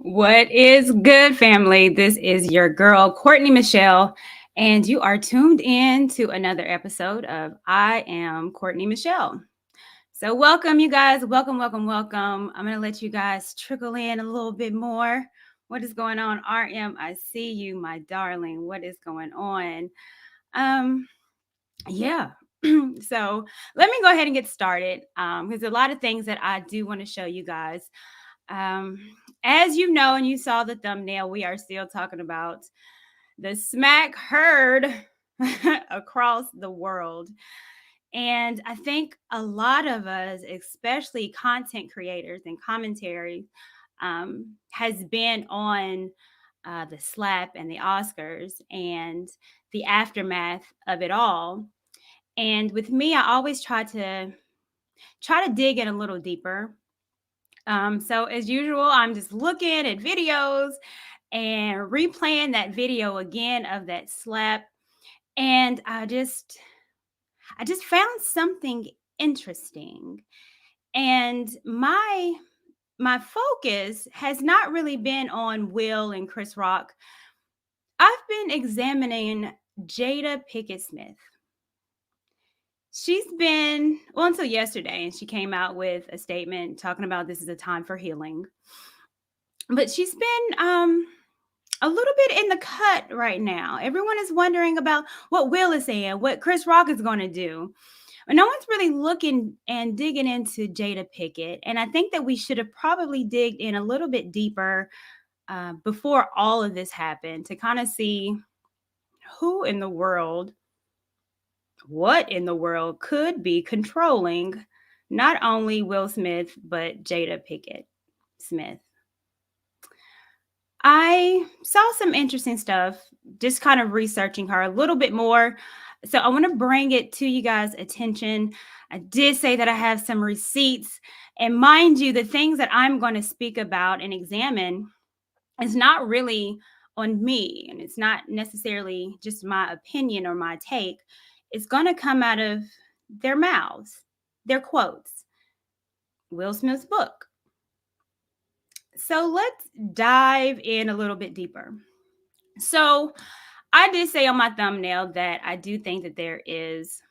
What is good, family? This is your girl, Courtney Michelle, and you are tuned in to another episode of I Am Courtney Michelle. So, welcome, you guys. Welcome, welcome, welcome. I'm going to let you guys trickle in a little bit more. What is going on? RM, I see you, my darling. What is going on? Um, yeah. So, let me go ahead and get started because a lot of things that I do want to show you guys. Um, as you know, and you saw the thumbnail, we are still talking about the smack heard across the world. And I think a lot of us, especially content creators and commentary, has been on the slap and the Oscars and the aftermath of it all. And with me, I always try to dig in a little deeper. So as usual, I'm just looking at videos and replaying that video again of that slap. And I just found something interesting. And my focus has not really been on Will and Chris Rock. I've been examining Jada Pickett Smith. She's been, well, until yesterday, and she came out with a statement talking about this is a time for healing. But she's been a little bit in the cut right now. Everyone is wondering about what Will is saying, what Chris Rock is going to do. But no one's really looking and digging into Jada Pickett. And I think that we should have probably digged in a little bit deeper before all of this happened to kind of see who in the world, what in the world could be controlling not only Will Smith, but Jada Pickett Smith. I saw some interesting stuff, just kind of researching her a little bit more. So I want to bring it to you guys' attention. I did say that I have some receipts. And mind you, the things that I'm going to speak about and examine is not really on me. And it's not necessarily just my opinion or my take. It's going to come out of their mouths, their quotes. Will Smith's book. So let's dive in a little bit deeper. So I did say on my thumbnail that I do think that there is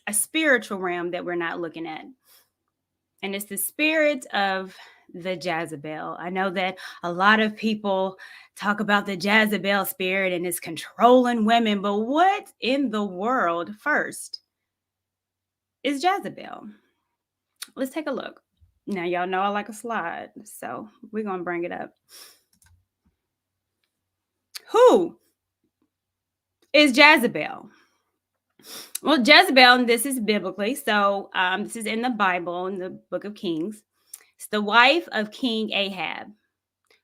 a spiritual realm that we're not looking at. And it's the spirit of the Jezebel. I know that a lot of people talk about the Jezebel spirit and it's controlling women, but what in the world first is Jezebel? Let's take a look. Now, y'all know I like a slide, so we're going to bring it up. Who is Jezebel? Well, Jezebel, and this is biblically, so this is in the Bible, in the book of Kings. It's the wife of King Ahab,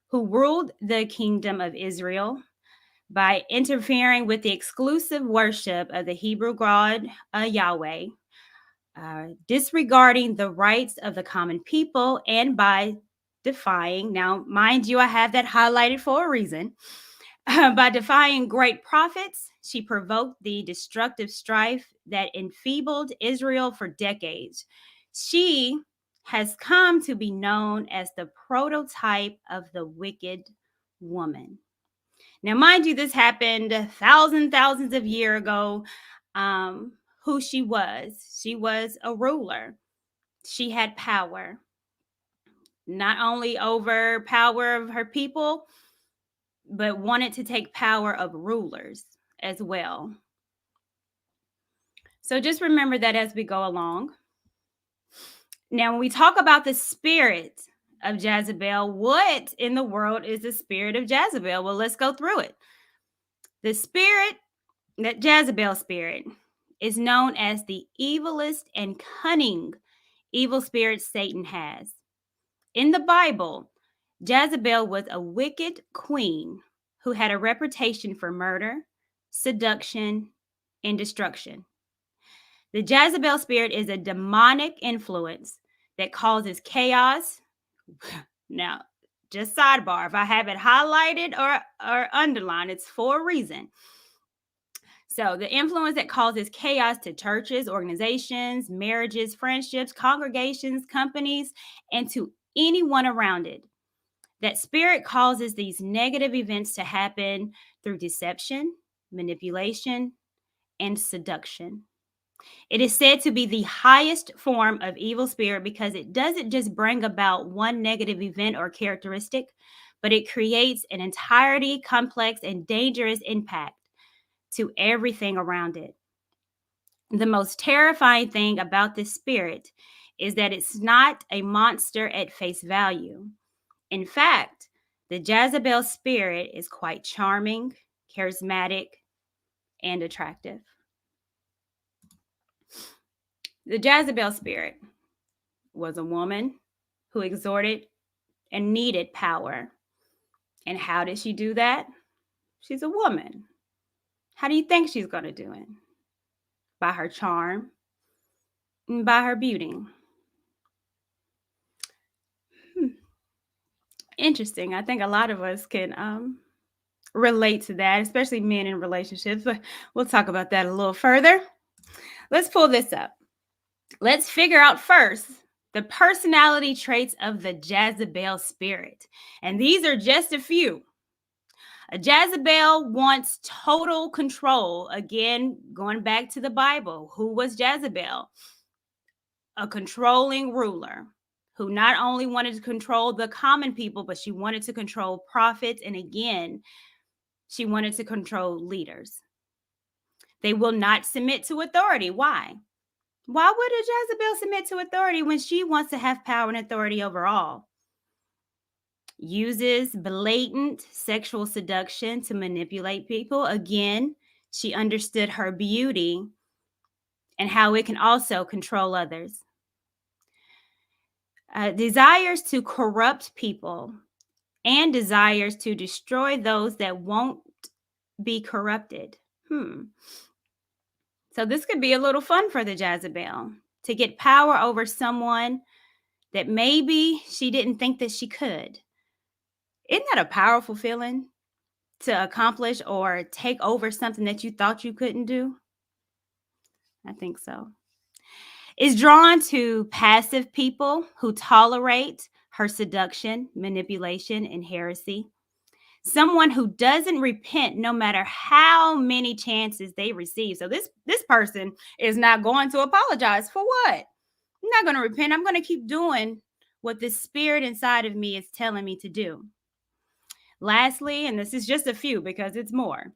who ruled the kingdom of Israel by interfering with the exclusive worship of the Hebrew God Yahweh, disregarding the rights of the common people, and by defying, now, mind you, I have that highlighted for a reason. By defying great prophets, she provoked the destructive strife that enfeebled Israel for decades. She has come to be known as the prototype of the wicked woman. Now, mind you, this happened thousands of years ago. Who she was a ruler. She had power, not only over power of her people, but wanted to take power of rulers as well. So just remember that as we go along. Now, when we talk about the spirit of Jezebel, what in the world is the spirit of Jezebel? Well, let's go through it. The spirit, that Jezebel spirit, is known as the evilest and cunning evil spirit Satan has. In the Bible, Jezebel was a wicked queen who had a reputation for murder, seduction, and destruction. The Jezebel spirit is a demonic influence that causes chaos. Now, just sidebar, if I have it highlighted or underlined, it's for a reason. So, the influence that causes chaos to churches, organizations, marriages, friendships, congregations, companies, and to anyone around it. That spirit causes these negative events to happen through deception, manipulation, and seduction. It is said to be the highest form of evil spirit because it doesn't just bring about one negative event or characteristic, but it creates an entirety, complex, and dangerous impact to everything around it. The most terrifying thing about this spirit is that it's not a monster at face value. In fact, the Jezebel spirit is quite charming, charismatic, and attractive. The Jezebel spirit was a woman who exhorted and needed power. And how did she do that? She's a woman. How do you think she's going to do it? By her charm and by her beauty. Interesting. I think a lot of us can relate to that, especially men in relationships. But we'll talk about that a little further. Let's pull this up. Let's figure out first the personality traits of the Jezebel spirit. And these are just a few. A Jezebel wants total control. Again, going back to the Bible, who was Jezebel? A controlling ruler who not only wanted to control the common people, but she wanted to control prophets. And again, she wanted to control leaders. They will not submit to authority. Why? Why would a Jezebel submit to authority when she wants to have power and authority over all? Uses blatant sexual seduction to manipulate people. Again, she understood her beauty and how it can also control others. Desires to corrupt people and desires to destroy those that won't be corrupted. So this could be a little fun for the Jezebel, to get power over someone that maybe she didn't think that she could. Isn't that a powerful feeling, to accomplish or take over something that you thought you couldn't do? I think so. Is drawn to passive people who tolerate her seduction, manipulation, and heresy. Someone who doesn't repent no matter how many chances they receive. So this person is not going to apologize. For what? I'm not going to repent. I'm going to keep doing what the spirit inside of me is telling me to do. Lastly, and this is just a few because it's more,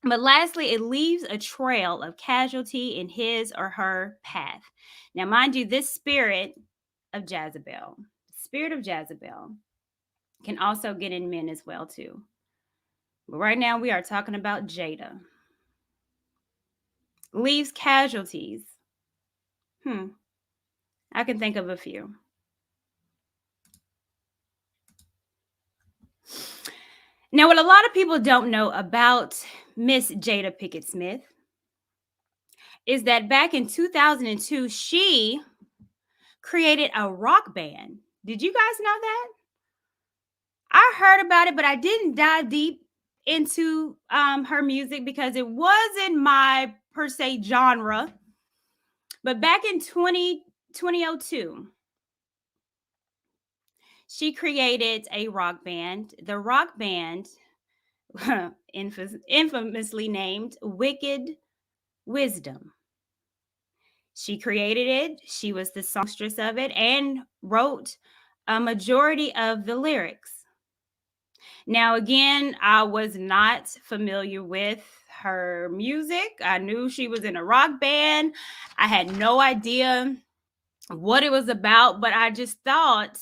but lastly, it leaves a trail of casualty in his or her path. Now, mind you, this spirit of Jezebel can also get in men as well too. But right now we are talking about Jada. Leaves casualties. I can think of a few. Now, what a lot of people don't know about Miss Jada Pinkett Smith is that back in 2002, she created a rock band. Did you guys know that? I heard about it, but I didn't dive deep into her music because it wasn't my per se genre. But back in 2002, she created a rock band. The rock band, infamously named Wicked Wisdom. She created it. She was the songstress of it and wrote a majority of the lyrics. Now, again, I was not familiar with her music. I knew she was in a rock band. I had no idea what it was about, but I just thought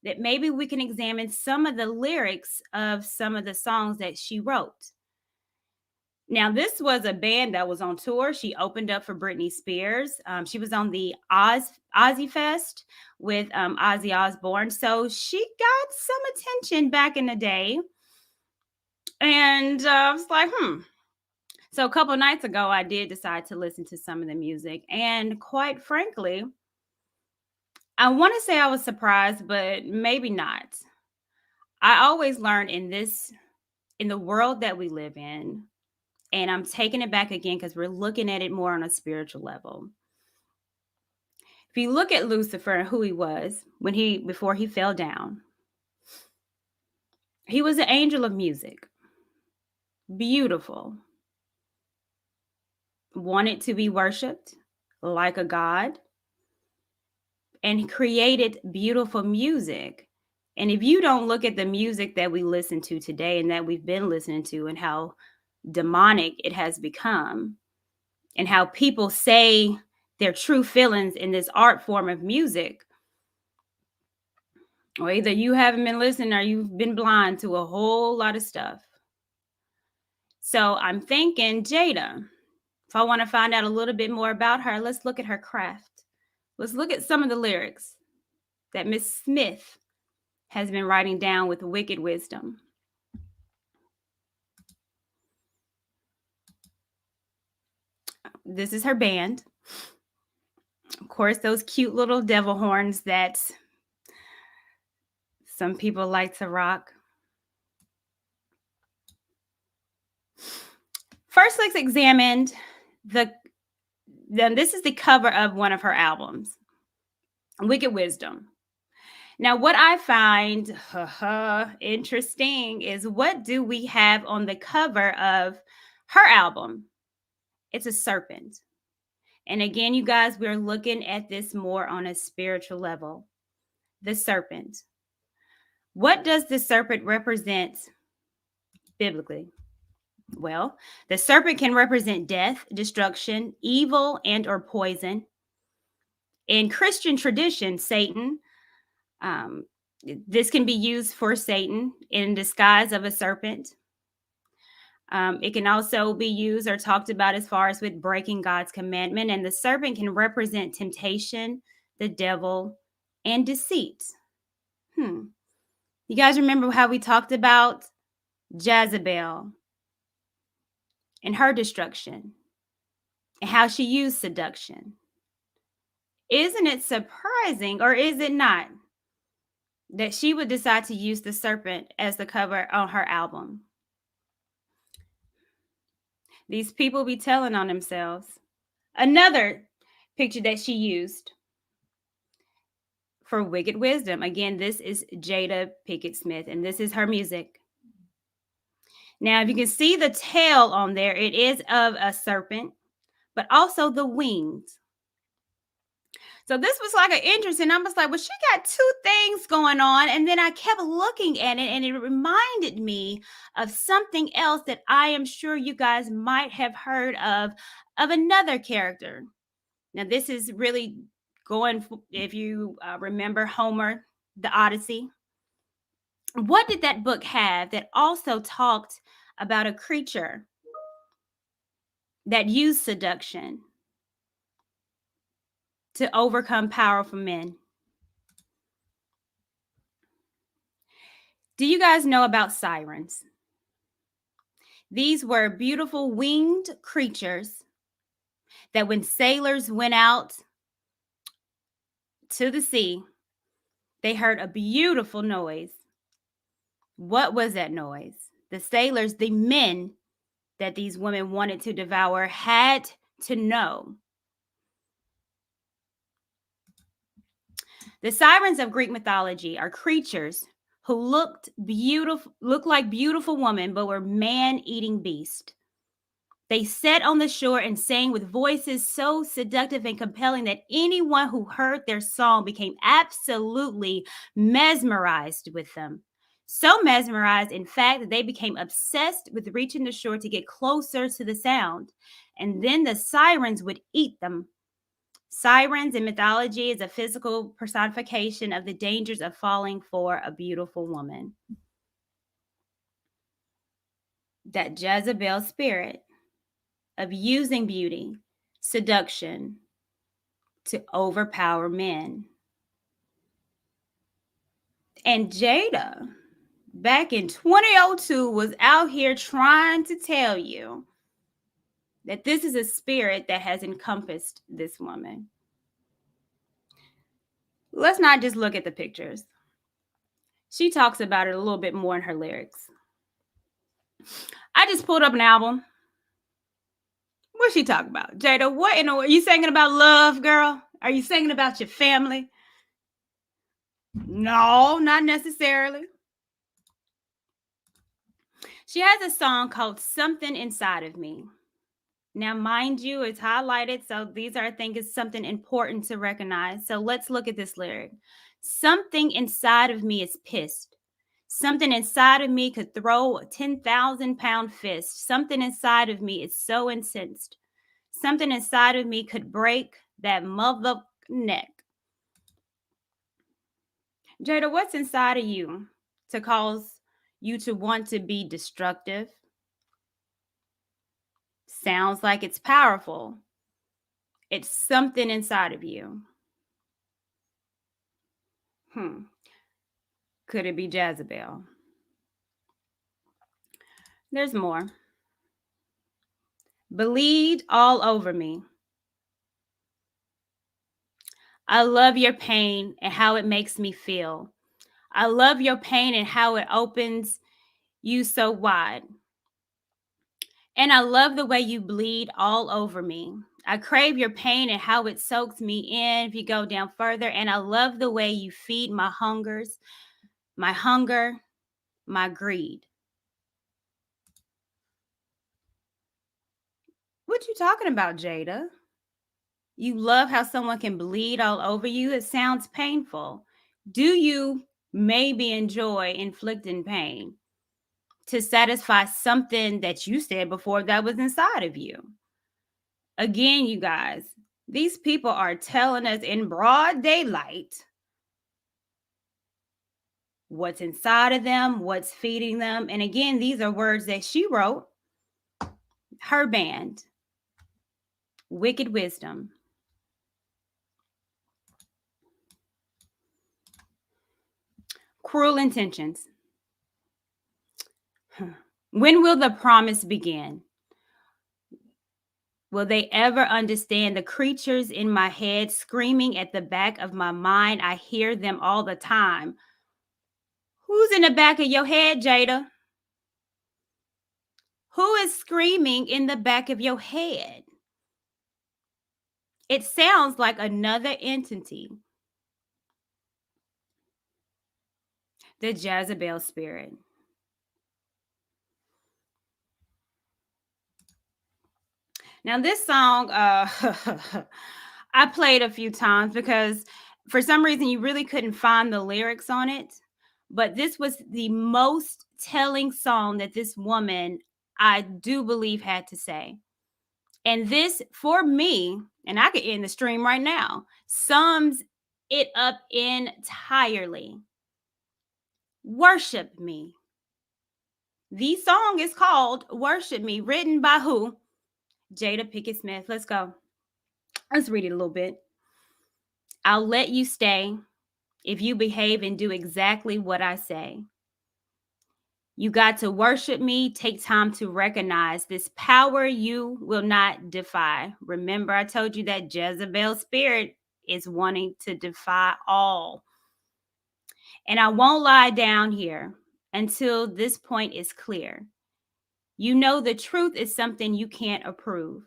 that maybe we can examine some of the lyrics of some of the songs that she wrote. Now, this was a band that was on tour. She opened up for Britney Spears. She was on the Ozzy Fest with Ozzy Osbourne. So she got some attention back in the day. And I was like, So a couple nights ago, I did decide to listen to some of the music. And quite frankly, I want to say I was surprised, but maybe not. I always learn in the world that we live in, and I'm taking it back again because we're looking at it more on a spiritual level. If you look at Lucifer and who he was before he fell down, He was an angel of music. Beautiful. Wanted to be worshiped like a god, and created beautiful music. And if you don't look at the music that we listen to today and that we've been listening to, and how demonic it has become, and how people say their true feelings in this art form of music, or either you haven't been listening or you've been blind to a whole lot of stuff. So I'm thinking, Jada, if I want to find out a little bit more about her, let's look at her craft. Let's look at some of the lyrics that Miss Smith has been writing down with wicked wisdom. This is her band. Of course, those cute little devil horns that some people like to rock. First, let's examine this is the cover of one of her albums, Wicked Wisdom. Now, what I find interesting is, what do we have on the cover of her album? It's a serpent. And again, you guys, we're looking at this more on a spiritual level. The serpent. What does the serpent represent biblically? Well, the serpent can represent death, destruction, evil, and or poison. In Christian tradition, Satan, this can be used for Satan in disguise of a serpent. It can also be used or talked about as far as with breaking God's commandment. And the serpent can represent temptation, the devil, and deceit. You guys remember how we talked about Jezebel and her destruction and how she used seduction? Isn't it surprising, or is it not, that she would decide to use the serpent as the cover on her album? These people be telling on themselves. Another picture that she used for Wicked Wisdom. Again, this is Jada Pinkett Smith, and this is her music. Now, if you can see the tail on there, it is of a serpent, but also the wings. So this was like an interesting. I was like, well, she got two things going on. And then I kept looking at it, and it reminded me of something else that I am sure you guys might have heard of another character. Now, this is really going, if you remember Homer, the Odyssey. What did that book have that also talked about a creature that used seduction to overcome powerful men? Do you guys know about sirens? These were beautiful winged creatures that when sailors went out to the sea, they heard a beautiful noise. What was that noise? The sailors, the men that these women wanted to devour, had to know. The sirens of Greek mythology are creatures who looked like beautiful women, but were man-eating beasts. They sat on the shore and sang with voices so seductive and compelling that anyone who heard their song became absolutely mesmerized with them. So mesmerized, in fact, that they became obsessed with reaching the shore to get closer to the sound. And then the sirens would eat them. Sirens in mythology is a physical personification of the dangers of falling for a beautiful woman. That Jezebel spirit of using beauty, seduction to overpower men. And Jada, back in 2002, was out here trying to tell you that this is a spirit that has encompassed this woman. Let's not just look at the pictures. She talks about it a little bit more in her lyrics. I just pulled up an album. What's she talking about? Jada, what in the world? Are you singing about love, girl? Are you singing about your family? No, not necessarily. She has a song called Something Inside of Me. Now, mind you, it's highlighted. So these are, I think, is something important to recognize. So let's look at this lyric. Something inside of me is pissed. Something inside of me could throw a 10,000-pound fist. Something inside of me is so incensed. Something inside of me could break that mother neck. Jada, what's inside of you to cause you to want to be destructive? Sounds like it's powerful. It's something inside of you. Could it be Jezebel? There's more. Bleed all over me. I love your pain and how it makes me feel. I love your pain and how it opens you so wide. And I love the way you bleed all over me. I crave your pain and how it soaks me in if you go down further. And I love the way you feed my hungers, my hunger, my greed. What you talking about, Jada? You love how someone can bleed all over you? It sounds painful. Do you maybe enjoy inflicting pain to satisfy something that you said before that was inside of you? Again, you guys, these people are telling us in broad daylight what's inside of them, what's feeding them. And again, these are words that she wrote, her band, Wicked Wisdom. Cruel intentions. When will the promise begin? Will they ever understand the creatures in my head screaming at the back of my mind? I hear them all the time. Who's in the back of your head, Jada? Who is screaming in the back of your head? It sounds like another entity. The Jezebel spirit. Now, this song, I played a few times because for some reason you really couldn't find the lyrics on it. But this was the most telling song that this woman, I do believe, had to say. And this, for me, and I could end the stream right now, sums it up entirely. Worship me. The song is called Worship Me, written by who? Jada Pinkett Smith. Let's go. Let's read it a little bit. I'll let you stay if you behave and do exactly what I say. You got to worship me. Take time to recognize this power you will not defy. Remember, I told you that Jezebel spirit is wanting to defy all. And I won't lie down here until this point is clear. You know the truth is something you can't approve.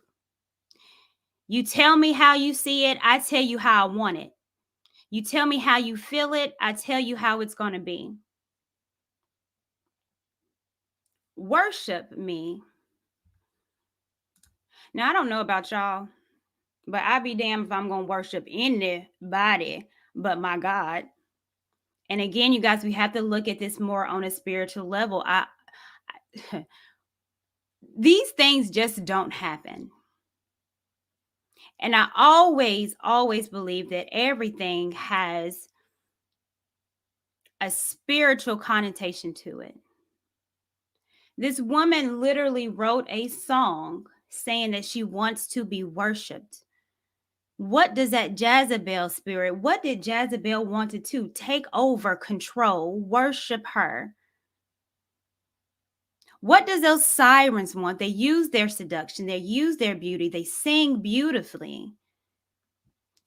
You tell me how you see it, I tell you how I want it. You tell me how you feel it, I tell you how it's going to be. Worship me. Now, I don't know about y'all, but I'd be damned if I'm going to worship anybody but my God. And again, you guys, we have to look at this more on a spiritual level. These things just don't happen. And I always believe that everything has a spiritual connotation to it. This woman literally wrote a song saying that she wants to be worshiped. What does that Jezebel spirit, what did Jezebel want to do? Take over, control, worship her. What does those sirens want? They use their seduction, they use their beauty, they sing beautifully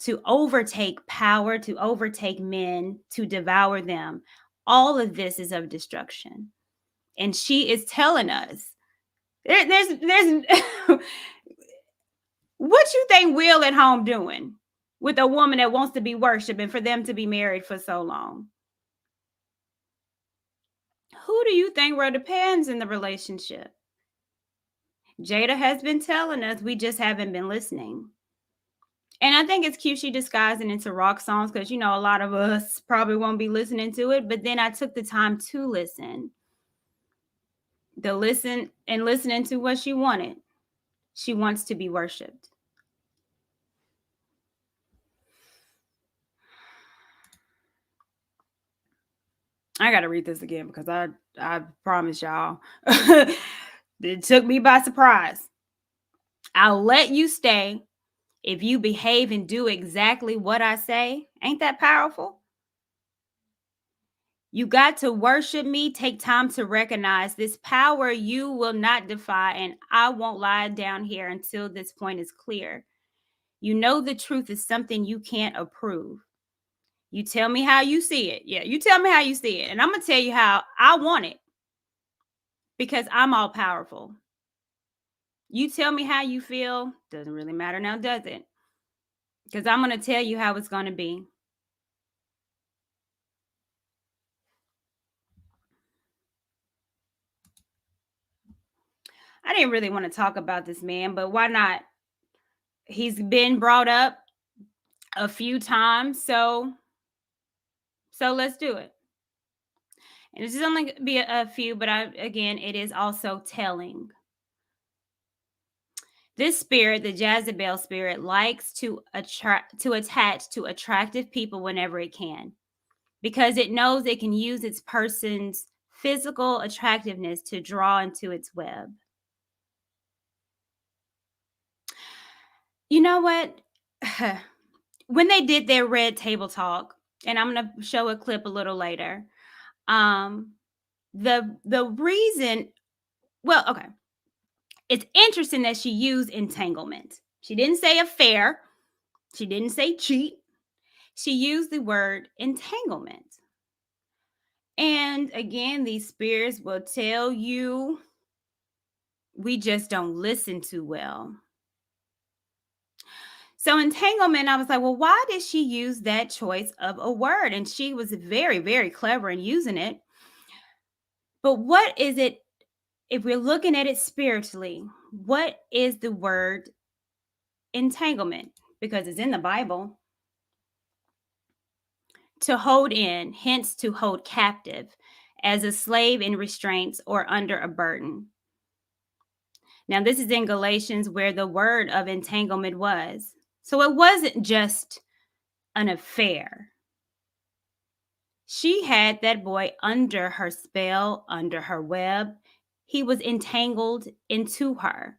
to overtake power, to overtake men, to devour them. All of this is of destruction. And she is telling us, there's what you think Will at home doing with a woman that wants to be worshiped and for them to be married for so long? Who do you think were the pans in the relationship? Jada has been telling us, we just haven't been listening. And I think it's cute she disguised it into rock songs because, a lot of us probably won't be listening to it. But then I took the time to listen, listening to what she wanted. She wants to be worshiped. I got to read this again because I promise y'all, it took me by surprise. I'll let you stay if you behave and do exactly what I say. Ain't that powerful? You got to worship me. Take time to recognize this power you will not defy, and I won't lie down here until this point is clear. You know the truth is something you can't approve. You tell me how you see it. Yeah, you tell me how you see it, and I'm going to tell you how I want it because I'm all powerful. You tell me how you feel. Doesn't really matter now, does it? Because I'm going to tell you how it's going to be. I didn't really want to talk about this man, but why not? He's been brought up a few times, so let's do it. And this is only be a few, but again, it is also telling. This spirit, the Jezebel spirit, likes to attach to attractive people whenever it can, because it knows it can use its person's physical attractiveness to draw into its web. You know what? When they did their red table talk, and I'm going to show a clip a little later, the reason, well, okay, it's interesting that she used entanglement. She didn't say affair. She didn't say cheat. She used the word entanglement. And again, these spirits will tell you we just don't listen too well. So entanglement, I was like, well, why did she use that choice of a word? And she was very, very clever in using it. But what is it, if we're looking at it spiritually, what is the word entanglement? Because it's in the Bible. To hold in, hence to hold captive, as a slave in restraints or under a burden. Now, this is in Galatians where the word of entanglement was. So it wasn't just an affair. She had that boy under her spell, under her web. He was entangled into her.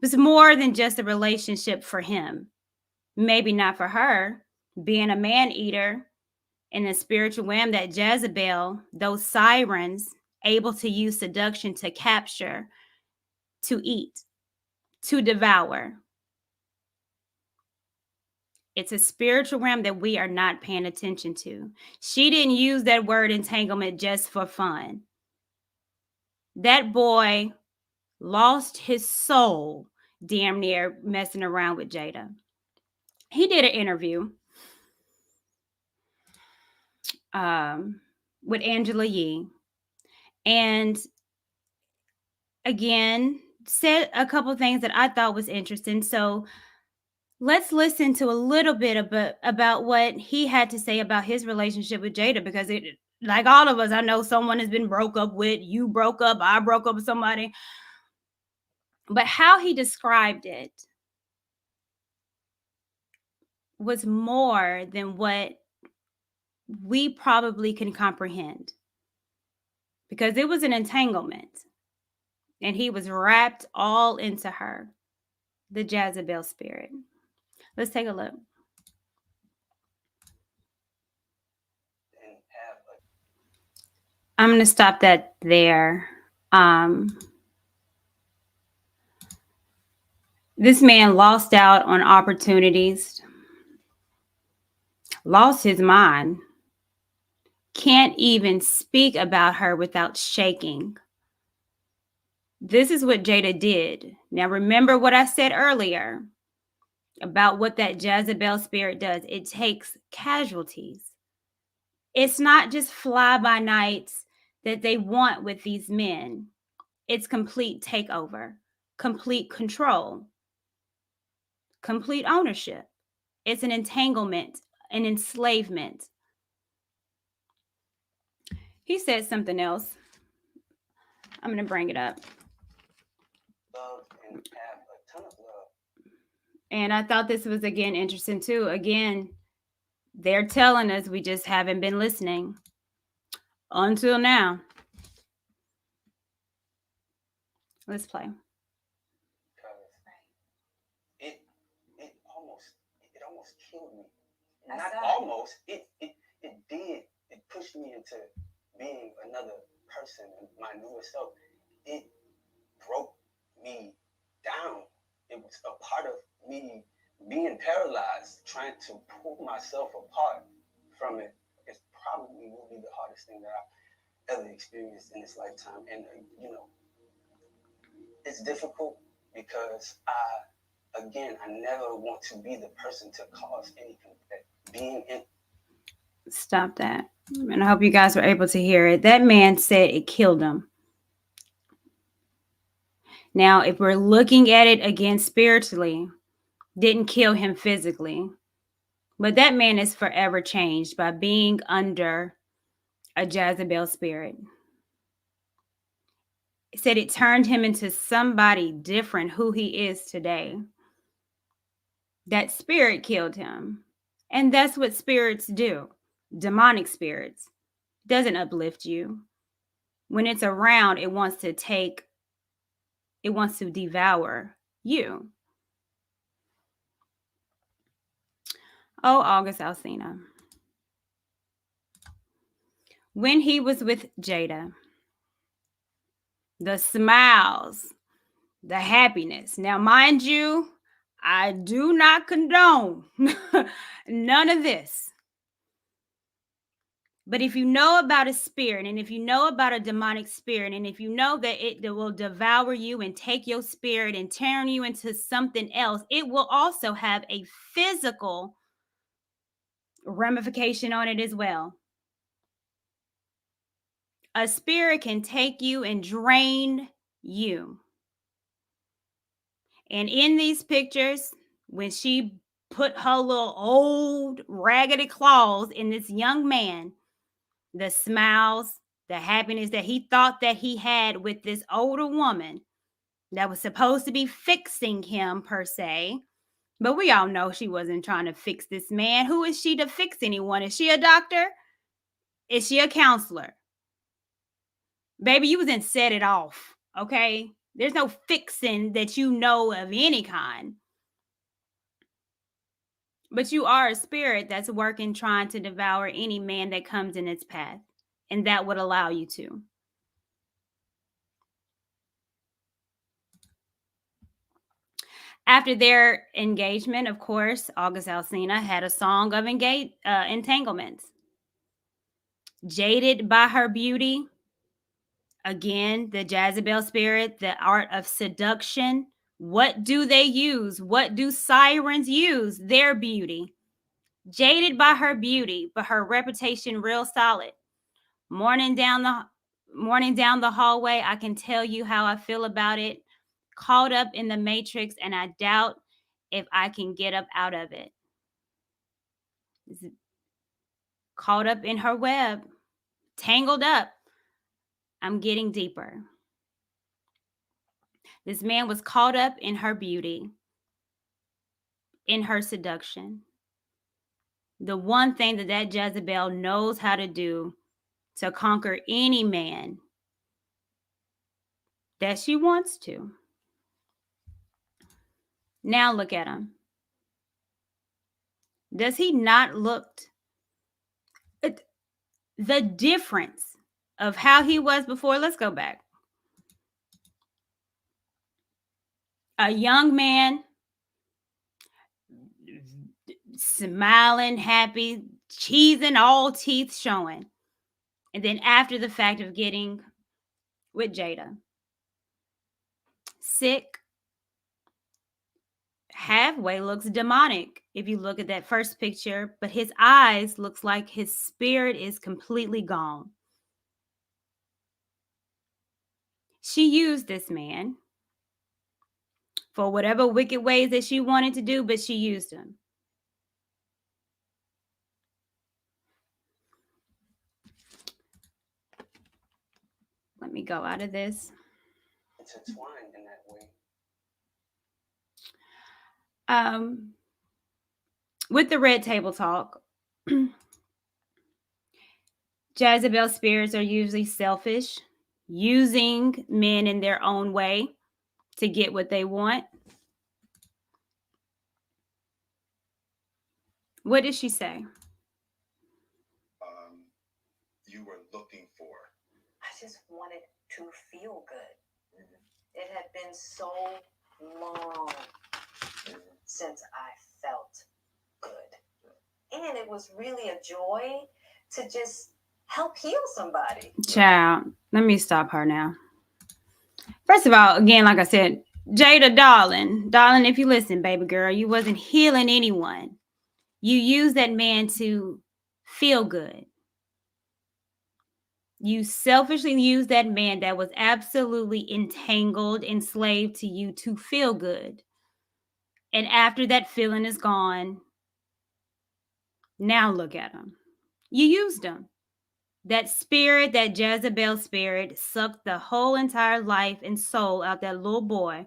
It was more than just a relationship for him. Maybe not for her, being a man eater in the spiritual realm, that Jezebel, those sirens, able to use seduction to capture, to eat, to devour. It's a spiritual realm that we are not paying attention to. She didn't use that word entanglement just for fun. That boy lost his soul damn near messing around with Jada. He did an interview with Angela Yee, and again said a couple things that I thought was interesting. So let's listen to a little bit about what he had to say about his relationship with Jada, because it, like all of us, I know someone has been broke up with. You broke up, I broke up with somebody. But how he described it was more than what we probably can comprehend, because it was an entanglement and he was wrapped all into her, the Jezebel spirit. Let's take a look. I'm going to stop that there. This man lost out on opportunities, lost his mind, can't even speak about her without shaking. This is what Jada did. Now, remember what I said earlier about what that Jezebel spirit does. It takes casualties. It's not just fly by nights, that they want with these men. It's complete takeover, complete control, complete ownership. It's an entanglement, an enslavement. He said something else. I'm going to bring it up. Love and have a ton of love. And I thought this was, again, interesting too. Again, they're telling us, we just haven't been listening until now. Let's play. It almost killed me. Not almost. It did. It pushed me into being another person, my newer self. It broke me down. It was a part of me being paralyzed, trying to pull myself apart from it. It probably will be the hardest thing that I've ever experienced in this lifetime. And, it's difficult because I never want to be the person to cause any being in. Stop that. And I hope you guys were able to hear it. That man said it killed him. Now, if we're looking at it again spiritually, didn't kill him physically, but that man is forever changed by being under a Jezebel spirit. It said it turned him into somebody different who he is today. That spirit killed him. And that's what spirits do. Demonic spirits doesn't uplift you. When it's around, it wants to devour you. Oh, August Alsina. When he was with Jada, the smiles, the happiness. Now, mind you, I do not condone none of this. But if you know about a spirit, and if you know about a demonic spirit, and if you know that it will devour you and take your spirit and turn you into something else, it will also have a physical ramification on it as well. A spirit can take you and drain you. And in these pictures, when she put her little old raggedy claws in this young man, the smiles, the happiness that he thought that he had with this older woman that was supposed to be fixing him per se. But we all know she wasn't trying to fix this man. Who is she to fix anyone? Is she a doctor? Is she a counselor? Baby, you was in Set It Off, okay? There's no fixing that you know of any kind. But you are a spirit that's working, trying to devour any man that comes in its path. And that would allow you to. After their engagement, of course, August Alsina had a song of entanglements. Jaded by her beauty. Again, the Jezebel spirit, the art of seduction. What do they use? What do sirens use? Their beauty. Jaded by her beauty, but her reputation real solid. Morning down the hallway, I can tell you how I feel about it. Caught up in the matrix, and I doubt if I can get up out of it. Caught up in her web, tangled up. I'm getting deeper. This man was caught up in her beauty, in her seduction. The one thing that Jezebel knows how to do to conquer any man that she wants to. Now look at him. Does he not look the difference of how he was before? Let's go back. A young man, smiling, happy, cheesing, all teeth showing. And then after the fact of getting with Jada, sick, halfway looks demonic if you look at that first picture, but his eyes looks like his spirit is completely gone. She used this man for whatever wicked ways that she wanted to do, but she used him. Let me go out of this. Intertwined in that way. With the Red Table Talk, Jezebel spirits are usually selfish, using men in their own way to get what they want. What did she say? You were looking for? I just wanted to feel good. It had been so long since I felt good. And it was really a joy to just help heal somebody. Child, let me stop her now. First of all, again, like I said, Jada, darling, if you listen, baby girl, you wasn't healing anyone. You used that man to feel good. You selfishly used that man that was absolutely entangled, enslaved to you to feel good. And after that feeling is gone, now look at him. You used him. That spirit, that Jezebel spirit, sucked the whole entire life and soul out that little boy.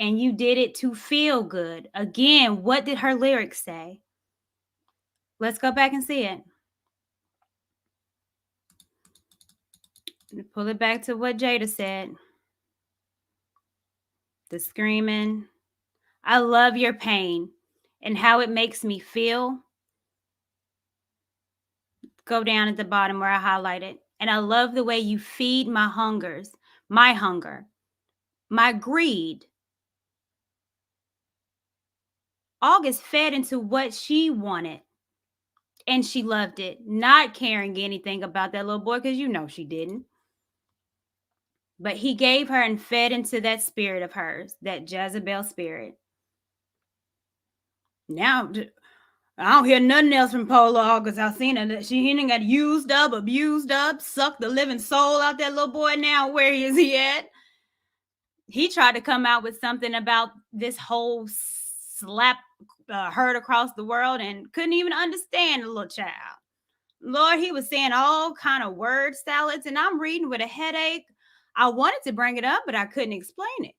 And you did it to feel good. Again, what did her lyrics say? Let's go back and see it. Pull it back to what Jada said. The screaming. I love your pain and how it makes me feel. Go down at the bottom where I highlighted. And I love the way you feed my hungers, my hunger, my greed. August fed into what she wanted. And she loved it, not caring anything about that little boy, because you know she didn't. But he gave her and fed into that spirit of hers, that Jezebel spirit. Now, I don't hear nothing else from Polar August Alcina that she ain't got used up, abused up, sucked the living soul out that little boy. Now, where is he at? He tried to come out with something about this whole slap heard across the world and couldn't even understand the little child. Lord, he was saying all kind of word salads, and I'm reading with a headache. I wanted to bring it up, but I couldn't explain it.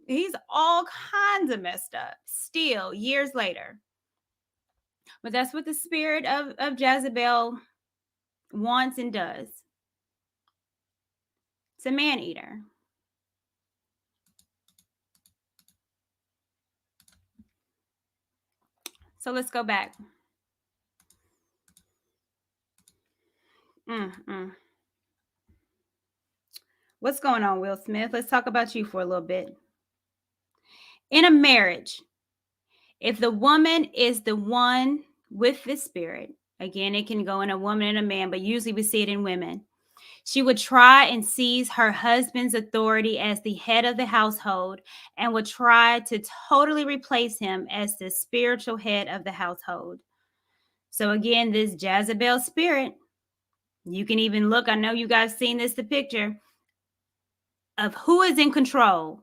He's all kinds of messed up still years later. But that's what the spirit of Jezebel wants and does. It's a man eater. So let's go back. What's going on, Will Smith? Let's talk about you for a little bit. In a marriage, if the woman is the one with the spirit, again, it can go in a woman and a man, but usually we see it in women. She would try and seize her husband's authority as the head of the household and would try to totally replace him as the spiritual head of the household. So again, this Jezebel spirit, you can even look, I know you guys seen this, the picture of who is in control,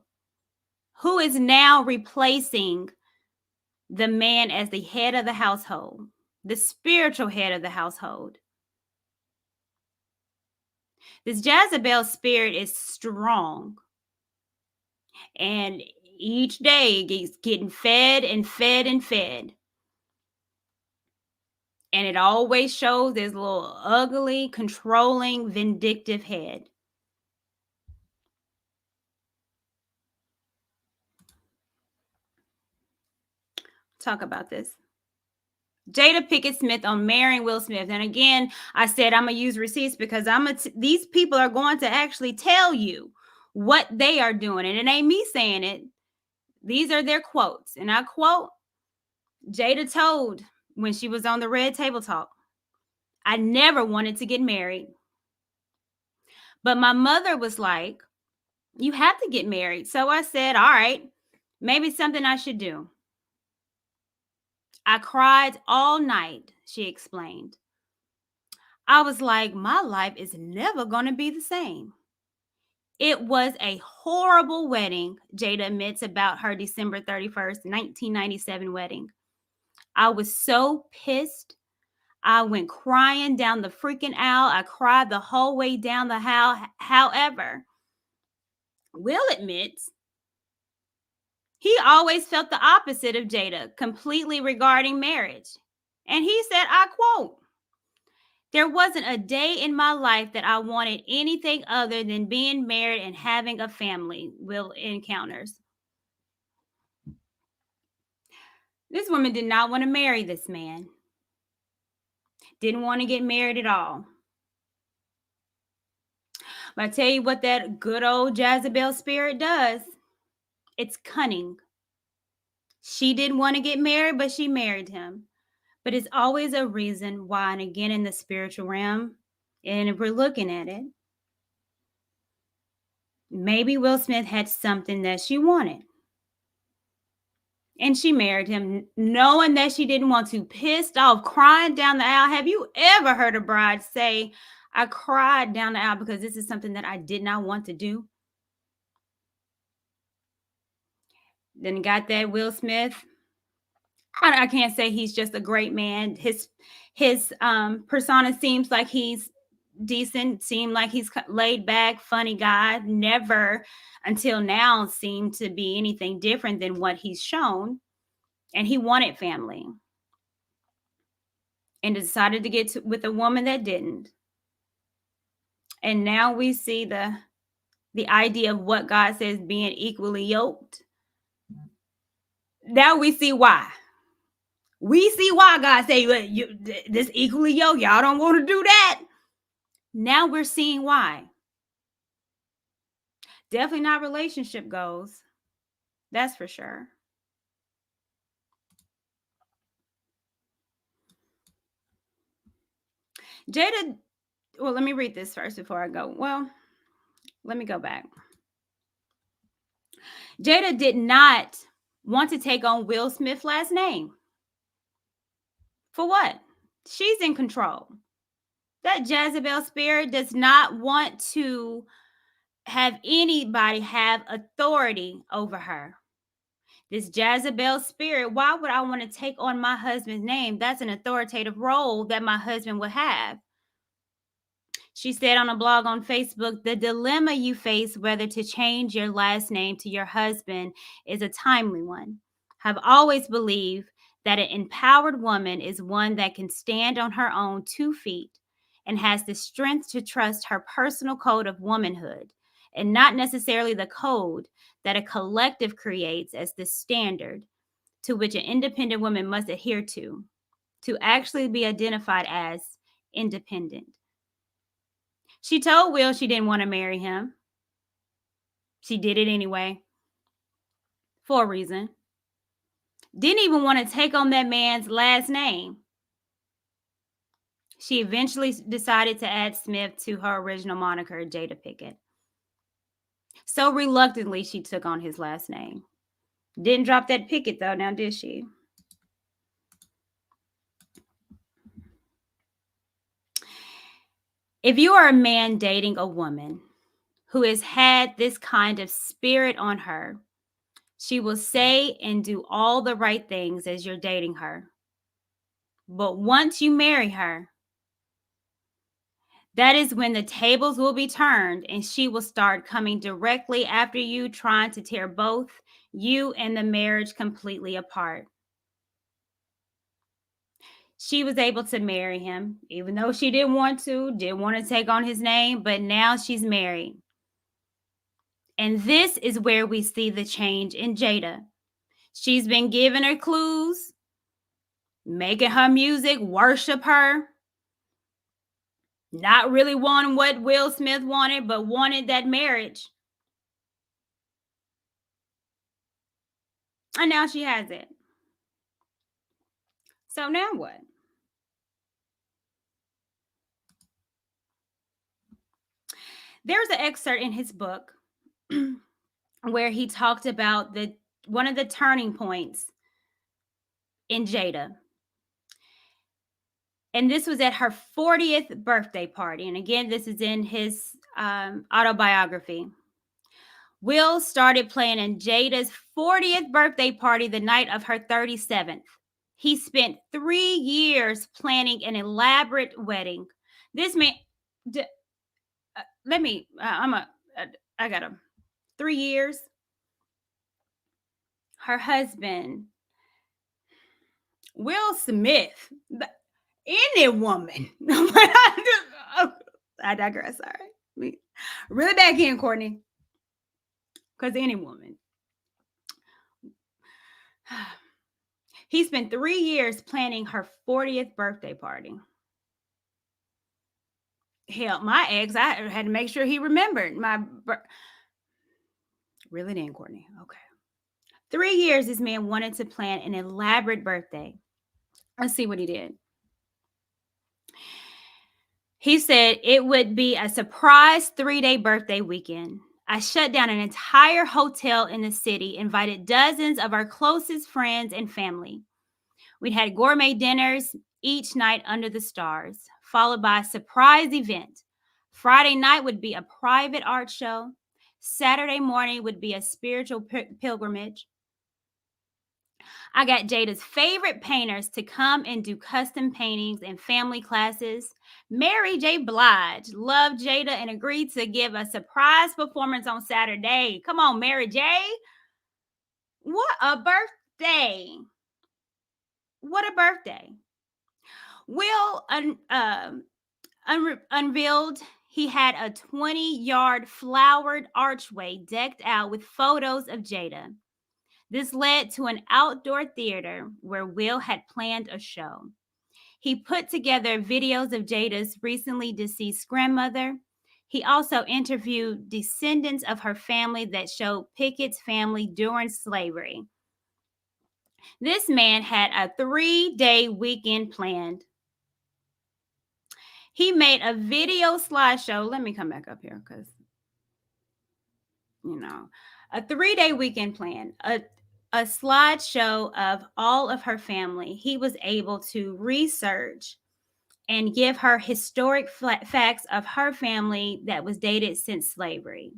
who is now replacing the man as the head of the household, the spiritual head of the household. This Jezebel spirit is strong. And each day it's getting fed and fed and fed. And it always shows this little ugly, controlling, vindictive head. Talk about this. Jada Pinkett Smith on marrying Will Smith. And again, I said I'm going to use receipts because these people are going to actually tell you what they are doing. And it ain't me saying it. These are their quotes. And I quote, Jada told when she was on the Red Table Talk, I never wanted to get married. But my mother was like, you have to get married. So I said, all right, maybe something I should do. I cried all night, she explained. I was like, my life is never going to be the same. It was a horrible wedding, Jada admits about her December 31st, 1997 wedding. I was so pissed. I went crying down the freaking aisle. I cried the whole way down the aisle. However, Will admits he always felt the opposite of Jada completely regarding marriage. And he said, I quote, "There wasn't a day in my life that I wanted anything other than being married and having a family," Will encounters. This woman did not want to marry this man. Didn't want to get married at all. But I tell you what that good old Jezebel spirit does. It's cunning. She didn't want to get married, but she married him. But it's always a reason why, and again in the spiritual realm, and if we're looking at it, maybe Will Smith had something that she wanted. And she married him knowing that she didn't want to, pissed off, crying down the aisle. Have you ever heard a bride say, I cried down the aisle because this is something that I did not want to do? Then got that Will Smith. I can't say he's just a great man. His persona seems like he's decent, seemed like he's laid back, funny guy. Never until now seemed to be anything different than what he's shown. And he wanted family and decided to get with a woman that didn't. And now we see the idea of what God says being equally yoked. Now we see why. We see why God say this equally yoked. Y'all don't want to do that. Now we're seeing why. Definitely not relationship goals. That's for sure. Jada, well, let me read this first before I go. Well, let me go back. Jada did not want to take on Will Smith's last name. For what? She's in control. That Jezebel spirit does not want to have anybody have authority over her. This Jezebel spirit, why would I want to take on my husband's name? That's an authoritative role that my husband would have. She said on a blog on Facebook, the dilemma you face whether to change your last name to your husband is a timely one. I've always believed that an empowered woman is one that can stand on her own 2 feet and has the strength to trust her personal code of womanhood, and not necessarily the code that a collective creates as the standard to which an independent woman must adhere to actually be identified as independent. She told Will she didn't want to marry him. She did it anyway. For a reason. Didn't even want to take on that man's last name. She eventually decided to add Smith to her original moniker, Jada Pinkett. So reluctantly, she took on his last name. Didn't drop that Pickett, though, now did she? If you are a man dating a woman who has had this kind of spirit on her, she will say and do all the right things as you're dating her. But once you marry her, that is when the tables will be turned and she will start coming directly after you, trying to tear both you and the marriage completely apart. She was able to marry him, even though she didn't want to take on his name, but now she's married. And this is where we see the change in Jada. She's been giving her clues, making her music worship her, not really wanting what Will Smith wanted, but wanted that marriage. And now she has it. So now what? There's an excerpt in his book where he talked about one of the turning points in Jada. And this was at her 40th birthday party. And again, this is in his autobiography. Will started planning Jada's 40th birthday party the night of her 37th. He spent 3 years planning an elaborate wedding. This man, I got him. 3 years. Her husband, Will Smith, any woman. I digress. Sorry. Really back in, Courtney. Because any woman. He spent 3 years planning her 40th birthday party. Hell, my ex, I had to make sure he remembered really then, Courtney. Okay. 3 years this man wanted to plan an elaborate birthday. Let's see what he did. He said it would be a surprise 3-day birthday weekend. I shut down an entire hotel in the city, invited dozens of our closest friends and family. We'd had gourmet dinners each night under the stars, followed by a surprise event. Friday night would be a private art show. Saturday morning would be a spiritual pilgrimage. I got Jada's favorite painters to come and do custom paintings and family classes. Mary J. Blige loved Jada and agreed to give a surprise performance on Saturday. Come on, Mary J. What a birthday. What a birthday. Will unveiled he had a 20-yard flowered archway decked out with photos of Jada. This led to an outdoor theater where Will had planned a show. He put together videos of Jada's recently deceased grandmother. He also interviewed descendants of her family that showed Pickett's family during slavery. This man had a 3-day weekend planned. He made a video slideshow. Let me come back up here because, a 3-day weekend plan, a slideshow of all of her family. He was able to research and give her historic facts of her family that was dated since slavery.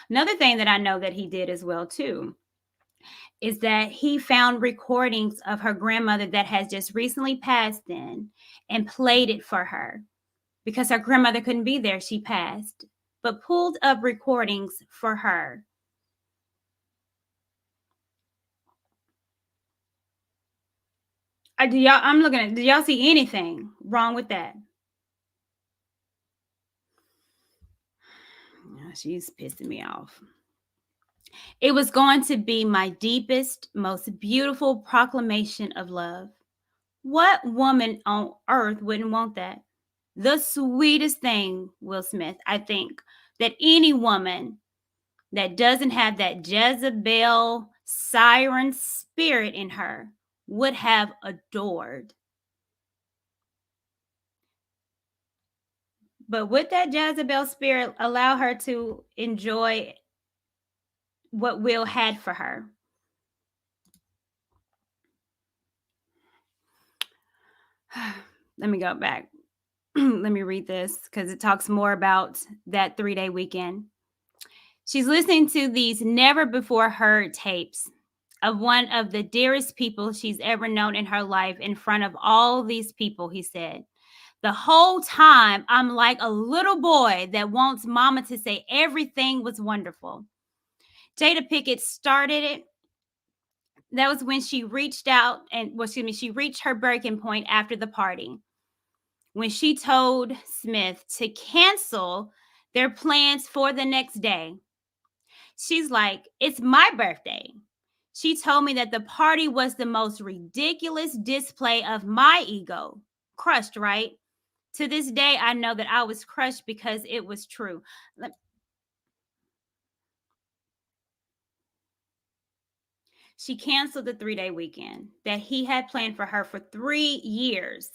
Another thing that I know that he did as well, too, is that he found recordings of her grandmother that has just recently passed in and played it for her because her grandmother couldn't be there. She passed, but pulled up recordings for her. Do y'all see anything wrong with that? She's pissing me off. It was going to be my deepest, most beautiful proclamation of love. What woman on earth wouldn't want that? The sweetest thing, Will Smith, I think, that any woman that doesn't have that Jezebel siren spirit in her would have adored. But would that Jezebel spirit allow her to enjoy what Will had for her? Let me go back. Let me read this because it talks more about that 3-day weekend. She's listening to these never before heard tapes of one of the dearest people she's ever known in her life in front of all these people, he said. The whole time, I'm like a little boy that wants mama to say everything was wonderful. Jada Pinkett started it. That was when she reached out she reached her breaking point after the party, when she told Smith to cancel their plans for the next day. She's like, it's my birthday. She told me that the party was the most ridiculous display of my ego. Crushed, right? To this day, I know that I was crushed because it was true. She canceled the 3-day weekend that he had planned for her for 3 years.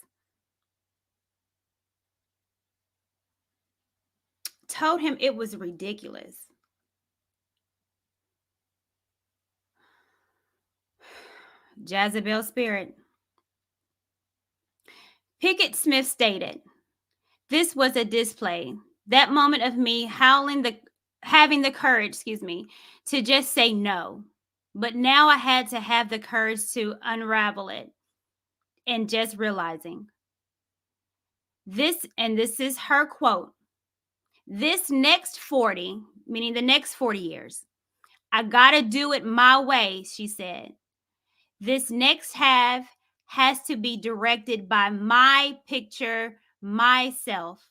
Told him it was ridiculous. Jezebel spirit. Pickett Smith stated, this was a display. That moment of me howling having the courage, to just say no. But now I had to have the courage to unravel it and just realizing this, and this is her quote, this next 40, meaning the next 40 years, I got to do it my way, she said. This next half has to be directed by my picture, myself.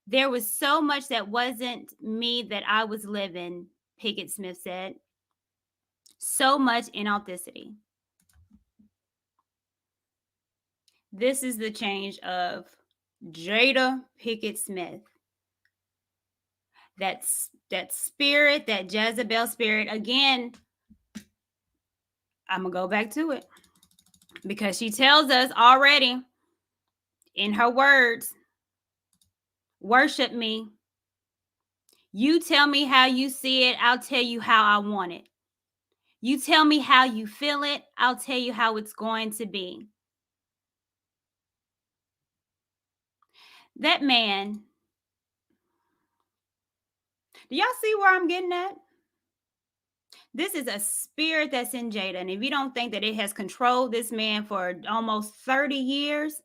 There was so much that wasn't me that I was living, Pickett Smith said. So much inauthenticity. This is the change of Jada Pickett Smith. That spirit, that Jezebel spirit. Again, I'm going to go back to it because she tells us already in her words, worship me. You tell me how you see it. I'll tell you how I want it. You tell me how you feel it. I'll tell you how it's going to be. That man, do y'all see where I'm getting at? This is a spirit that's in Jada. And if you don't think that it has controlled this man for almost 30 years,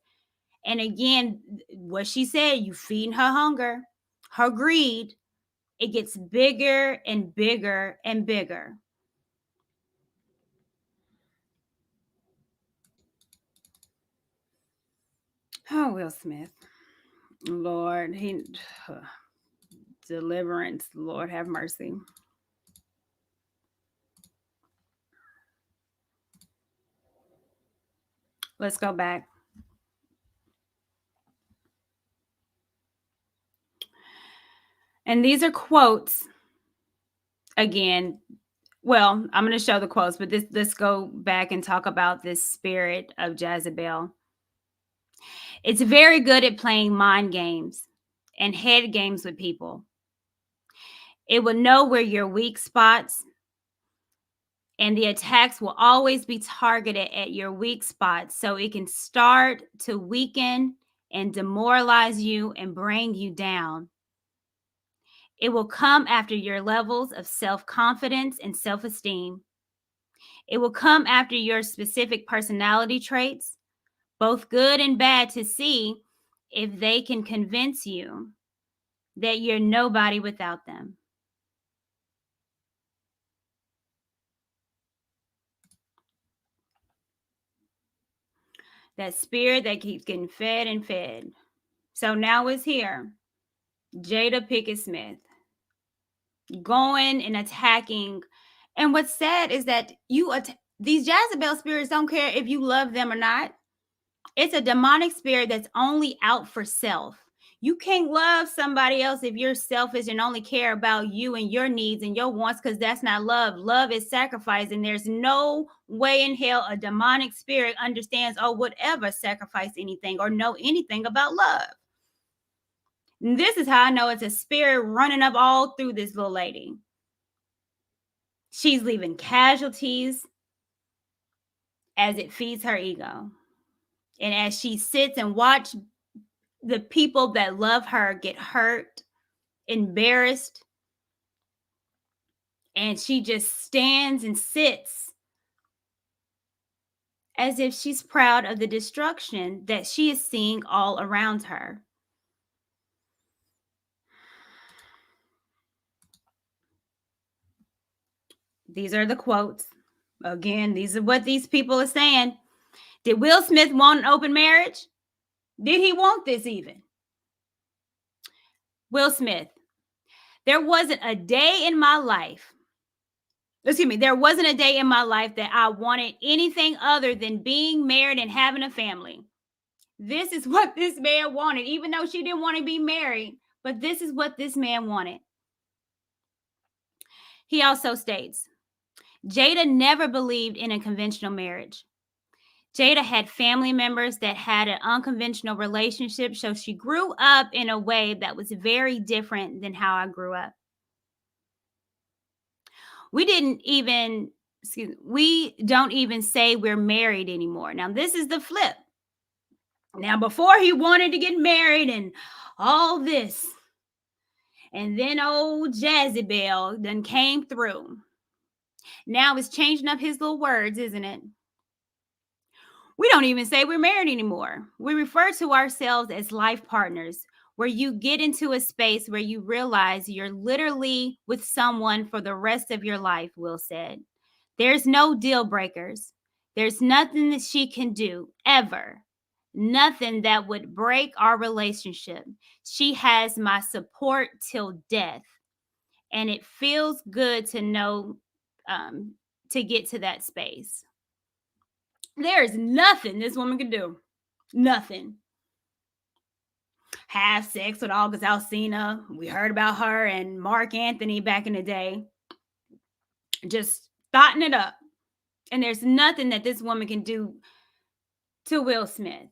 and again, what she said, you feeding her hunger, her greed, it gets bigger and bigger and bigger. Oh, Will Smith. Lord, deliverance, Lord have mercy. Let's go back. And these are quotes. Again, well, I'm going to show the quotes, but let's go back and talk about this spirit of Jezebel. It's very good at playing mind games and head games with people. It will know where your weak spots, and the attacks will always be targeted at your weak spots so it can start to weaken and demoralize you and bring you down. It will come after your levels of self-confidence and self-esteem. It will come after your specific personality traits, both good and bad, to see if they can convince you that you're nobody without them. That spirit that keeps getting fed and fed. So now it's here. Jada Pickett Smith going and attacking. And what's sad is that these Jezebel spirits don't care if you love them or not. It's a demonic spirit that's only out for self. You can't love somebody else if you're selfish and only care about you and your needs and your wants, because that's not love. Love is sacrifice, and there's no way in hell a demonic spirit understands or would ever sacrifice anything or know anything about love. And this is how I know it's a spirit running up all through this little lady. She's leaving casualties as it feeds her ego. And as she sits and watches the people that love her get hurt, embarrassed, and she just stands and sits as if she's proud of the destruction that she is seeing all around her. These are the quotes. Again, these are what these people are saying. Did Will Smith want an open marriage? Did he want this even? Will Smith, there wasn't a day in my life that I wanted anything other than being married and having a family. This is what this man wanted, even though she didn't want to be married, but this is what this man wanted. He also states, Jada never believed in a conventional marriage. Jada had family members that had an unconventional relationship, so she grew up in a way that was very different than how I grew up. We don't even say we're married anymore. Now, this is the flip. Now, before he wanted to get married and all this, And then old Jezebel done came through. Now it's changing up his little words, isn't it? We don't even say we're married anymore. We refer to ourselves as life partners, where you get into a space where you realize you're literally with someone for the rest of your life, Will said. There's no deal breakers. There's nothing that she can do, ever. Nothing that would break our relationship. She has my support till death. And it feels good to know, to get to that space. There is nothing this woman can do. Nothing. Have sex with August Alsina. We heard about her and Mark Anthony back in the day. Just thotting it up. And there's nothing that this woman can do to Will Smith.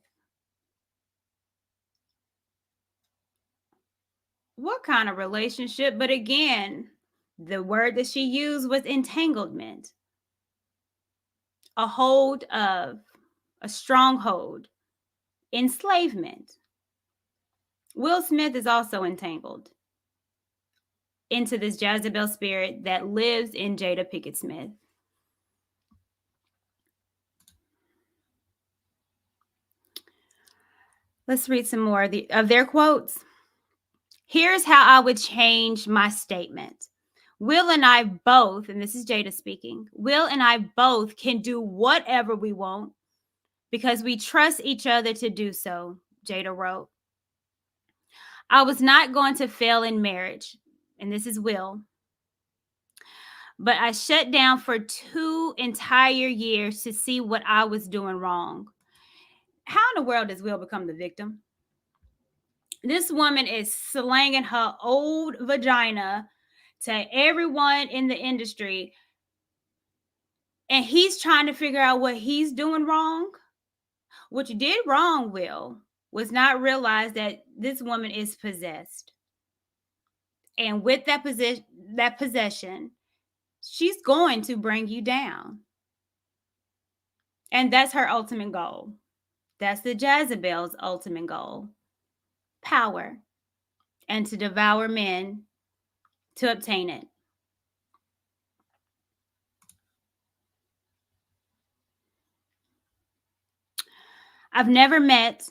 What kind of relationship? But again, the word that she used was entanglement. A stronghold, enslavement. Will Smith is also entangled into this Jezebel spirit that lives in Jada Pinkett Smith. Let's read some more of their quotes. Here's how I would change my statement. Will and I both, and this is Jada speaking, Will and I both can do whatever we want because we trust each other to do so, Jada wrote. I was not going to fail in marriage, and this is Will, but I shut down for 2 entire years to see what I was doing wrong. How in the world does Will become the victim? This woman is slanging her old vagina to everyone in the industry, and he's trying to figure out what he's doing wrong. What you did wrong, Will, was not realize that this woman is possessed. And with that possession, she's going to bring you down. And that's her ultimate goal. That's the Jezebel's ultimate goal. Power. And to devour men to obtain it. I've never met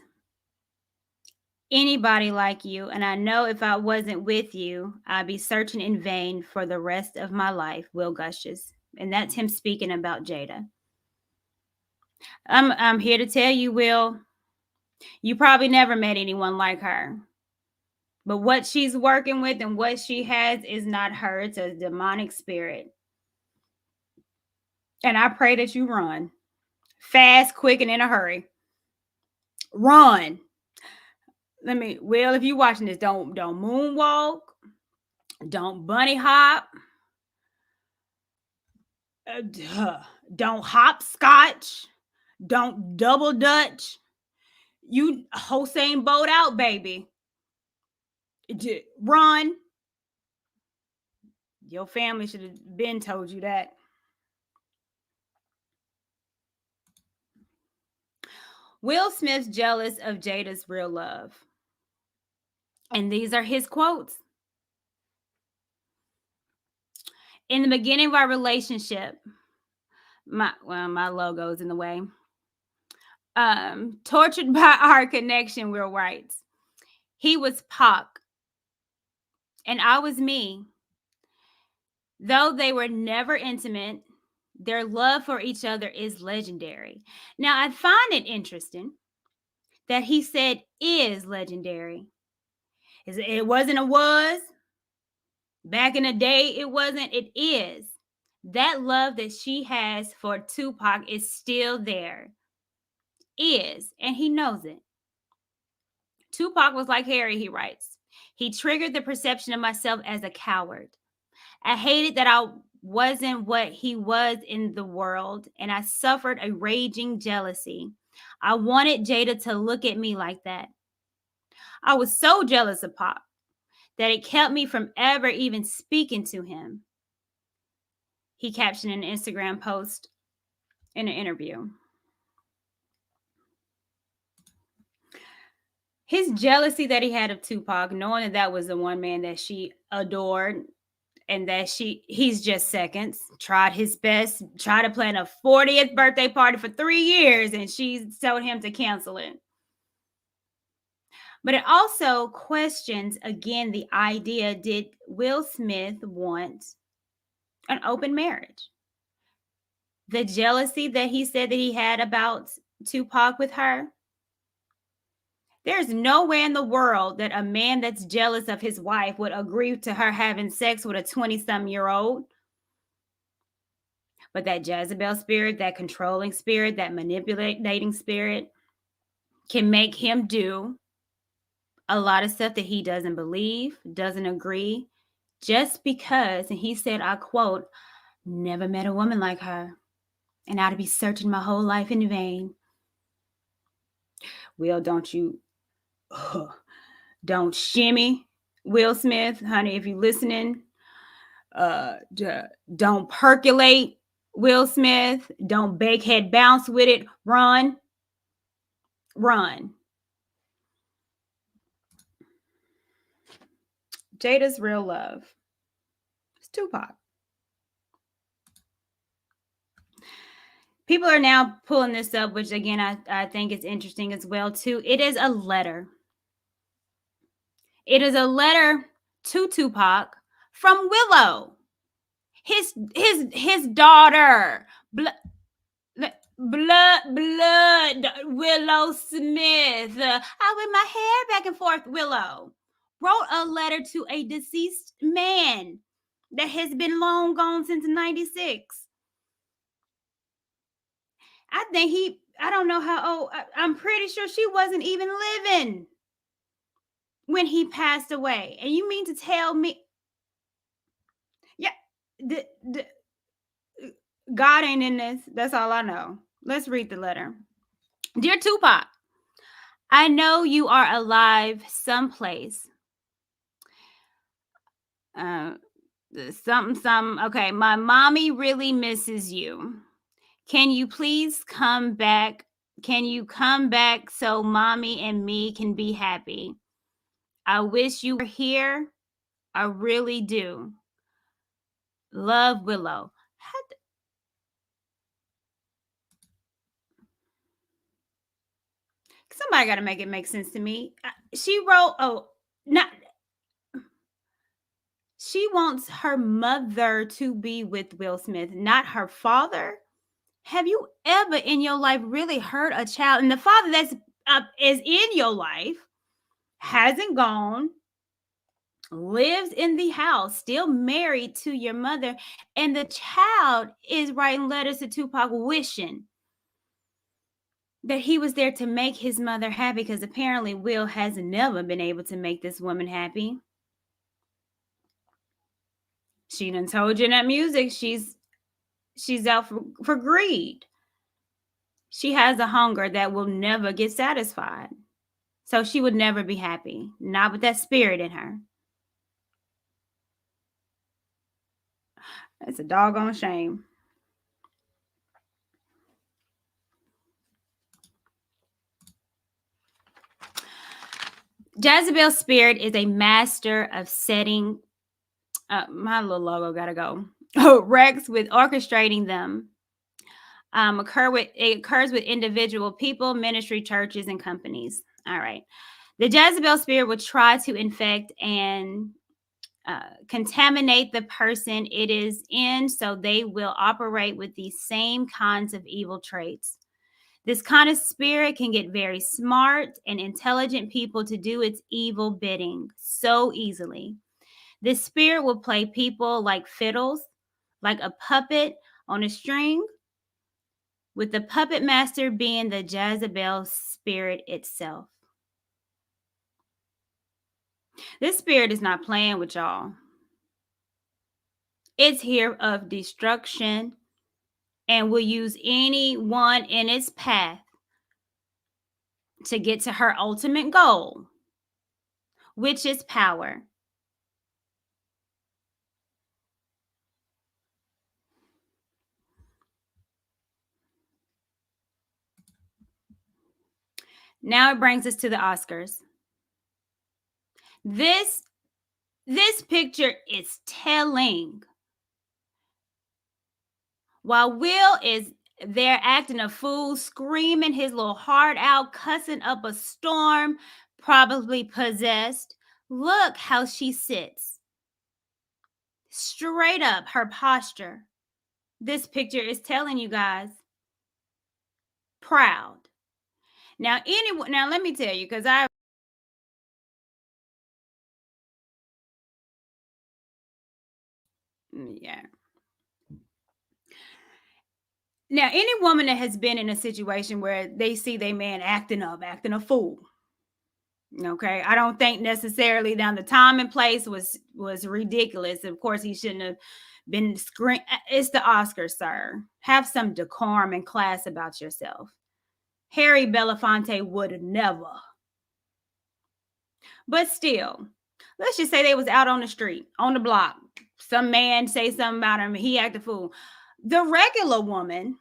anybody like you, and I know if I wasn't with you, I'd be searching in vain for the rest of my life, Will gushes. And that's him speaking about Jada. I'm here to tell you, Will, you probably never met anyone like her. But what she's working with and what she has is not her. It's a demonic spirit. And I pray that you run. Fast, quick, and in a hurry. Run. Will, if you're watching this, don't moonwalk. Don't bunny hop. Don't hopscotch. Don't double dutch. You Hossein Bolt out, baby. Run. Your family should have been told you that. Will Smith's jealous of Jada's real love. And these are his quotes. In the beginning of our relationship, my logo's in the way. Tortured by our connection, Will writes. He was Pac, and I was me. Though they were never intimate, their love for each other is legendary. Now, I find it interesting that he said is legendary. It wasn't a was. Back in the day, it wasn't. It is. That love that she has for Tupac is still there. Is, and he knows it. Tupac was like Harry, he writes. He triggered the perception of myself as a coward. I hated that I wasn't what he was in the world, and I suffered a raging jealousy. I wanted Jada to look at me like that. I was so jealous of Pop that it kept me from ever even speaking to him. He captioned an Instagram post in an interview. His jealousy that he had of Tupac, knowing that was the one man that she adored, and that he's just seconds, tried his best, tried to plan a 40th birthday party for 3 years, and she told him to cancel it. But it also questions again the idea, did Will Smith want an open marriage? The jealousy that he said that he had about Tupac with her. There's nowhere in the world that a man that's jealous of his wife would agree to her having sex with a 20-some-year-old. But that Jezebel spirit, that controlling spirit, that manipulating spirit can make him do a lot of stuff that he doesn't believe, doesn't agree, just because, and he said, I quote, never met a woman like her, and I'd be searching my whole life in vain. Will, don't shimmy, Will Smith, honey, if you're listening, don't percolate, Will Smith, don't bake head bounce with it, run. Jada's real love is Tupac. People are now pulling this up, which again, I think is interesting as well too. It is a letter. It is a letter to Tupac from Willow, his daughter, blood Willow Smith. I with my hair back and forth. Willow wrote a letter to a deceased man that has been long gone since '96. I don't know how old. I'm pretty sure she wasn't even living when he passed away. And you mean to tell me? Yeah, God ain't in this. That's all I know. Let's read the letter. Dear Tupac, I know you are alive someplace. Something. Okay, my mommy really misses you. Can you please come back? Can you come back so mommy and me can be happy? I wish you were here. I really do. Love, Willow. Somebody got to make it make sense to me. She wrote, she wants her mother to be with Will Smith, not her father. Have you ever in your life really heard a child, and the father that's is in your life hasn't gone, lives in the house, still married to your mother, and the child is writing letters to Tupac wishing that he was there to make his mother happy, because apparently Will has never been able to make this woman happy. She done told you in that music she's out for greed. She has a hunger that will never get satisfied. So she would never be happy, not with that spirit in her. It's a doggone shame. Jezebel's spirit is a master of setting. My little logo gotta go. Rex with orchestrating them. It occurs with individual people, ministry, churches, and companies. All right. The Jezebel spirit will try to infect and contaminate the person it is in, so they will operate with these same kinds of evil traits. This kind of spirit can get very smart and intelligent people to do its evil bidding so easily. This spirit will play people like fiddles, like a puppet on a string, with the puppet master being the Jezebel spirit itself. This spirit is not playing with y'all. It's here of destruction and will use anyone in its path to get to her ultimate goal, which is power. Now it brings us to the Oscars. This picture is telling. While Will is there acting a fool, screaming his little heart out, cussing up a storm, probably possessed, look how she sits. Straight up, her posture. This picture is telling you guys. Proud. Now, let me tell you, because yeah. Now, any woman that has been in a situation where they see their man acting a fool. Okay, I don't think necessarily now the time and place was ridiculous. Of course, he shouldn't have been scream. It's the Oscars, sir. Have some decorum and class about yourself. Harry Belafonte would never. But still, let's just say they was out on the street, on the block. Some man say something about him, he act a fool. The regular woman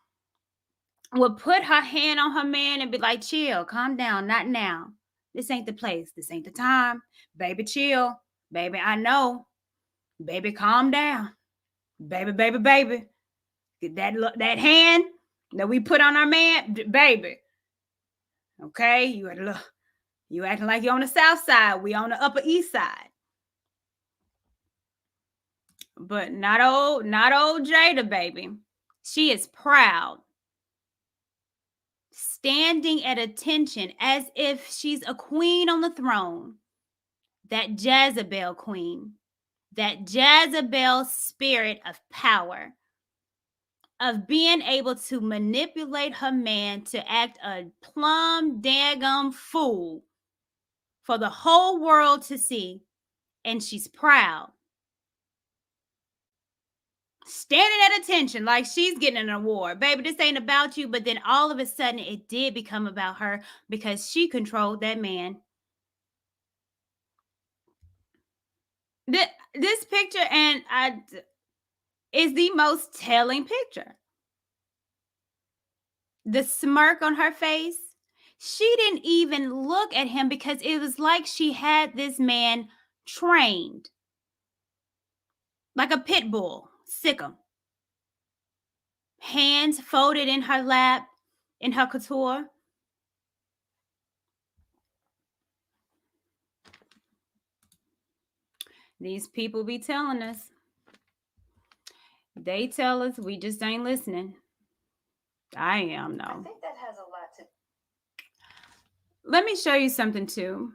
would put her hand on her man and be like, chill, calm down, not now. This ain't the place. This ain't the time. Baby, chill. Baby, I know. Baby, calm down. Baby, baby, baby. That hand that we put on our man, baby. Okay, you acting like you're on the south side. We on the upper east side. But not old Jada, baby. She is proud. Standing at attention as if she's a queen on the throne. That Jezebel queen. That Jezebel spirit of power. Of being able to manipulate her man to act a plumb daggum fool for the whole world to see. And she's proud. Standing at attention like she's getting an award. Baby, this ain't about you. But then all of a sudden it did become about her because she controlled that man. This picture is the most telling picture. The smirk on her face. She didn't even look at him because it was like she had this man trained. Like a pit bull. Sick him. Hands folded in her lap, in her couture. These people be telling us. They tell us, we just ain't listening. I am, though. I think that has a lot to. Let me show you something too.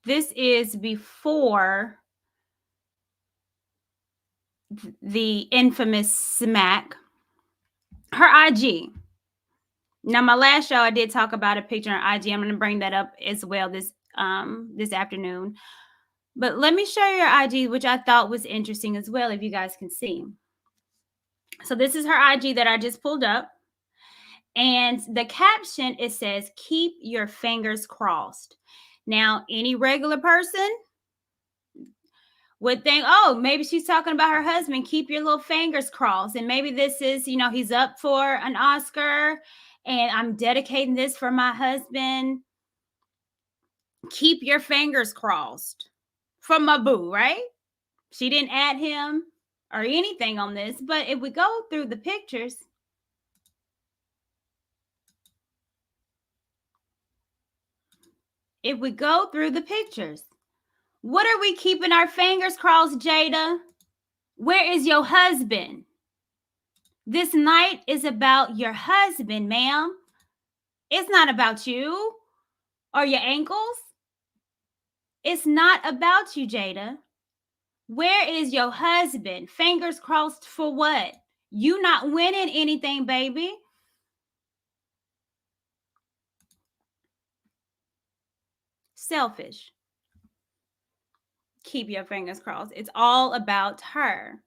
This is before the infamous smack. Her IG. Now, my last show, I did talk about a picture on IG. I'm going to bring that up as well this afternoon. But let me show you her IG, which I thought was interesting as well, if you guys can see. So this is her IG that I just pulled up. And the caption, it says, keep your fingers crossed. Now, any regular person would think, oh, maybe she's talking about her husband. Keep your little fingers crossed. And maybe this is, he's up for an Oscar and I'm dedicating this for my husband. Keep your fingers crossed for my boo, right? She didn't add him or anything on this, but if we go through the pictures, what are we keeping our fingers crossed, Jada? Where is your husband? This night is about your husband, ma'am. It's not about you or your ankles. It's not about you, Jada. Where is your husband? Fingers crossed for what? You not winning anything, baby. Selfish. Keep your fingers crossed. It's all about her.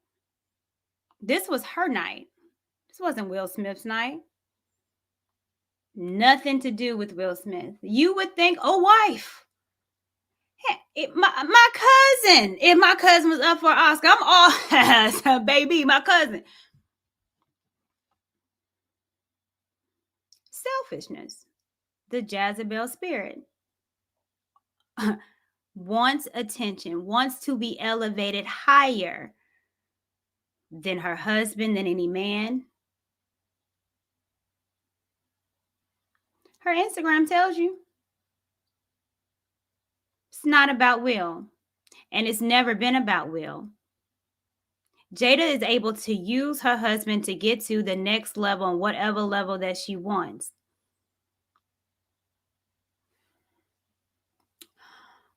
This was her night. This wasn't Will Smith's night. Nothing to do with Will Smith. You would think, oh, wife. My cousin. If my cousin was up for an Oscar, I'm all baby, my cousin. Selfishness. The Jezebel spirit. wants attention, wants to be elevated higher than her husband, than any man. Her Instagram tells you it's not about Will, and it's never been about Will. Jada is able to use her husband to get to the next level and whatever level that she wants.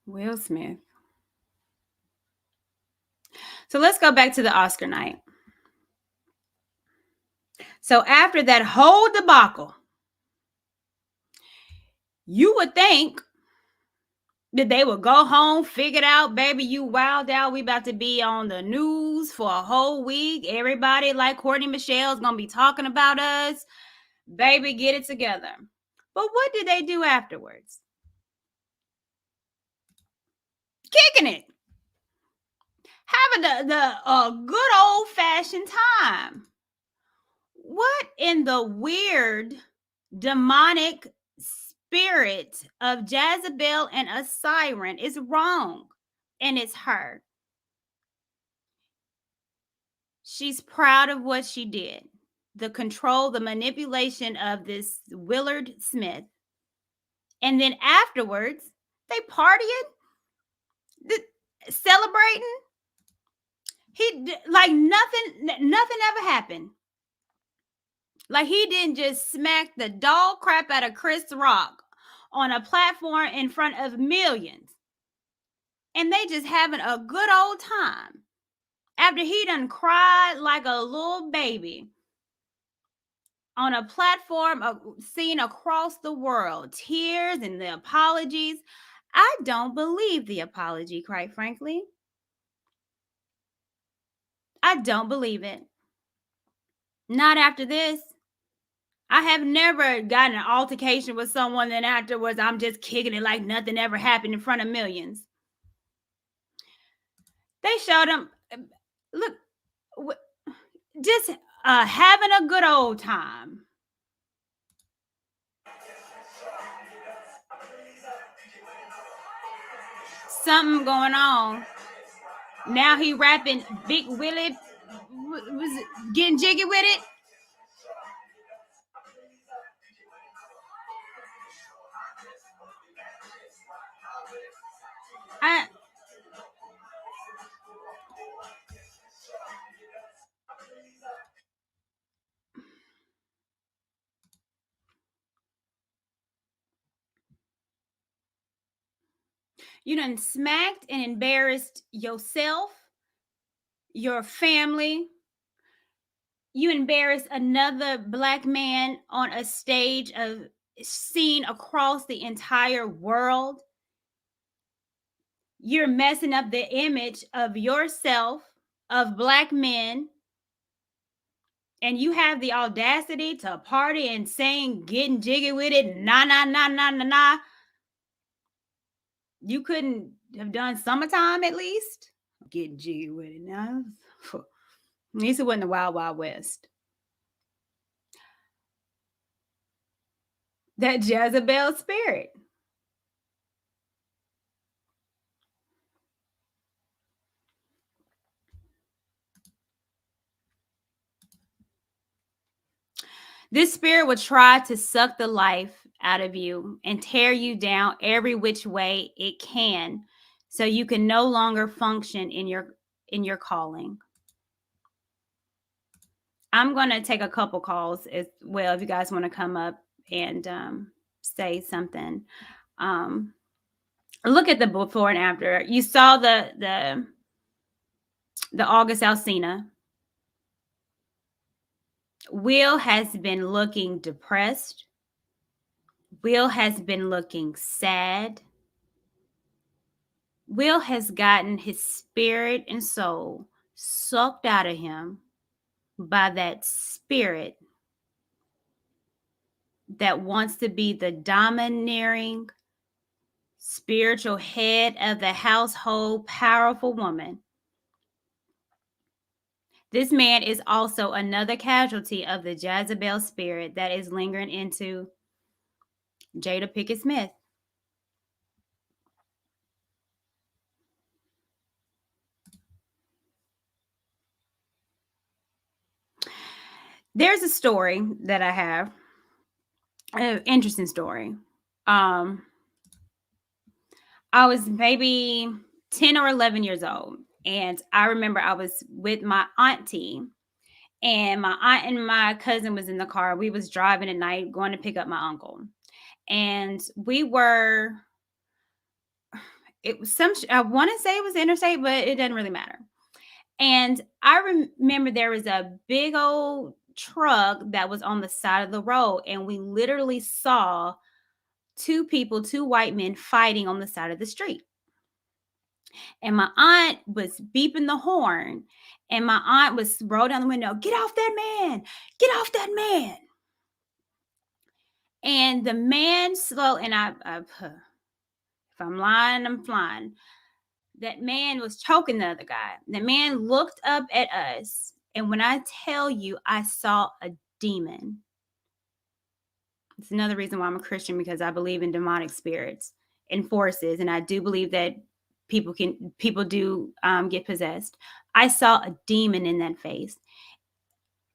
Will Smith. So let's go back to the Oscar night. So after that whole debacle, you would think that they would go home, figure it out, baby, you wild out. We about to be on the news for a whole week. Everybody like Courtney Michelle's going to be talking about us. Baby, get it together. But what did they do afterwards? Kicking it. Having the good old-fashioned time. What in the weird, demonic spirit of Jezebel and a siren is wrong? And it's her. She's proud of what she did. The control, the manipulation of this Willard Smith. And then afterwards, they partying, celebrating. He like nothing ever happened. Like he didn't just smack the dog crap out of Chris Rock on a platform in front of millions. And they just having a good old time. After he done cried like a little baby on a platform seen across the world, tears and the apologies. I don't believe the apology, quite frankly. I don't believe it. Not after this. I have never gotten an altercation with someone, then afterwards I'm just kicking it like nothing ever happened in front of millions. They showed them, look, just having a good old time. Something going on. Now he rapping Big Willie, was getting jiggy with it. You done smacked and embarrassed yourself, your family. You embarrassed another Black man on a stage of seen across the entire world. You're messing up the image of yourself, of Black men. And you have the audacity to party and saying, getting jiggy with it, nah, nah, nah, nah, nah, nah. You couldn't have done summertime at least? Getting jiggy with it now. At least it wasn't the Wild Wild West. That Jezebel spirit. This spirit will try to suck the life out of you and tear you down every which way it can, so you can no longer function in your calling. I'm going to take a couple calls as well if you guys want to come up and say something. Look at the before and after. You saw the August Alsina. Will has been looking depressed. Will has been looking sad. Will has gotten his spirit and soul sucked out of him by that spirit that wants to be the domineering spiritual head of the household, powerful woman. This man is also another casualty of the Jezebel spirit that is lingering into Jada Pinkett Smith. there's a story that I have, an interesting story. I was maybe 10 or 11 years old, and I remember I was with my auntie, and my aunt and my cousin was in the car. We was driving at night going to pick up my uncle, and it was I want to say it was interstate, but it doesn't really matter. And I remember there was a big old truck that was on the side of the road, and we literally saw two white men fighting on the side of the street. And my aunt was beeping the horn, and my aunt was rolled down the window, "Get off that man! Get off that man!" And the man and if I'm lying, I'm flying. That man was choking the other guy. The man looked up at us, and when I tell you, I saw a demon. It's another reason why I'm a Christian, because I believe in demonic spirits and forces, and I do believe that people do get possessed. I saw a demon in that face.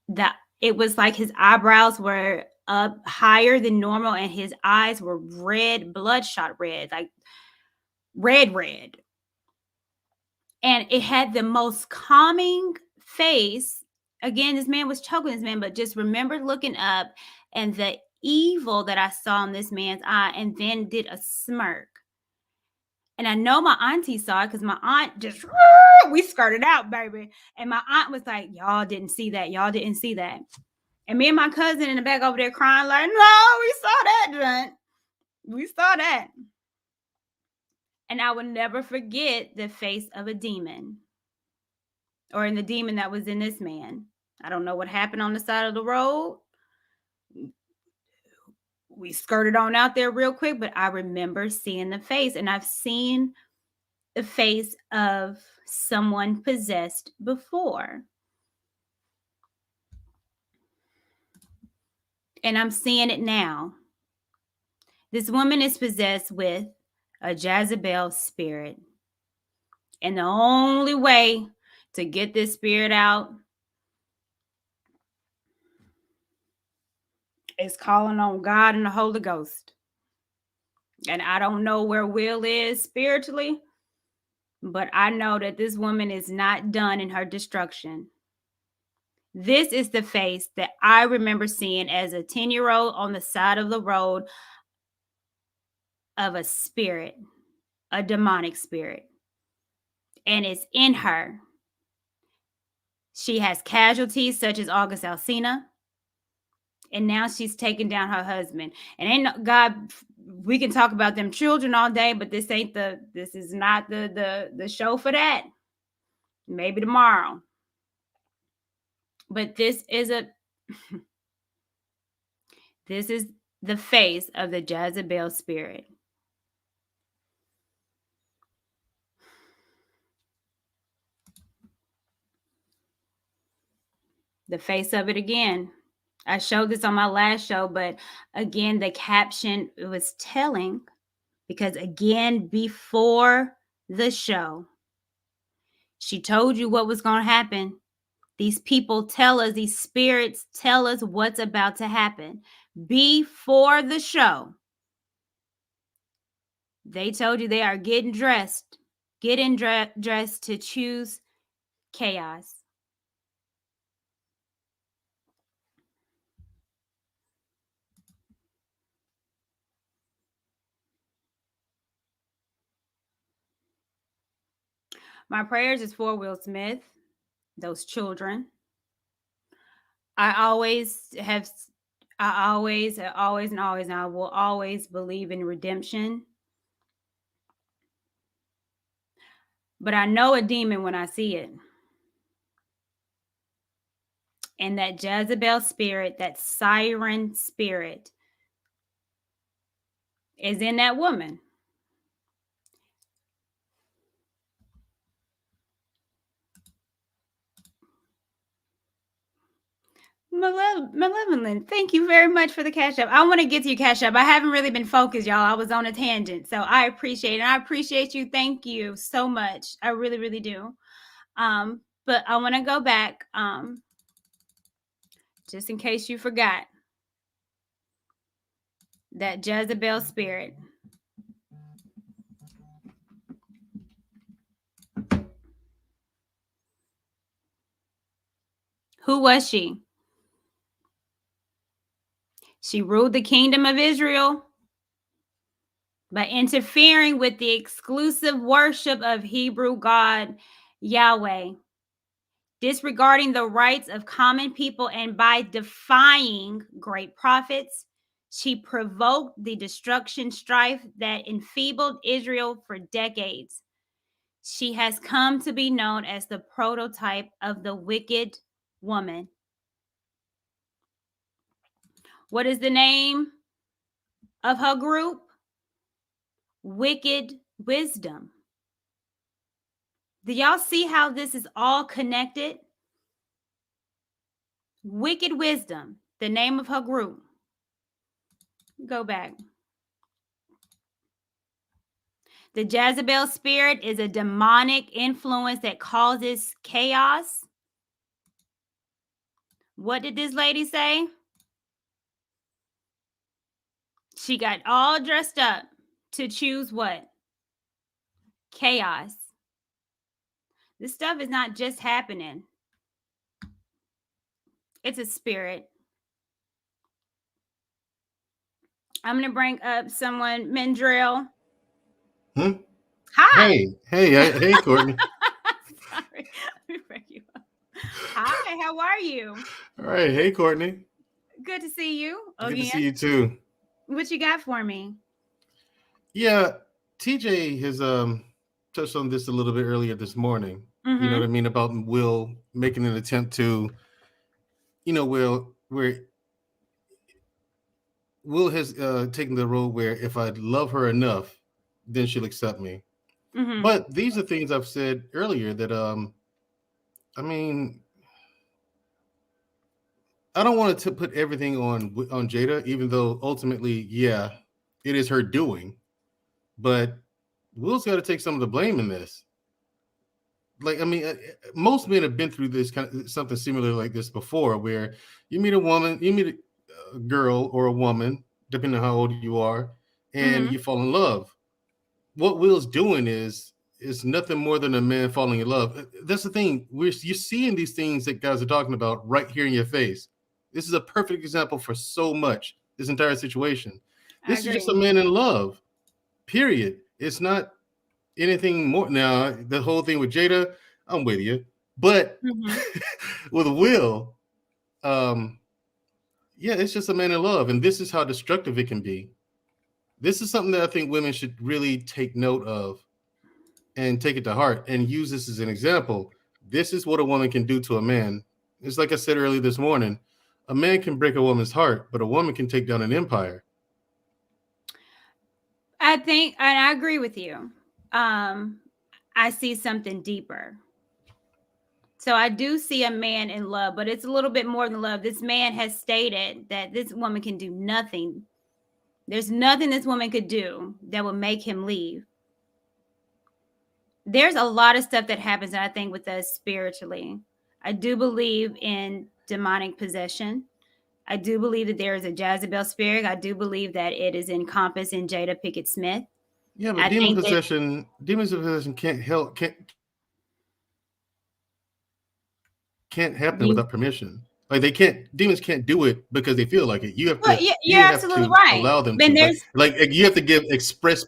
That it was like his eyebrows were up higher than normal, and his eyes were red, bloodshot red, like red. And it had the most calming face. Again, this man was choking this man, but just remember looking up and the evil that I saw in this man's eye, and then did a smirk. And I know my auntie saw it, because my aunt just, we skirted out, baby. And my aunt was like, "Y'all didn't see that. Y'all didn't see that." And me and my cousin in the back over there crying like, "No, we saw that, John. We saw that." And I would never forget the face of a demon, or in the demon that was in this man. I don't know what happened on the side of the road. We skirted on out there real quick, but I remember seeing the face, and I've seen the face of someone possessed before. And I'm seeing it now. This woman is possessed with a Jezebel spirit. And the only way to get this spirit out is calling on God and the Holy Ghost. And I don't know where Will is spiritually, but I know that this woman is not done in her destruction. This is the face that I remember seeing as a 10-year-old on the side of the road of a spirit, a demonic spirit. And it's in her. She has casualties such as August Alsina. And now she's taken down her husband. And ain't no, God, we can talk about them children all day, but this is not the show for that. Maybe tomorrow. But this is the face of the Jezebel spirit. The face of it again. I showed this on my last show, but again, the caption was telling, because again, before the show, she told you what was going to happen. These people tell us, these spirits tell us what's about to happen. Before the show, they told you they are getting dressed to choose chaos. My prayers is for Will Smith, those children. I always, and I will always believe in redemption. But I know a demon when I see it. And that Jezebel spirit, that siren spirit, is in that woman. Malevolent, thank you very much for the cash app. I want to get to your cash app. I haven't really been focused, y'all. I was on a tangent. So I appreciate it. I appreciate you. Thank you so much. I really, really do. But I want to go back Just in case you forgot. That Jezebel spirit. Who was she? She ruled the kingdom of Israel by interfering with the exclusive worship of Hebrew God Yahweh, disregarding the rights of common people, and by defying great prophets, she provoked the destruction strife that enfeebled Israel for decades. She has come to be known as the prototype of the wicked woman. What is the name of her group? Wicked Wisdom. Do y'all see how this is all connected? Wicked Wisdom, the name of her group. Go back. The Jezebel spirit is a demonic influence that causes chaos. What did this lady say? She got all dressed up to choose what? Chaos. This stuff is not just happening. It's a spirit. I'm going to bring up someone, Mendrell. Hi. Hey, Courtney. Sorry. Let me bring you up. Hi, how are you? All right. Hey, Courtney. Good to see you again. Good to see you too. What you got for me? Yeah, TJ has touched on this a little bit earlier this morning. Mm-hmm. You know what I mean, about Will making an attempt to, where Will has taken the road where if I love her enough, then she'll accept me. Mm-hmm. But these are things I've said earlier that I mean, I don't want to put everything on Jada, even though ultimately, yeah, it is her doing. But Will's got to take some of the blame in this. Like, I mean, most men have been through this kind of something similar like this before, where you meet a girl or a woman, depending on how old you are, and you fall in love. What Will's doing is nothing more than a man falling in love. That's the thing. You're seeing these things that guys are talking about right here in your face. This is a perfect example for so much. This entire situation. This is just a man in love. Period. It's not anything more. Now, the whole thing with Jada, I'm with you. But with Will, yeah, it's just a man in love. And this is how destructive it can be. This is something that I think women should really take note of and take it to heart and use this as an example. This is what a woman can do to a man. It's like I said earlier this morning. A man can break a woman's heart, but a woman can take down an empire. I think, and I agree with you. I see something deeper. So I do see a man in love, but it's a little bit more than love. This man has stated that this woman can do nothing. There's nothing this woman could do that will make him leave. There's a lot of stuff that happens, I think, with us spiritually. I do believe in demonic possession. I do believe that there is a Jezebel spirit. I do believe that it is encompassed in Jada Pinkett Smith. Yeah, but demons of possession can't happen without permission. Like demons can't do it because they feel like it. You have to. You're absolutely right. Allow them to. Like you have to give express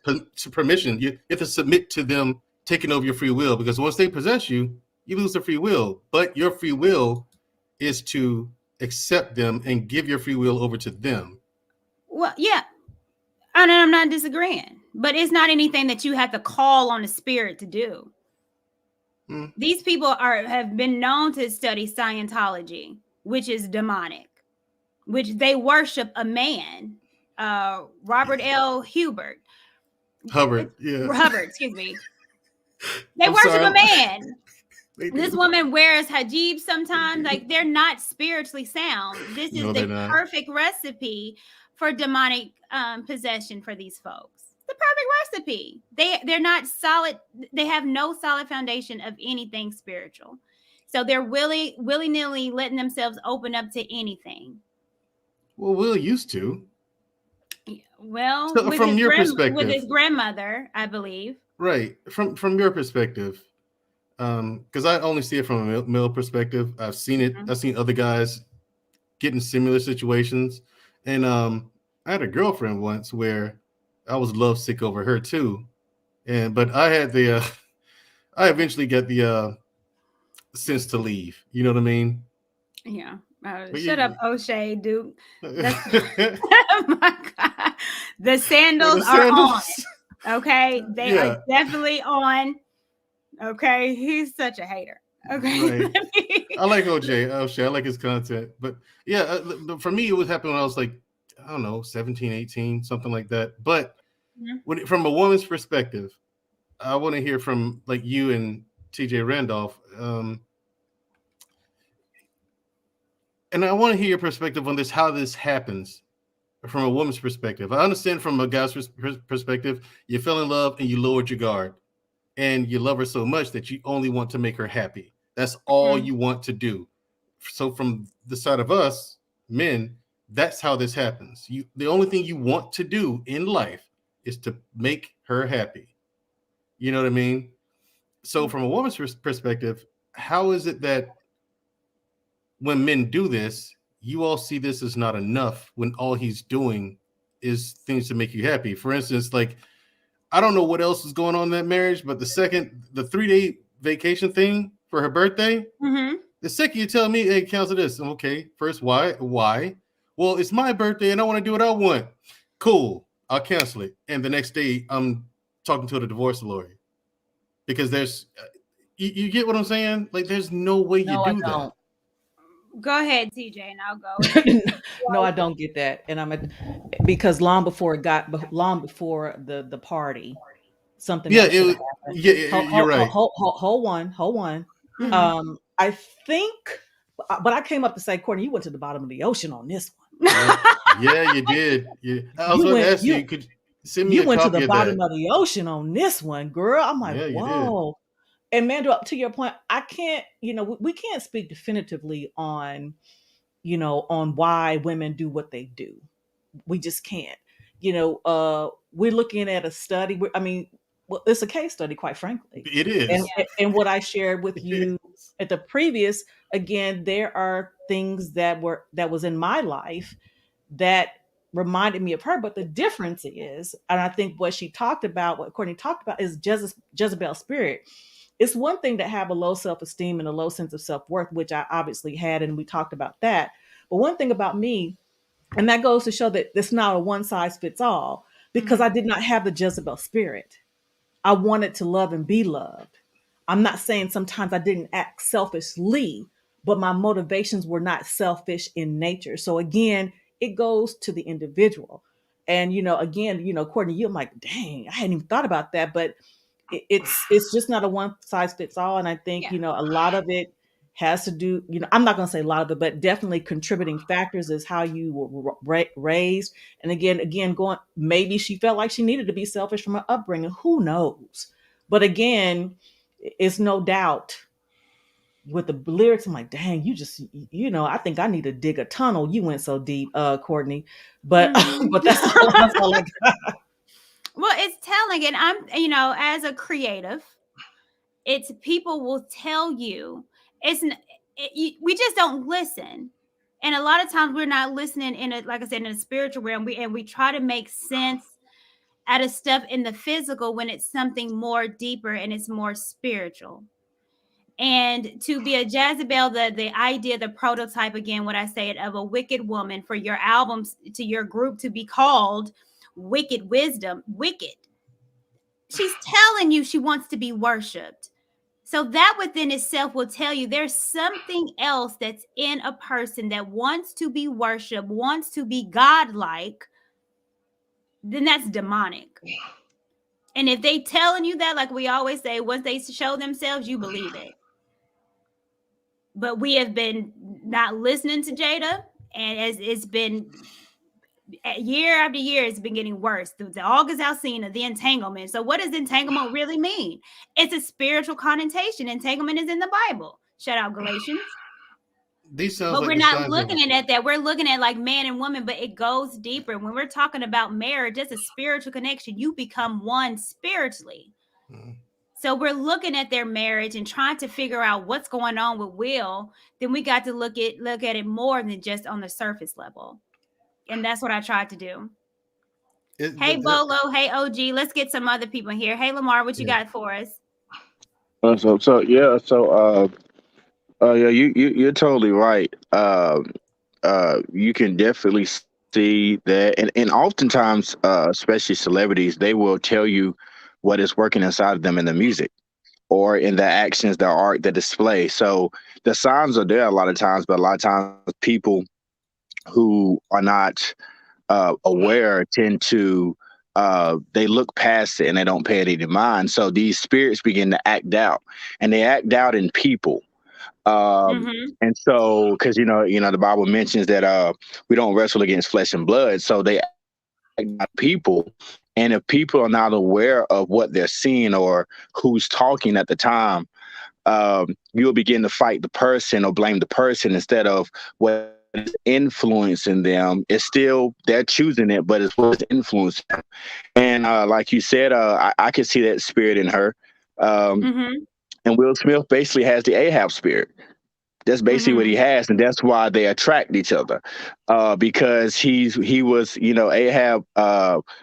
permission. You have to submit to them taking over your free will, because once they possess you, you lose the free will. But your free will is to accept them and give your free will over to them. Well, yeah, and I'm not disagreeing, but it's not anything that you have to call on the spirit to do. These people have been known to study Scientology, which is demonic, which they worship a man, Robert L. Hubbard, excuse me. They worship a man. This woman wears hijab sometimes. Like, they're not spiritually sound. This is the perfect recipe for demonic possession for these folks. The perfect recipe. They're not solid. They have no solid foundation of anything spiritual. So they're willy-nilly letting themselves open up to anything. Well, Will used to. Well, So from your with perspective, his grandmother, I believe. right? From your perspective, because I only see it from a male perspective. I've seen it. I've seen other guys get in similar situations, and I had a girlfriend once where I was lovesick over her too, and but I had the I eventually got the sense to leave. You know what I mean? Yeah. But Shut up, O'Shea, dude. That's yeah. oh my God. The sandals The are on. sandals. Okay. They Yeah. are definitely on. Okay. He's such a hater. Okay. Right. I like O'Shea. I like his content. But yeah, for me, it was happening when I was like, I don't know, 17, 18, something like that. But from a woman's perspective, I want to hear from like you and TJ Randolph. And I want to hear your perspective on this, how this happens from a woman's perspective. I understand from a guy's perspective, you fell in love and you lowered your guard and you love her so much that you only want to make her happy. That's all you want to do. So from the side of us, men, that's how this happens. The only thing you want to do in life is to make her happy. You know what I mean? So from a woman's perspective, how is it that when men do this, you all see this as not enough when all he's doing is things to make you happy? For instance, like, I don't know what else is going on in that marriage, but the 3-day vacation thing for her birthday, the second you tell me, hey, cancel this. Okay, first, why? Well, it's my birthday and I want to do what I want. Cool, I'll cancel it. And the next day, I'm talking to the divorce lawyer because there's, you get what I'm saying? Like, there's no way you do that. Go ahead, TJ, and I'll go. No, I don't get that. And because long before the party, something else should have happened. Yeah, you're right. Hold on. I think, but I came up to say, Courtney, you went to the bottom of the ocean on this one. Yeah, you did. Yeah. I was going to ask you, could send me a copy of that. You went to the bottom of the ocean on this one, girl. I'm like, yeah, whoa. And Mandel, to your point, I can't, we can't speak definitively on, on why women do what they do. We just can't. We're looking at a study. Well, it's a case study, quite frankly. It is. And what I shared with you at the previous, again, there are things that was in my life that reminded me of her. But the difference is, and I think what Courtney talked about is Jezebel spirit. It's one thing to have a low self-esteem and a low sense of self-worth, which I obviously had, and we talked about that. But one thing about me, and that goes to show that it's not a one size fits all, because I did not have the Jezebel spirit. I wanted to love and be loved. I'm not saying sometimes I didn't act selfishly, but my motivations were not selfish in nature. So again, it goes to the individual. And, again, Courtney, you're like, dang, I hadn't even thought about that. But it's just not a one size fits all. And I think, a lot of it has to do, I'm not going to say a lot of it, but definitely contributing factors is how you were raised. And again, maybe she felt like she needed to be selfish from her upbringing. Who knows? But again, it's no doubt with the lyrics, I'm like, dang, you just, I think I need to dig a tunnel. You went so deep, Courtney, but that's all I got. Well, it's telling, and I'm, as a creative, it's people will tell you we just don't listen, and a lot of times we're not listening like I said, in a spiritual realm. We try to make sense out of stuff in the physical when it's something more deeper and it's more spiritual. And to be a Jezebel, the idea, the prototype, again, what I say, of a wicked woman, for your albums, to your group to be called Wicked Wisdom, wicked. She's telling you she wants to be worshipped. So that within itself will tell you there's something else that's in a person that wants to be worshipped, wants to be godlike. Then that's demonic. And if they telling you that, like we always say, once they show themselves, you believe it. But we have been not listening to Jada, and as it's been year after year, it's been getting worse. The August Alsina, the entanglement. So what does entanglement really mean? It's a spiritual connotation. Entanglement is in the Bible. Shout out Galatians. These sounds But like we're the not signs of. looking at that. We're looking at like man and woman, but it goes deeper. When we're talking about marriage, it's a spiritual connection. You become one spiritually. Mhm. So we're looking at their marriage and trying to figure out what's going on with Will. Then we got to look at it more than just on the surface level. And that's what I tried to do. Hey But Bolo, hey OG, let's get some other people here. Hey Lamar, what you yeah. got for us? Yeah, you're totally right. You can definitely see that, and oftentimes, especially celebrities, they will tell you what is working inside of them in the music or in the actions, the art, the display. So the signs are there a lot of times, but a lot of times people who are not aware tend to they look past it and they don't pay it any mind. So these spirits begin to act out, and they act out in people. Mm-hmm. And so, because the Bible mentions that we don't wrestle against flesh and blood, so they act out people. And if people are not aware of what they're seeing or who's talking at the time, you'll begin to fight the person or blame the person instead of what is influencing them. It's still they're choosing it, but it's what's influencing them. And like you said, I can see that spirit in her. Um, Mm-hmm. and Will Smith basically has the Ahab spirit. That's basically what he Mm-hmm. has, and that's why they attract each other. Because he was, Ahab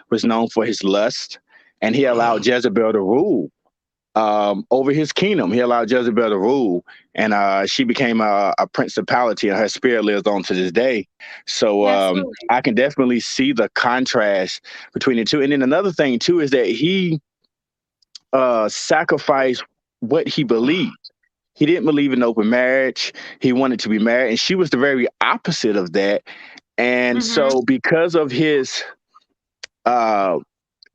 was known for his lust, and he allowed Jezebel to rule over his kingdom. He allowed Jezebel to rule, and she became a principality, and her spirit lives on to this day. So Absolutely. I can definitely see the contrast between the two. And then another thing too is that he sacrificed what he believed. He didn't believe in open marriage. He wanted to be married, and she was the very opposite of that. And Mm-hmm. so, because of his uh,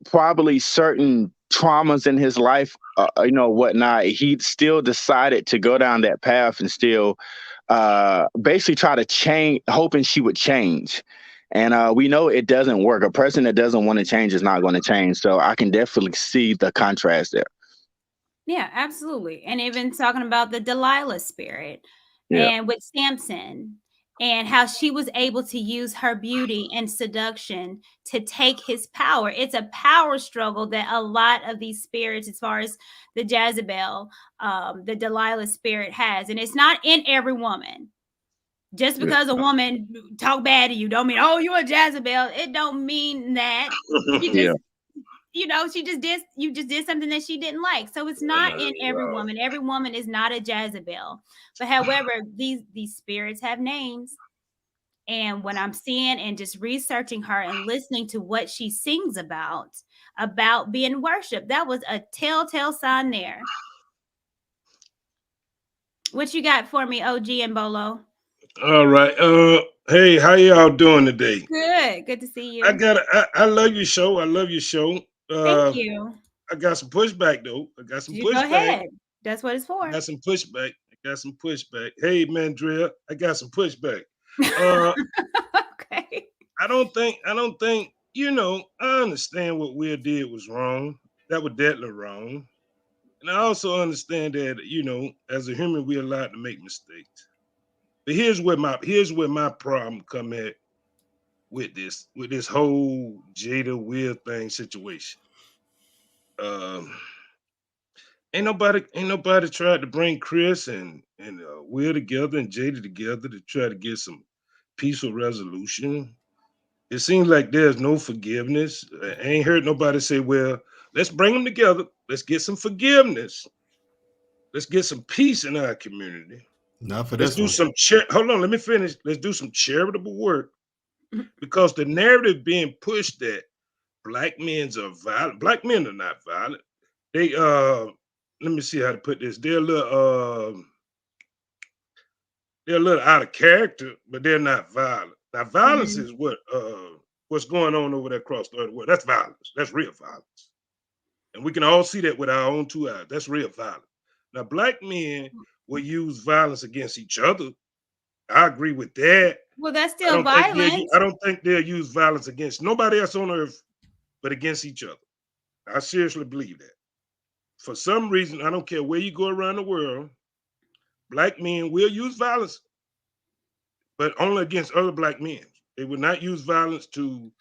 probably certain traumas in his life, whatnot, he still decided to go down that path and still basically try to change, hoping she would change. And we know it doesn't work. A person that doesn't want to change is not going to change. So I can definitely see the contrast there. Yeah, absolutely. And even talking about the Delilah spirit Yeah. and with Samson and how she was able to use her beauty and seduction to take his power. It's a power struggle that a lot of these spirits, as far as the Jezebel, the Delilah spirit has. And it's not in every woman. Just Yeah. because a woman talk bad to you don't mean, oh, you're a Jezebel. It don't mean that. She Yeah. just she just did you just did something that she didn't like. So it's not in every Wow. woman. Every woman is not a Jezebel. But however, these spirits have names. And when I'm seeing and just researching her and listening to what she sings about being worshiped, that was a telltale sign there. What you got for me, OG and Bolo? All right. Hey, how y'all doing today? Good. Good to see I you. got. I love your show. I love your show. Thank you. I got some pushback though. I got some You go pushback. ahead. That's what it's I for. got some pushback. I got some pushback. Hey, Mandria, I got some pushback. Uh, Okay. I don't think. I understand what Will did was wrong. That was deadly wrong. And I also understand that, as a human, we're allowed to make mistakes. But here's where my problem come at with this whole Jada Will thing situation. Um, ain't nobody tried to bring Chris and Will together and Jada together to try to get some peaceful resolution. It seems like there's no forgiveness. I ain't heard nobody say, "Well, let's bring them together. Let's get some forgiveness. Let's get some peace in our community. Not for Let's this do one. some hold on, let me finish. Let's do some charitable work because the narrative being pushed that black men are violent. Black men are not violent. They let me see how to put this. They're a little out of character, but they're not violent. Now, violence Mhm. is what's going on over there across the world. That's violence. That's real violence. And we can all see that with our own two eyes. That's real violence. Now, black men will use violence against each other. I agree with that. Well, that's I still don't think they'll. violence. I don't think they'll use violence against nobody else on earth, but against each other. I seriously believe that. For some reason, I don't care where you go around the world, black men will use violence, but only against other black men. They would not use violence to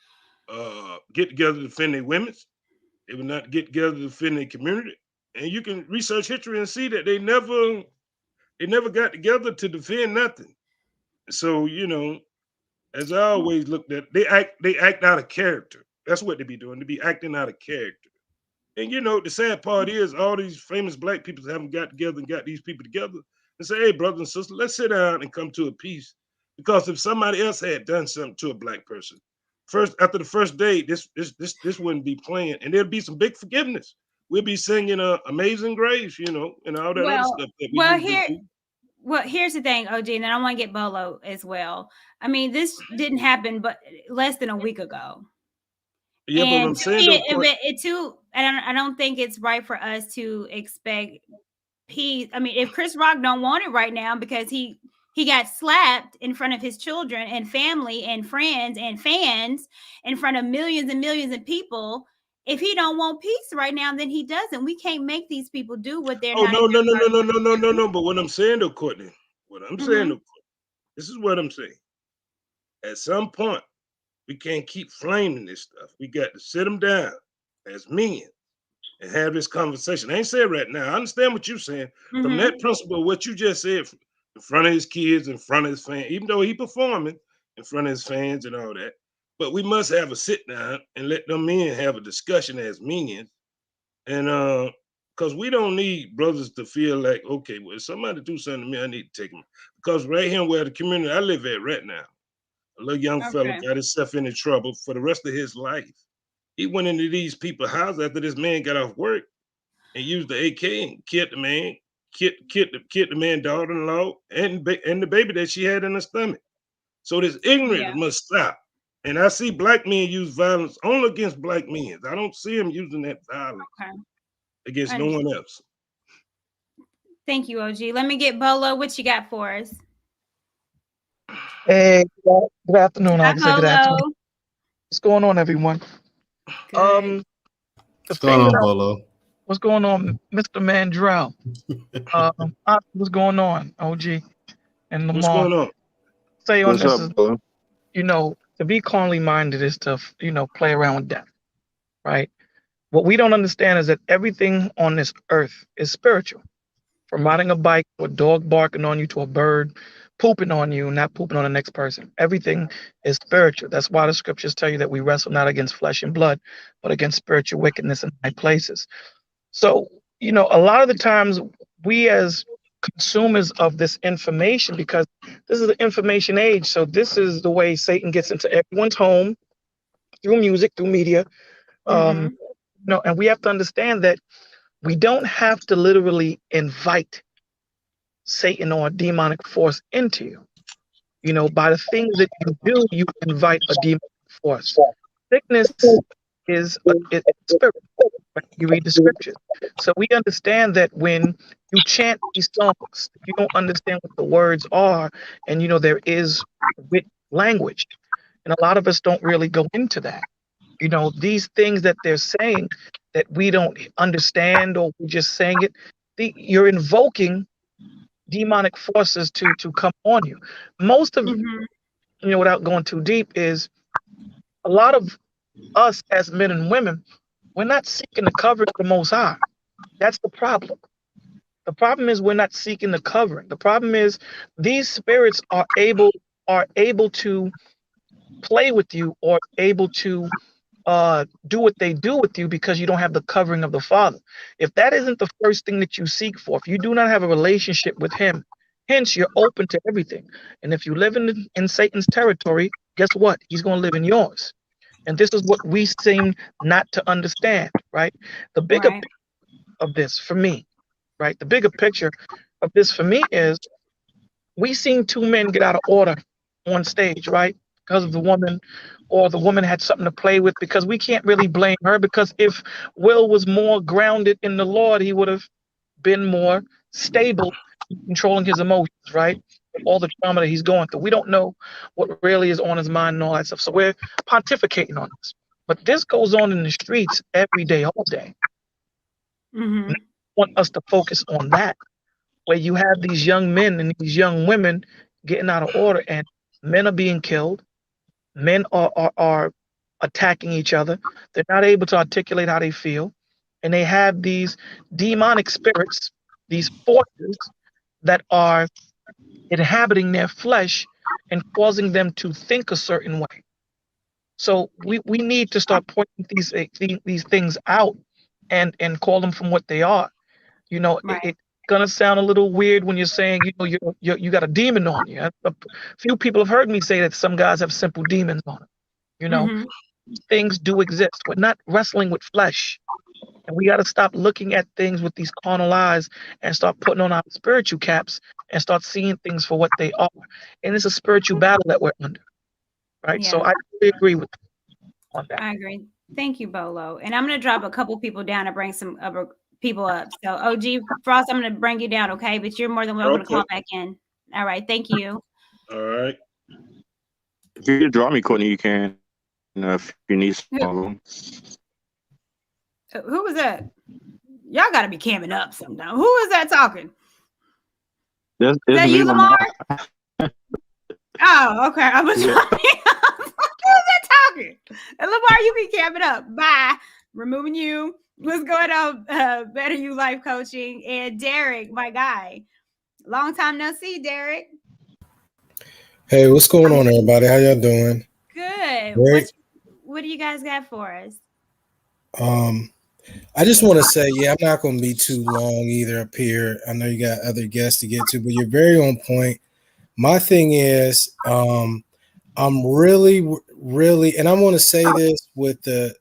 get together to defend their women. They would not get together to defend their community. And you can research history and see that they never got together to defend nothing. So, as I always looked at, they act out of character. That's what they be doing. They be acting out of character. And the sad part is all these famous black people haven't got together and got these people together and say, hey, brothers and sisters, let's sit down and come to a peace. Because if somebody else had done something to a black person, after the first day, this wouldn't be playing, and there'd be some big forgiveness. We'll be singing Amazing Grace, and all that other stuff that we Well, usually do. Well, here's the thing, OG, and then I want to get Bolo as well. I mean, this didn't happen, but less than a week ago. Yeah, but what I'm saying I don't think it's right for us to expect peace. I mean, if Chris Rock don't want it right now because he got slapped in front of his children and family and friends and fans in front of millions and millions of people. If he don't want peace right now, then he doesn't. We can't make these people do what they're not. No. But what I'm saying though, Courtney, this is what I'm saying. At some point, we can't keep flaming this stuff. We got to sit them down as men and have this conversation. I ain't saying right now. I understand what you're saying. From that principle, what you just said, in front of his kids, in front of his fans, even though he performing in front of his fans and all that. But we must have a sit down and let them men have a discussion as men. And because we don't need brothers to feel like, okay, well, if somebody do something to me, I need to take them. Because right here where the community I live at right now, a little young fella got himself into trouble for the rest of his life. He went into these people's house after this man got off work and used the AK and killed the man, killed the man's daughter-in-law and the baby that she had in her stomach. So this ignorance must stop. And I see black men use violence only against black men. I don't see them using that violence against no one else. Thank you, OG. Let me get Bolo. What you got for us? Hey, good afternoon. Hi, Bolo. What's going on, everyone? Good. What's going on, Bolo? What's going on, Mr. Mandrell? What's going on, OG and Lamar? What's going on? Say on What's this up, is, bro? to be carnally minded is to, play around with death, right? What we don't understand is that everything on this earth is spiritual. From riding a bike to a dog barking on you to a bird pooping on you, not pooping on the next person. Everything is spiritual. That's why the scriptures tell you that we wrestle not against flesh and blood, but against spiritual wickedness in high places. So, a lot of the times we as consumers of this information, because this is the information age, so this is the way Satan gets into everyone's home through music, through media. And we have to understand that we don't have to literally invite Satan or a demonic force into you. By the things that you do, you invite a demonic force. Sickness is a spirit. Right? You read the scriptures. So we understand that when you chant these songs, you don't understand what the words are, and there is wit language. And a lot of us don't really go into that. These things that they're saying that we don't understand, or we're just saying it, you're invoking demonic forces to come on you. Most of without going too deep, is a lot of us as men and women, we're not seeking the covering of the Most High. That's the problem. The problem is we're not seeking the covering. The problem is these spirits are able to play with you, or able to do what they do with you, because you don't have the covering of the Father. If that isn't the first thing that you seek for, if you do not have a relationship with Him, hence you're open to everything. And if you live in Satan's territory, guess what? He's going to live in yours. And this is what we seem not to understand, right? The bigger picture of this for me, right? The bigger picture of this for me is we seen two men get out of order on stage, right? Because of the woman, or the woman had something to play with, because we can't really blame her, because if Will was more grounded in the Lord, he would have been more stable in controlling his emotions, right? All the trauma that he's going through. We don't know what really is on his mind and all that stuff. So we're pontificating on this. But this goes on in the streets every day, all day. I want us to focus on that. where you have these young men and these young women getting out of order, and men are being killed. Men are attacking each other. They're not able to articulate how they feel. And they have these demonic spirits, these forces that are inhabiting their flesh and causing them to think a certain way. So we need to start pointing these things out and call them from what they are. You know, Right. it's gonna sound a little weird when you're saying, you know, you got a demon on you. A few people have heard me say that some guys have simple demons on them. You know, Mm-hmm. things do exist. We're not wrestling with flesh. And we got to stop looking at things with these carnal eyes and start putting on our spiritual caps and start seeing things for what they are. And it's a spiritual battle that we're under, right? Yeah. So I really agree with you on that. I agree. Thank you, Bolo. And I'm going to drop a couple people down and bring some other people up. So, OG Frost, I'm going to bring you down, okay? But you're more than welcome to call back in. All right. Thank you. All right. If you draw me, Courtney, you can. If you need some of them. Who was that? Y'all got to be camming up sometime. Who is that talking? Is that you, Lamar? Oh, okay. I was trying. Who's that talking? And Lamar, you be camming up. Bye. Removing you. What's going on? Better You Life Coaching. And Derek, my guy. Long time no see, Derek. Hey, what's going on, everybody? How y'all doing? Good. What do you guys got for us? I just want to say, I'm not going to be too long either up here. I know you got other guests to get to, but you're very on point. My thing is, I'm really, and I want to say this with the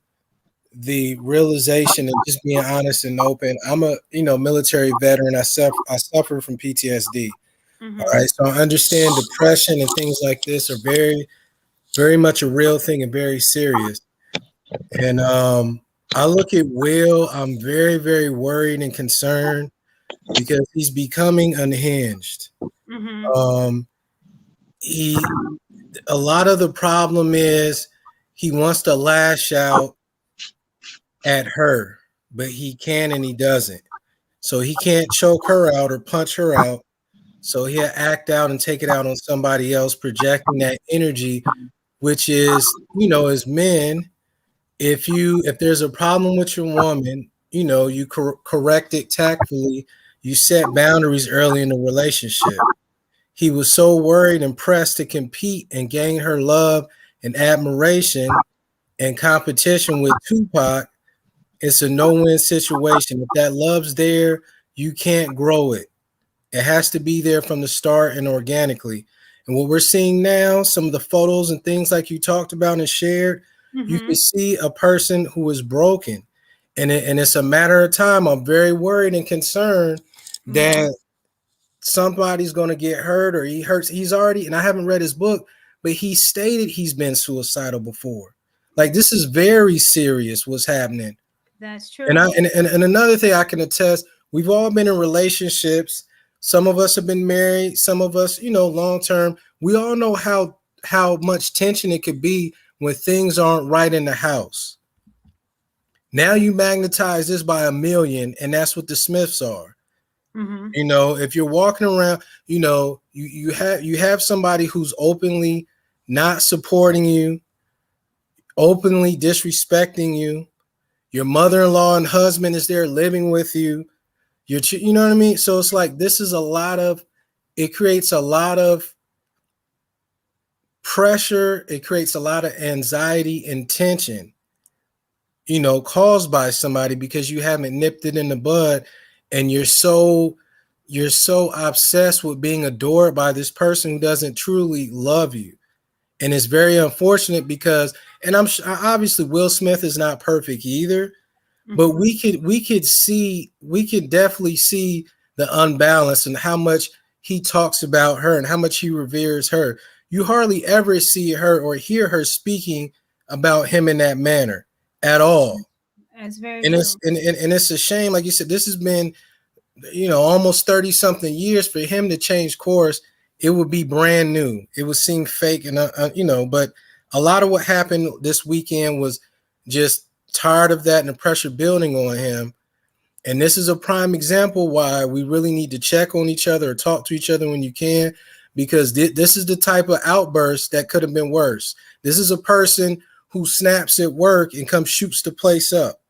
realization and just being honest and open. I'm a military veteran. I suffer from PTSD. Mm-hmm. All right, so I understand depression and things like this are very, very much a real thing and very serious. And I look at Will. I'm very, very worried and concerned because he's becoming unhinged. Mm-hmm. A lot of the problem is he wants to lash out at her, but he can and he doesn't. So he can't choke her out or punch her out. So he'll act out and take it out on somebody else, projecting that energy, which is, as men, if there's a problem with your woman, you correct it tactfully. You set boundaries early in the relationship. He was so worried and pressed to compete and gain her love and admiration and competition with Tupac. It's a no-win situation. If that love's there, you can't grow it. It has to be there from the start and organically. And what we're seeing now, some of the photos and things like you talked about and shared, you can see a person who is broken. And it's a matter of time. I'm very worried and concerned that somebody's going to get hurt or he hurts. He's already, and I haven't read his book, but he stated he's been suicidal before. Like, this is very serious what's happening. That's true. And another thing I can attest, we've all been in relationships. Some of us have been married. Some of us, long term. We all know how much tension it could be when things aren't right in the house. Now you magnetize this by 1,000,000, and that's what the Smiths are. Mm-hmm. If you're walking around, you have somebody who's openly not supporting you, openly disrespecting you. Your mother-in-law and husband is there living with you. You know what I mean? So it's like, this is it creates a lot of pressure. It creates a lot of anxiety and tension, caused by somebody because you haven't nipped it in the bud and you're so obsessed with being adored by this person who doesn't truly love you. And it's very unfortunate because, and obviously Will Smith is not perfect either. But we could definitely see the unbalance and how much he talks about her and how much he reveres her. You hardly ever see her or hear her speaking about him in that manner at all. That's very true. And it's a shame. Like you said, this has been, almost 30 something years for him to change course. It would be brand new. It would seem fake and, but a lot of what happened this weekend was just tired of that and the pressure building on him. And this is a prime example why we really need to check on each other or talk to each other when you can, because this is the type of outburst that could have been worse. This is a person who snaps at work and comes shoots the place up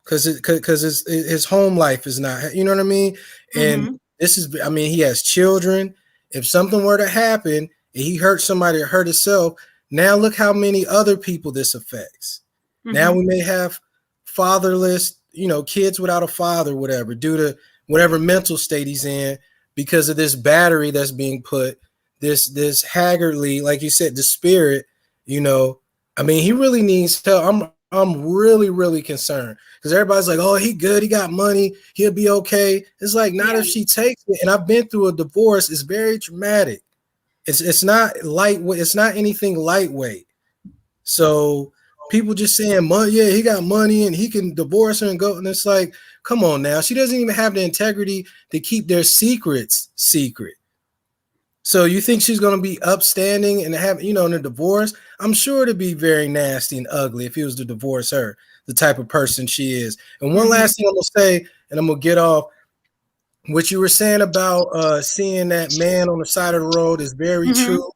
because his home life is not, you know what I mean? And this is, I mean, he has children. If something were to happen and he hurt somebody or hurt himself, now look how many other people this affects. Now we may have fatherless, you know, kids without a father, whatever, due to whatever mental state he's in because of this battery that's being put, this haggardly, like you said, the spirit, you know. I mean, he really needs help. I'm really, really concerned because everybody's like, oh, he good, he got money, he'll be okay. It's like, not if she takes it. And I've been through a divorce, it's very traumatic. It's not lightweight, it's not anything lightweight. So people just saying, yeah, he got money and he can divorce her and go. And it's like, come on now. She doesn't even have the integrity to keep their secrets secret. So you think she's going to be upstanding and have, you know, in a divorce? I'm sure to be very nasty and ugly if he was to divorce her, the type of person she is. And one last thing I'm going to say, and I'm going to get off. What you were saying about seeing that man on the side of the road is very true.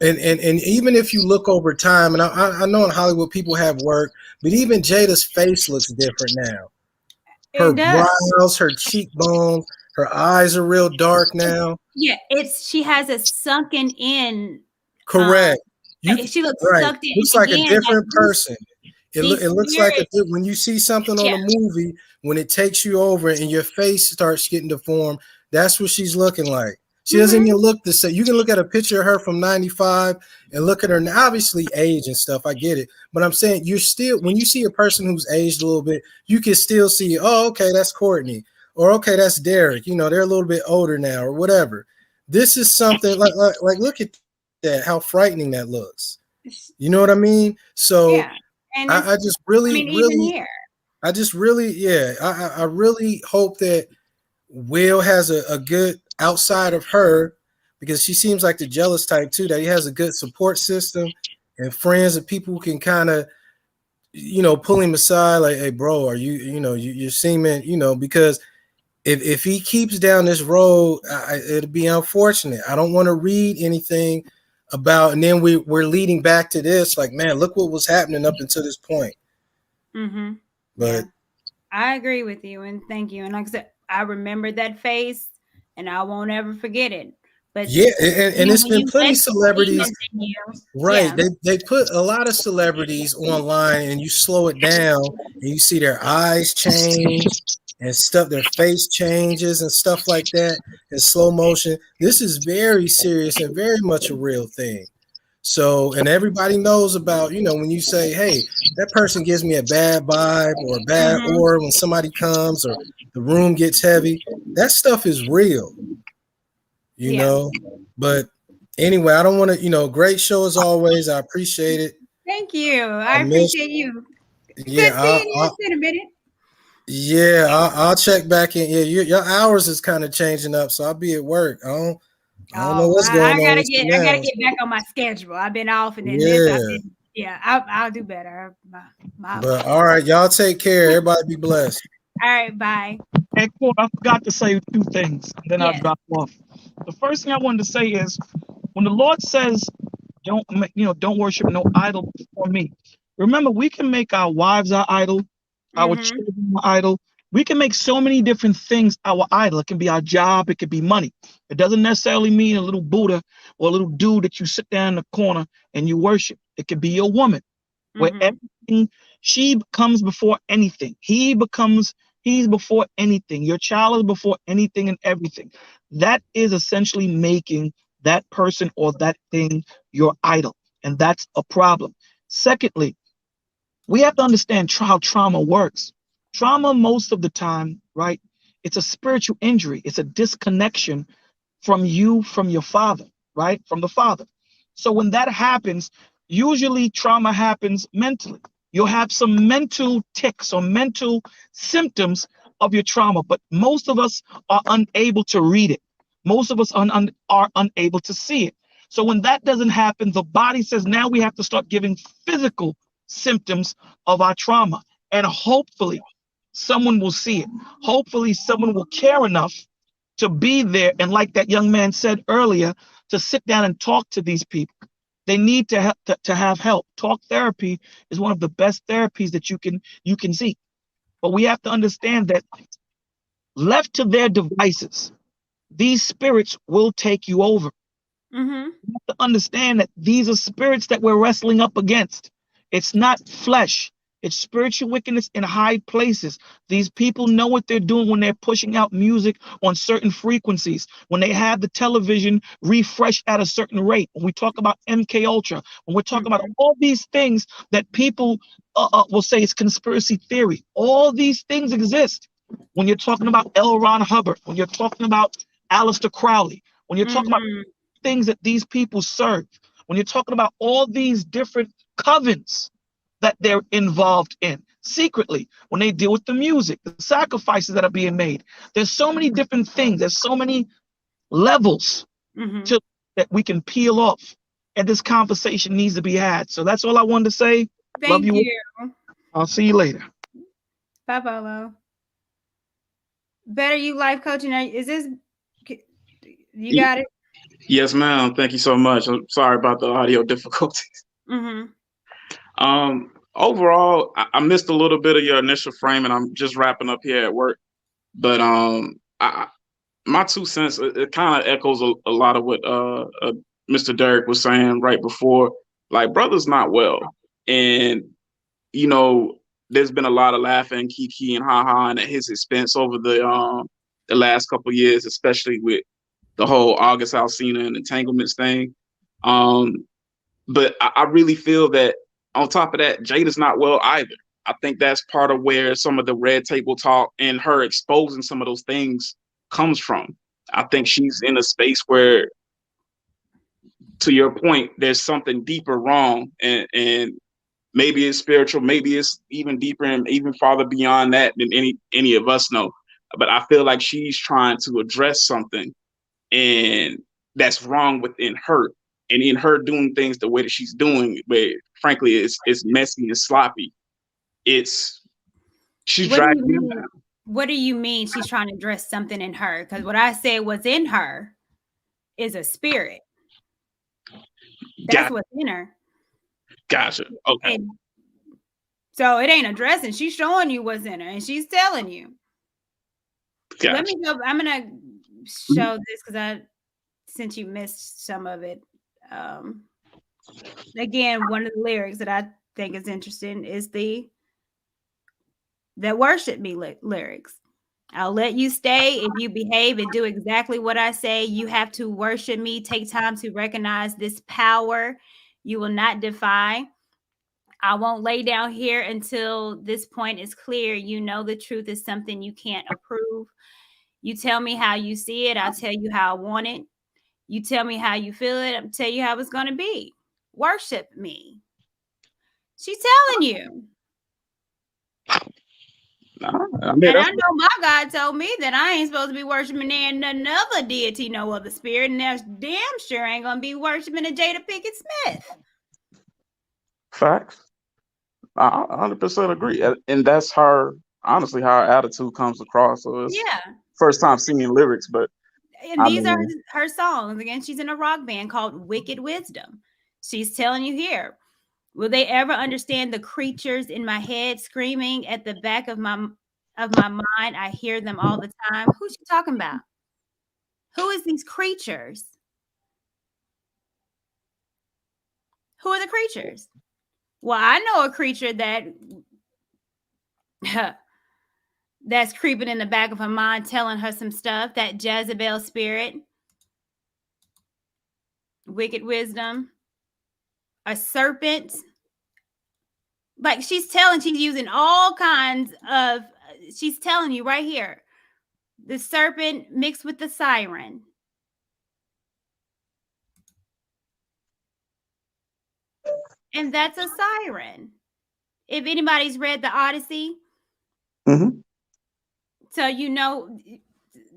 And even if you look over time, and I know in Hollywood people have work, but even Jada's face looks different now. Her brows, her cheekbones, her eyes are real dark now. Yeah, she has a sunken in. Correct. She looks sucked in. Looks like a different person. It looks like when you see something on a movie, when it takes you over and your face starts getting deformed, that's what she's looking like. She doesn't even look the same. You can look at a picture of her from 95 and look at her now, obviously age and stuff. I get it. But I'm saying you're still, when you see a person who's aged a little bit, you can still see, oh, okay, that's Courtney. Or, okay, that's Derek. You know, they're a little bit older now or whatever. This is something like look at that, how frightening that looks. You know what I mean? So I just really, I really hope that Will has a good outside of her, because she seems like the jealous type too, that he has a good support system and friends and people who can kind of, you know, pull him aside like, hey bro, are you're seeming, you know, because if he keeps down this road, it'll be unfortunate. I don't want to read anything about, and then we're leading back to this, like, man, look what was happening up until this point. But I agree with you, and thank you. And like I said, I remember that face, and I won't ever forget it. But yeah, and it's been plenty celebrities, right? They put a lot of celebrities online, and you slow it down, and you see their eyes change and stuff, their face changes and stuff like that in slow motion. This is very serious and very much a real thing. So, and everybody knows about, you know, when you say, hey, that person gives me a bad vibe or a bad aura when somebody comes or the room gets heavy, that stuff is real, you know. But anyway, I don't want to, you know, great show as always. I appreciate it. Thank you. I appreciate you. Yeah, I'll check back in. Yeah, your hours is kind of changing up, so I'll be at work. I don't know what's going on. I gotta get back on my schedule. I've been off, and then I'll do better. But all right, y'all take care. Everybody be blessed. All right, bye. And cool, I forgot to say two things, and then I'll drop off. The first thing I wanted to say is, when the Lord says, don't worship no idol before me. Remember, we can make our wives our idol, our children our idol. We can make so many different things our idol. It can be our job. It could be money. It doesn't necessarily mean a little Buddha or a little dude that you sit down in the corner and you worship. It could be your woman, where everything, she comes before anything. He's before anything. Your child is before anything and everything. That is essentially making that person or that thing your idol. And that's a problem. Secondly, we have to understand how trauma works. Trauma, most of the time, right? It's a spiritual injury. It's a disconnection from your father, right? From the father. So when that happens, usually trauma happens mentally. You'll have some mental tics or mental symptoms of your trauma, but most of us are unable to read it. Most of us are unable to see it. So when that doesn't happen, the body says, now we have to start giving physical symptoms of our trauma. And hopefully someone will see it. Hopefully someone will care enough to be there, and like that young man said earlier, to sit down and talk to these people. They need to have help. Talk therapy is one of the best therapies that you can seek. But we have to understand that left to their devices, these spirits will take you over. Mm-hmm. You have to understand that these are spirits that we're wrestling up against. It's not flesh. It's spiritual wickedness in high places. These people know what they're doing when they're pushing out music on certain frequencies, when they have the television refreshed at a certain rate. When we talk about MK Ultra, when we're talking about all these things that people will say it's conspiracy theory, all these things exist. When you're talking about L. Ron Hubbard, when you're talking about Aleister Crowley, when you're talking about things that these people serve, when you're talking about all these different covens that they're involved in secretly, when they deal with the music, the sacrifices that are being made. There's so many different things. There's so many levels that we can peel off. And this conversation needs to be had. So that's all I wanted to say. Thank Love you. I'll see you later. Bye, Polo. Better You Life Coaching. Is this, you got it? Yes, ma'am. Thank you so much. I'm sorry about the audio difficulties. Overall, I missed a little bit of your initial frame, and I'm just wrapping up here at work. But my 2 cents, it kind of echoes a lot of what Mr. Derek was saying right before. Like, brother's not well, and you know, there's been a lot of laughing, kiki, and ha-ha, and at his expense over the last couple of years, especially with the whole August Alsina and Entanglements thing. But I really feel that on top of that, Jada's not well either. I think that's part of where some of the red table talk and her exposing some of those things comes from. I think she's in a space where, to your point, there's something deeper wrong, and maybe it's spiritual, maybe it's even deeper and even farther beyond that than any of us know. But I feel like she's trying to address something, and that's wrong within her. And in her doing things the way that she's doing, where frankly it's messy and sloppy, she's dragging him down. What do you mean she's trying to address something in her? Because what I said was in her is a spirit. That's what's in her. Gotcha. Okay. And so it ain't addressing. She's showing you what's in her, and she's telling you. Gotcha. Let me go. I'm gonna show this because since you missed some of it. Again, one of the lyrics that I think is interesting is that worship me lyrics. I'll let you stay if you behave and do exactly what I say. You have to worship me. Take time to recognize this power you will not defy. I won't lay down here until this point is clear. You know the truth is something you can't approve. You tell me how you see it. I'll tell you how I want it. You tell me how you feel it. I'll tell you how it's going to be. Worship me. She's telling you. I know my God told me that I ain't supposed to be worshiping another deity, no other spirit, and that's damn sure ain't going to be worshiping a Jada Pinkett Smith. Facts. I 100% agree. And that's honestly, how her attitude comes across. So it's first time singing lyrics, but and these are her songs. Again, she's in a rock band called Wicked Wisdom. She's telling you here, will they ever understand the creatures in my head screaming at the back of my mind? I hear them all the time. Who's she talking about? Who is these creatures? Who are the creatures? Well, I know a creature that's creeping in the back of her mind, telling her some stuff. That Jezebel spirit, Wicked Wisdom, a serpent. Like she's using all kinds of, she's telling you right here, the serpent mixed with the siren. And that's a siren. If anybody's read the Odyssey, so you know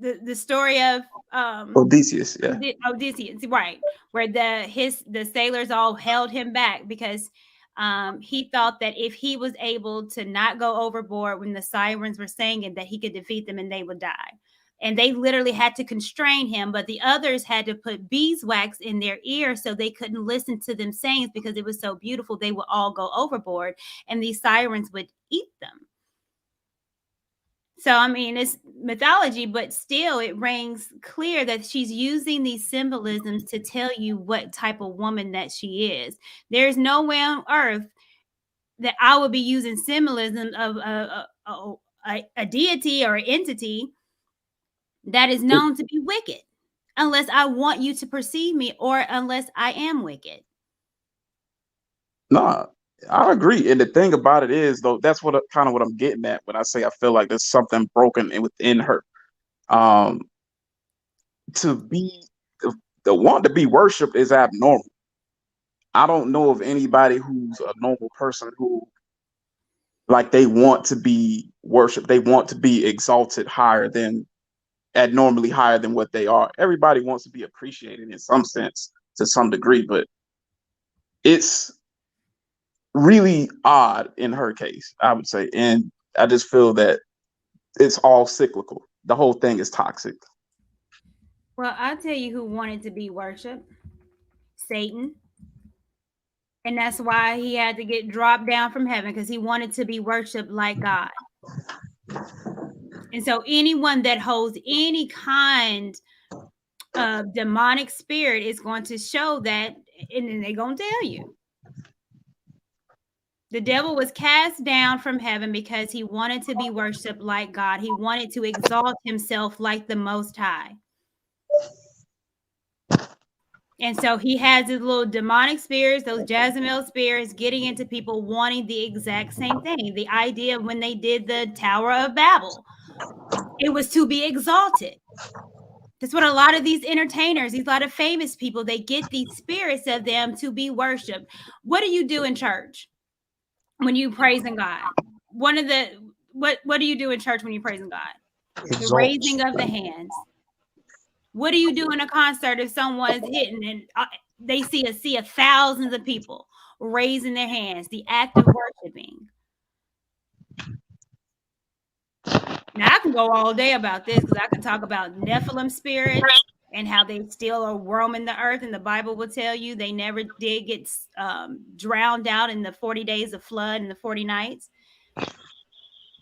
the story of Odysseus, Odysseus, right? Where the sailors all held him back because He thought that if he was able to not go overboard when the sirens were singing, that he could defeat them and they would die. And they literally had to constrain him, but the others had to put beeswax in their ear so they couldn't listen to them sing because it was so beautiful. They would all go overboard and these sirens would eat them. So, I mean, it's mythology, but still it rings clear that she's using these symbolisms to tell you what type of woman that she is. There's nowhere on earth that I would be using symbolism of a deity or an entity that is known to be wicked, unless I want you to perceive me or unless I am wicked. Nah, I agree. And the thing about it is, though, that's what kind of what I'm getting at when I say I feel like there's something broken within her. To be the want to be worshipped is abnormal. I don't know of anybody who's a normal person who, like, they want to be worshipped. They want to be exalted abnormally higher than what they are. Everybody wants to be appreciated in some sense, to some degree, but it's really odd in her case, I would say. And I just feel that it's all cyclical. The whole thing is toxic. Well, I'll tell you who wanted to be worshipped: Satan. And that's why he had to get dropped down from heaven, because he wanted to be worshipped like God. And so anyone that holds any kind of demonic spirit is going to show that, and then they're going to tell you. The devil was cast down from heaven because he wanted to be worshipped like God. He wanted to exalt himself like the Most High. And so he has his little demonic spirits, those Jezebel spirits, getting into people wanting the exact same thing. The idea of when they did the Tower of Babel, it was to be exalted. That's what a lot of these entertainers, a lot of famous people, they get these spirits of them to be worshipped. What do you do in church when you praising God? What do you do in church when you're praising God? The raising of the hands. What do you do in a concert if someone's hitting and they see a sea of thousands of people raising their hands? The act of worshiping. Now, I can go all day about this because I can talk about Nephilim spirits and how they still are roaming the earth. And the Bible will tell you they never did get drowned out in the 40 days of flood and the 40 nights.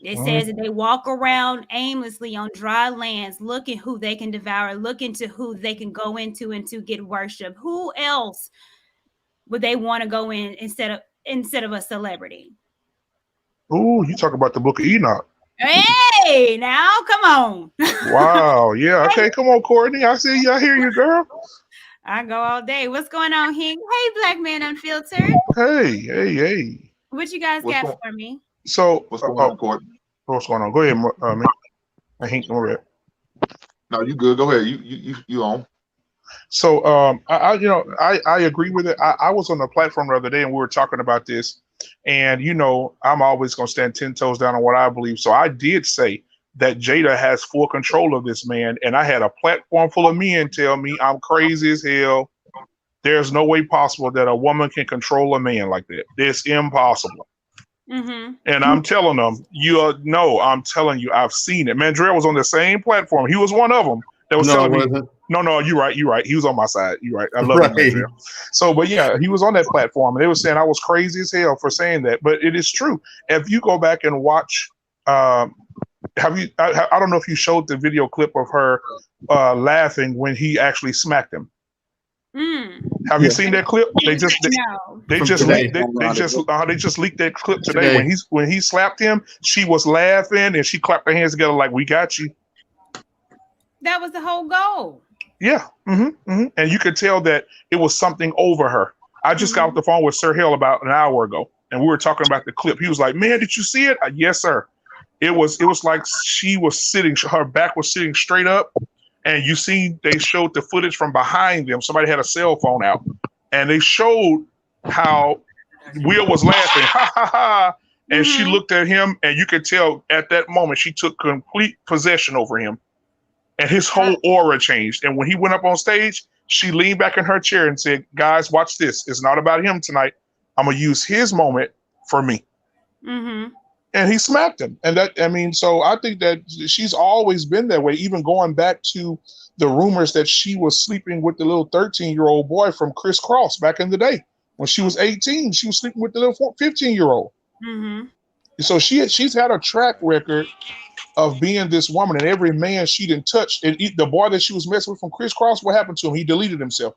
It says that they walk around aimlessly on dry lands, looking who they can devour, looking to who they can go into and to get worship. Who else would they want to go in instead of a celebrity? Ooh, you talk about the Book of Enoch. Hey, now come on. Wow, yeah. Okay, come on, Courtney. I see you. I hear you, girl. I go all day. What's going on, Hank? Hey, Black Man Unfiltered. Hey. What you guys got for me? So, what's going on, Courtney? What's going on? Go ahead, Hank. Go ahead. No, you good. Go ahead. You on. So, I agree with it. I was on the platform the other day and we were talking about this, and I'm always going to stand 10 toes down on what I believe. So I did say that Jada has full control of this man, and I had a platform full of men tell me I'm crazy as hell. There's no way possible that a woman can control a man like that. It's impossible. Mm-hmm. And I'm telling them, I'm telling you, I've seen it. Mandrell was on the same platform. He was one of them that was telling me. No, you're right. He was on my side. You're right. I love you, Mandrell. So, but yeah, he was on that platform, and they were saying I was crazy as hell for saying that. But it is true. If you go back and watch, I don't know if you showed the video clip of her laughing when he actually smacked him. Have you seen that clip? They just leaked that clip today. When he slapped him, she was laughing and she clapped her hands together like, "We got you." That was the whole goal. Yeah, and you could tell that it was something over her. I just got off the phone with Sir Hill about an hour ago, and we were talking about the clip. He was like, "Man, did you see it?" Yes, sir. It was like she was sitting, her back was sitting straight up. And they showed the footage from behind them. Somebody had a cell phone out, and they showed how Will was laughing, ha ha ha, and she looked at him, and you could tell at that moment she took complete possession over him, and his whole aura changed. And when he went up on stage, she leaned back in her chair and said, "Guys, watch this. It's not about him tonight. I'm gonna use his moment for me. Mm-hmm. And he smacked him. And that, I mean, so I think that she's always been that way, even going back to the rumors that she was sleeping with the little 13-year-old boy from Criss Cross back in the day. When she was 18, she was sleeping with the little 15-year-old. Mm-hmm. So she's had a track record of being this woman, and every man she didn't touch. And the boy that she was messing with from Criss Cross, what happened to him? He deleted himself.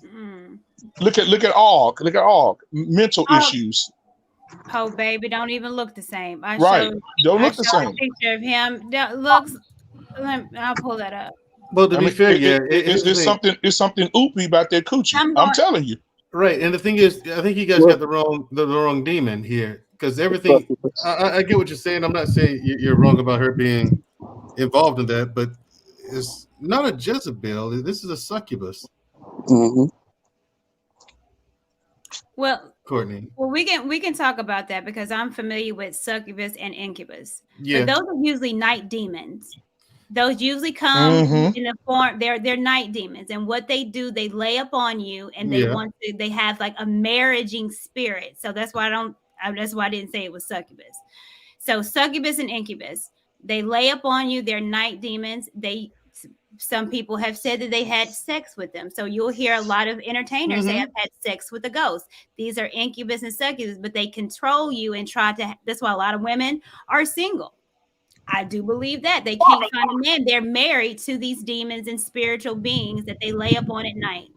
Mm. Look at Og. Look at Og. Mental Oh. issues. Oh, baby, don't even look the same. Right. Don't look the showed same. a picture of him. That looks. I'll pull that up. Well, to I be mean, fair, yeah, here's the thing. it's something oopy about that coochie. I'm telling you. Right, and the thing is, I think you guys got the wrong demon here, because everything. I get what you're saying. I'm not saying you're wrong about her being involved in that, but it's not a Jezebel. This is a succubus. Mm-hmm. Well, Courtney. Well, we can talk about that because I'm familiar with succubus and incubus. Yeah. But those are usually night demons. Those usually come in the form they're night demons, and what they do, they lay upon you, and they have like a marriaging spirit. So that's why I didn't say it was succubus. So succubus and incubus, they lay upon you. They're night demons. Some people have said that they had sex with them. So you'll hear a lot of entertainers say, I've had sex with a ghost. These are incubus and succubus, but they control you and that's why a lot of women are single. I do believe that. They can't find a man. They're married to these demons and spiritual beings that they lay upon at night.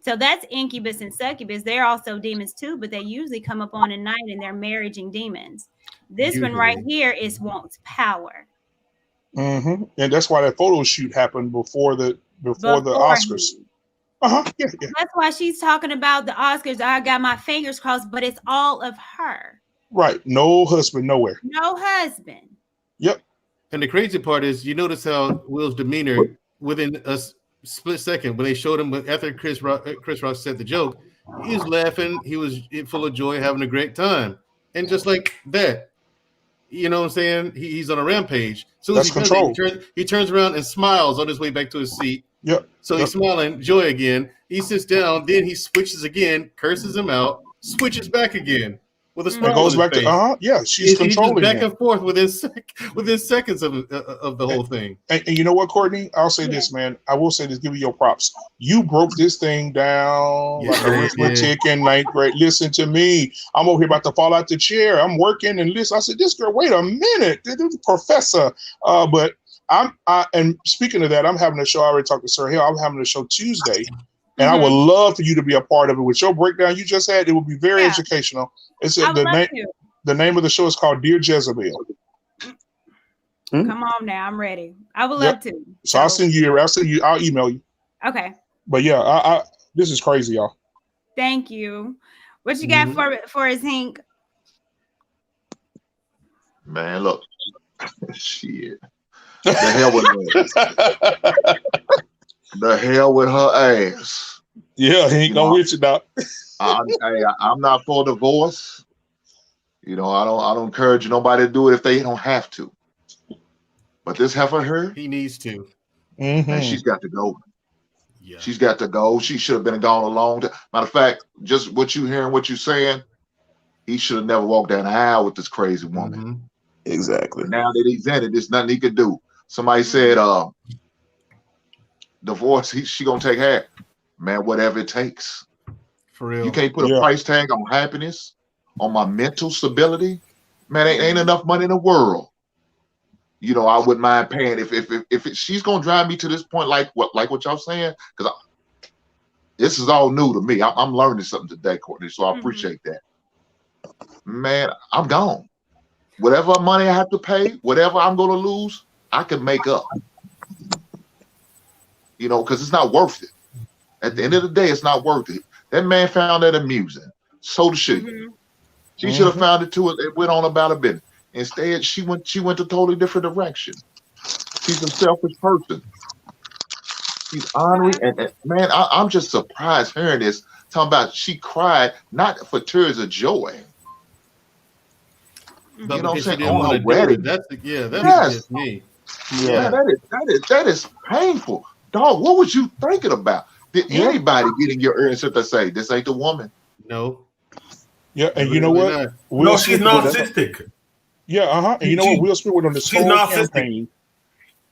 So that's incubus and succubus. They're also demons too, but they usually come up on at night and they're marriaging demons. This one right here wants power. Mm-hmm. And that's why that photo shoot happened before the Oscars. Yeah. That's why she's talking about the Oscars. I got my fingers crossed, but it's all of her. Right. No husband, nowhere. No husband. Yep. And the crazy part is, you notice how Will's demeanor within a split second when they showed him after Chris Rock said the joke, he was laughing, he was full of joy, having a great time, and just like that. You know what I'm saying? He's on a rampage. So that's control. He turns around and smiles on his way back to his seat. Yep. So he's smiling, joy again. He sits down, then he switches again, curses him out, switches back again with a smile. It goes back to she's controlling back and forth within seconds of the whole thing. And you know what, Courtney? I'll say this, man. I will say this. Give you your props. You broke this thing down like arithmetic in ninth grade. Listen to me. I'm over here about to fall out the chair. I'm working and listen. I said, this girl. Wait a minute, professor. But and speaking of that, I'm having a show. I already talked to Sir Hill. I'm having a show Tuesday. And I would love for you to be a part of it. With your breakdown you just had, it would be very educational. It's the name of the show is called Dear Jezebel. Come on now, I'm ready. I would love to. So I'll send you. I'll email you. Okay. But yeah, this is crazy, y'all. Thank you. What you got for us, Hank? Man, look, shit. The hell with her. The hell with her ass. Yeah, he ain't gonna with you, doc. I'm not for divorce. You know, I don't encourage nobody to do it if they don't have to. But this heifer her, he needs to. And she's got to go. Yeah. She's got to go. She should have been gone a long time. Matter of fact, just what you hearing, what you saying, he should have never walked down the aisle with this crazy woman. Exactly. But now that he's in it, there's nothing he could do. Somebody said, divorce, she gonna take half. Man, whatever it takes. For real. You can't put a price tag on happiness, on my mental stability. Man, ain't enough money in the world. You know, I wouldn't mind paying if she's gonna drive me to this point, like what y'all saying, because this is all new to me. I'm learning something today, Courtney. So I appreciate that. Man, I'm gone. Whatever money I have to pay, whatever I'm gonna lose, I can make up. You know, because it's not worth it. At the end of the day, it's not worth it. That man found that amusing. So did she. She should have found it too. It went on about a bit. Instead, she went a totally different direction. She's a selfish person. She's honoring, and man, I'm just surprised hearing this. Talking about she cried not for tears of joy. But you know what I'm saying? Didn't want to do it. That's just me. Yeah, that is painful. Dog, what was you thinking about? Did anybody get in your ear and sit there say, this ain't the woman? No. Yeah, and you know Evidently what? not. Will No, she's Smith went on. narcissistic. Yeah, and you know what? Will Smith went on this She's whole narcissistic. campaign.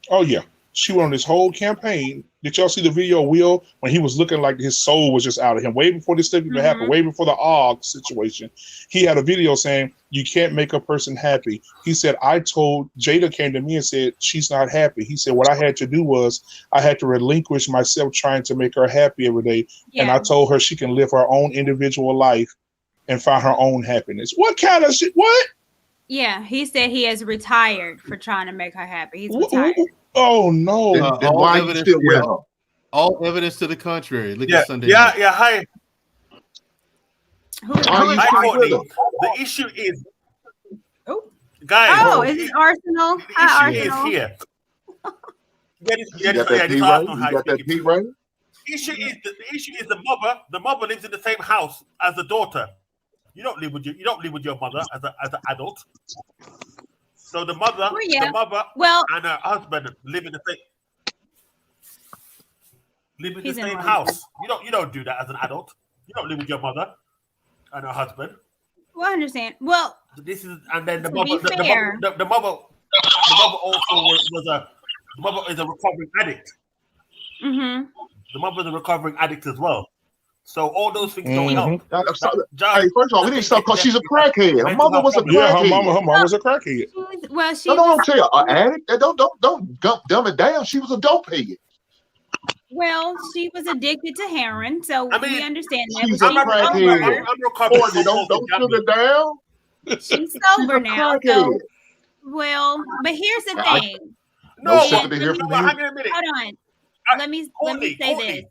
Oh yeah, she went on this whole campaign. Did y'all see the video of Will when he was looking like his soul was just out of him, way before this thing even happened, way before the Og situation? He had a video saying you can't make a person happy. He said, Jada came to me and said she's not happy. He said what I had to do was I had to relinquish myself trying to make her happy every day, and I told her she can live her own individual life and find her own happiness. What kind of shit? What? Yeah, he said he has retired for trying to make her happy. He's retired. Oh no! Then why are you still with her? All evidence to the contrary. Look Yeah, at Sunday. yeah, night. yeah. Hi, Why Courtney. you The issue is, Oh, guys. is it Arsenal? The Hi, issue Arsenal. is here. You got that P right? You got that P right? The issue is the mother. The mother lives in the same house as the daughter. You don't live with your mother as an adult. So the mother, and her husband live in the same house. You don't do that as an adult. You don't live with your mother and her husband. Well, I understand. Well, this is, and then the to mother, be fair, the mother also the mother is a recovering addict. Mm-hmm. The mother is a recovering addict as well. So all those things don't help. Hey, first of all, we need to stop because she's a crackhead. Her mother was a crackhead. Yeah, her mom was a crackhead. Well, she don't tell her, an addict. Don't dumb it down. She was a dopehead. Well, she was addicted to heroin, so we understand that. She's a crackhead. Don't shoot her down. She's sober now. So, well, but here's the thing. No sympathy here from you. Hang on a minute. Hold on. Let me say this.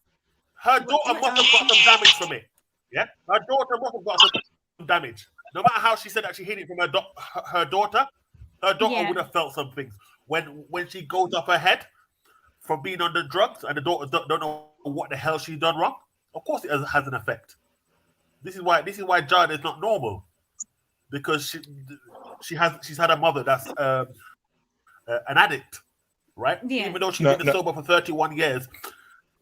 Her daughter must have got some damage from it. Yeah, her daughter must have got some damage. No matter how she said that she hid it from her daughter would have felt some things when she goes up her head from being on the drugs, and the daughter don't know what the hell she's done wrong. Of course, it has an effect. This is why Jada is not normal, because she's had a mother that's an addict, right? Yeah. Even though she's been sober for 31 years,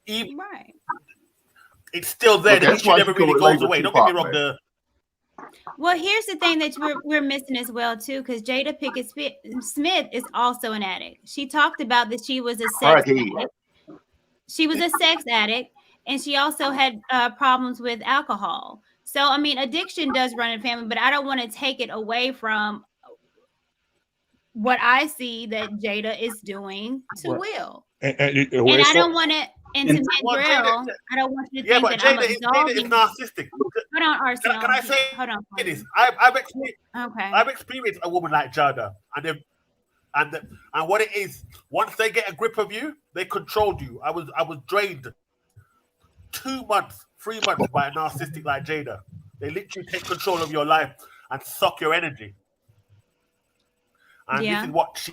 it's still there. The issue never really goes away. Don't get me wrong. Well, here's the thing that we're missing as well too, because Jada Pinkett Smith is also an addict. She talked about that she was a sex addict. She was a sex addict, and she also had problems with alcohol. So, I mean, addiction does run in family, but I don't want to take it away from what I see that Jada is doing to Will. And I don't want to intimate Darrell. I don't want you to think that I'm Jada is narcissistic. Hold on, Arsenal. Can I say? Hold on. This? I've experienced a woman like Jada, and what it is. Once they get a grip of you, they control you. I was drained 2 months, 3 months by a narcissistic like Jada. They literally take control of your life and suck your energy. And this is what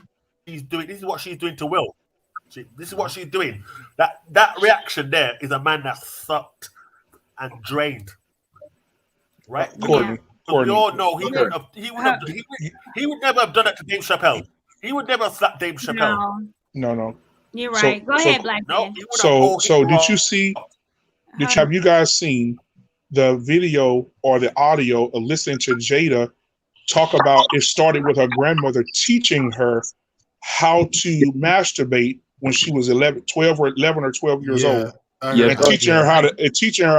she's doing. This is what she's doing to Will. This is what she's doing. That reaction there is a man that's sucked and drained, right? Courtney. We all know he would never have done it to Dave Chappelle. He would never have slapped Dave Chappelle. No. You're right. Go ahead, Black man. So did you see? Have you guys seen the video or the audio of listening to Jada talk about? It started with her grandmother teaching her how to masturbate when she was 11 or 12 years old, and teaching her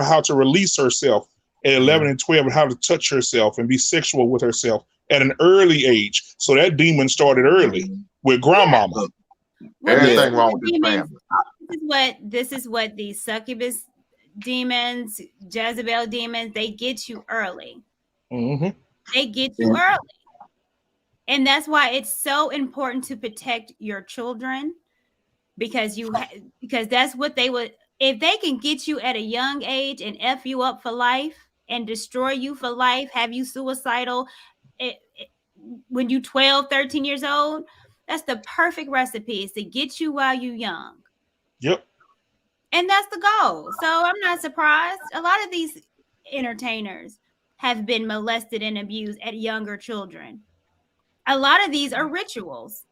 how to release herself at 11 and 12, and how to touch herself and be sexual with herself at an early age. So that demon started early with grandmama. Everything wrong with this family. This is what these succubus demons, Jezebel demons, they get you early. Mm-hmm. They get you early. And that's why it's so important to protect your children, because that's what they would, if they can get you at a young age and F you up for life and destroy you for life, have you suicidal when you 12, 13 years old, that's the perfect recipe, is to get you while you're young. Yep. And that's the goal. So I'm not surprised. A lot of these entertainers have been molested and abused at younger children. A lot of these are rituals.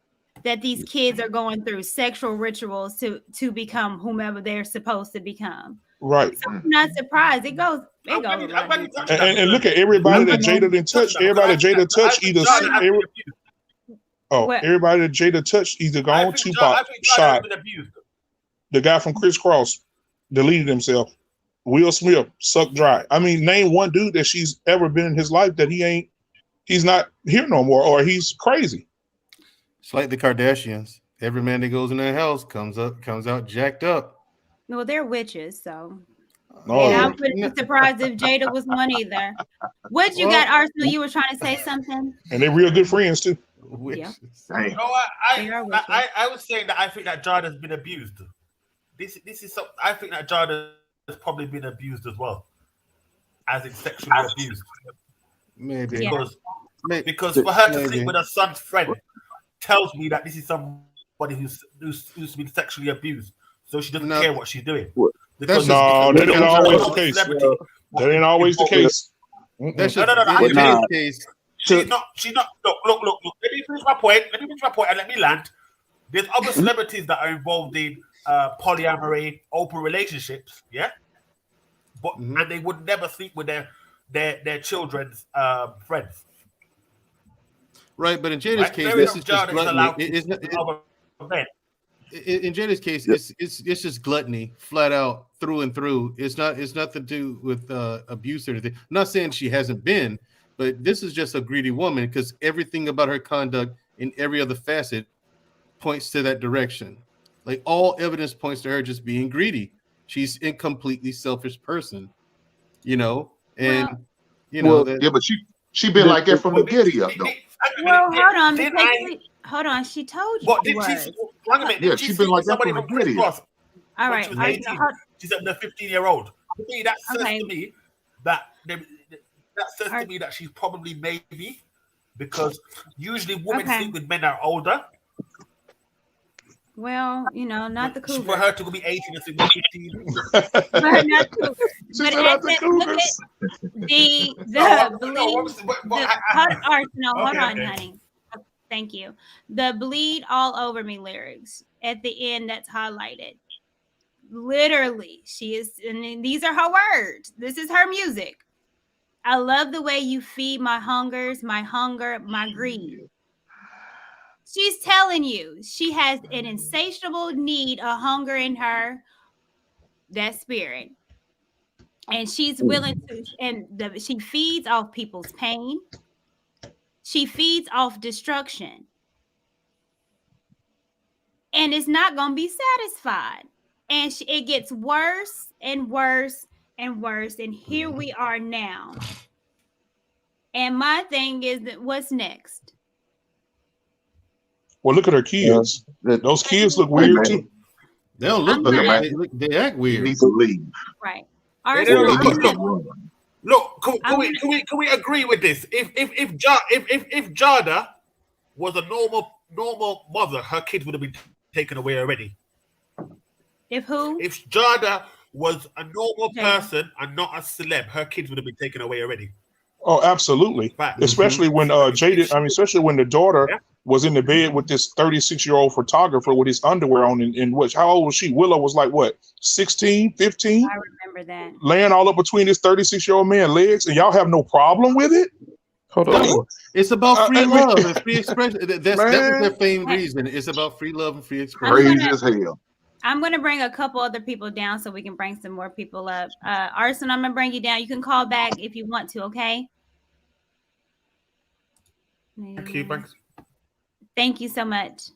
that these kids are going through sexual rituals to become whomever they're supposed to become. Right. So I'm not surprised. It goes. I'm glad you touched that. And look at everybody that Jada didn't touch. Everybody that Jada touched either. Everybody that Jada touched either gone Tupac, shot. The guy from Criss Cross deleted himself. Will Smith sucked dry. I mean, name one dude that she's ever been in his life that he's not here no more, or he's crazy. It's like the Kardashians. Every man that goes in their house comes out jacked up. Well, they're witches, so. No. And I wouldn't be surprised if Jada was one either. What you got, Arsenal? You were trying to say something? And they're real good friends too. Yeah. I was saying that I think that Jada's been abused. This is something I think that Jada has probably been abused as well, as in sexually abused. Maybe because for her to sleep with her son's friend tells me that this is somebody who's been sexually abused. So she doesn't care what she's doing. Because that ain't always the case. That ain't always the case. That's just the case. She's not. Look. Let me finish my point and let me land. There's other celebrities that are involved in polyamory, open relationships, yeah? But and they would never sleep with their children's friends. Right, but in Jada's case, this is just gluttony. In Jada's case, it's just gluttony, flat out, through and through. It's nothing to do with abuse or anything. I'm not saying she hasn't been, but this is just a greedy woman because everything about her conduct in every other facet points to that direction. Like all evidence points to her just being greedy. She's a completely selfish person, and but she been like that from the get-go though. Well, hold on. She told you. Yeah, she's been like that from the get-go. All right. She's a 15-year-old. That says to me that she's probably maybe because usually women sleep with men that are older. Well, not the cougars. For her to be 18 and 15. For her not to. But at the cougars. Hold on, honey. Thank you. The bleed all over me lyrics at the end that's highlighted. Literally, she is, and these are her words. This is her music. I love the way you feed my hungers, my hunger, my greed. She's telling you she has an insatiable need, a hunger in her, that spirit. And she's willing to, she feeds off people's pain. She feeds off destruction. And it's not going to be satisfied. And it gets worse and worse and worse. And here we are now. And my thing is that what's next? Well, look at her kids. Those kids look weird too. They don't look weird. They act weird. Need to leave. Right. Look, can we agree with this? If Jada was a normal mother, her kids would have been taken away already. If who? If Jada was a normal person and not a celeb, her kids would have been taken away already. Oh, absolutely. Fact. Especially when especially when the daughter was in the bed with this 36-year-old photographer with his underwear on in which, how old was she? Willow was like what, 16, 15? I remember that. Laying all up between this 36-year-old man's legs, and y'all have no problem with it? Hold on. It's about free love and free expression. That was their main reason. It's about free love and free expression. Crazy as hell. I'm going to bring a couple other people down so we can bring some more people up. Arson, I'm going to bring you down. You can call back if you want to, okay? Okay, thanks. Thank you so much.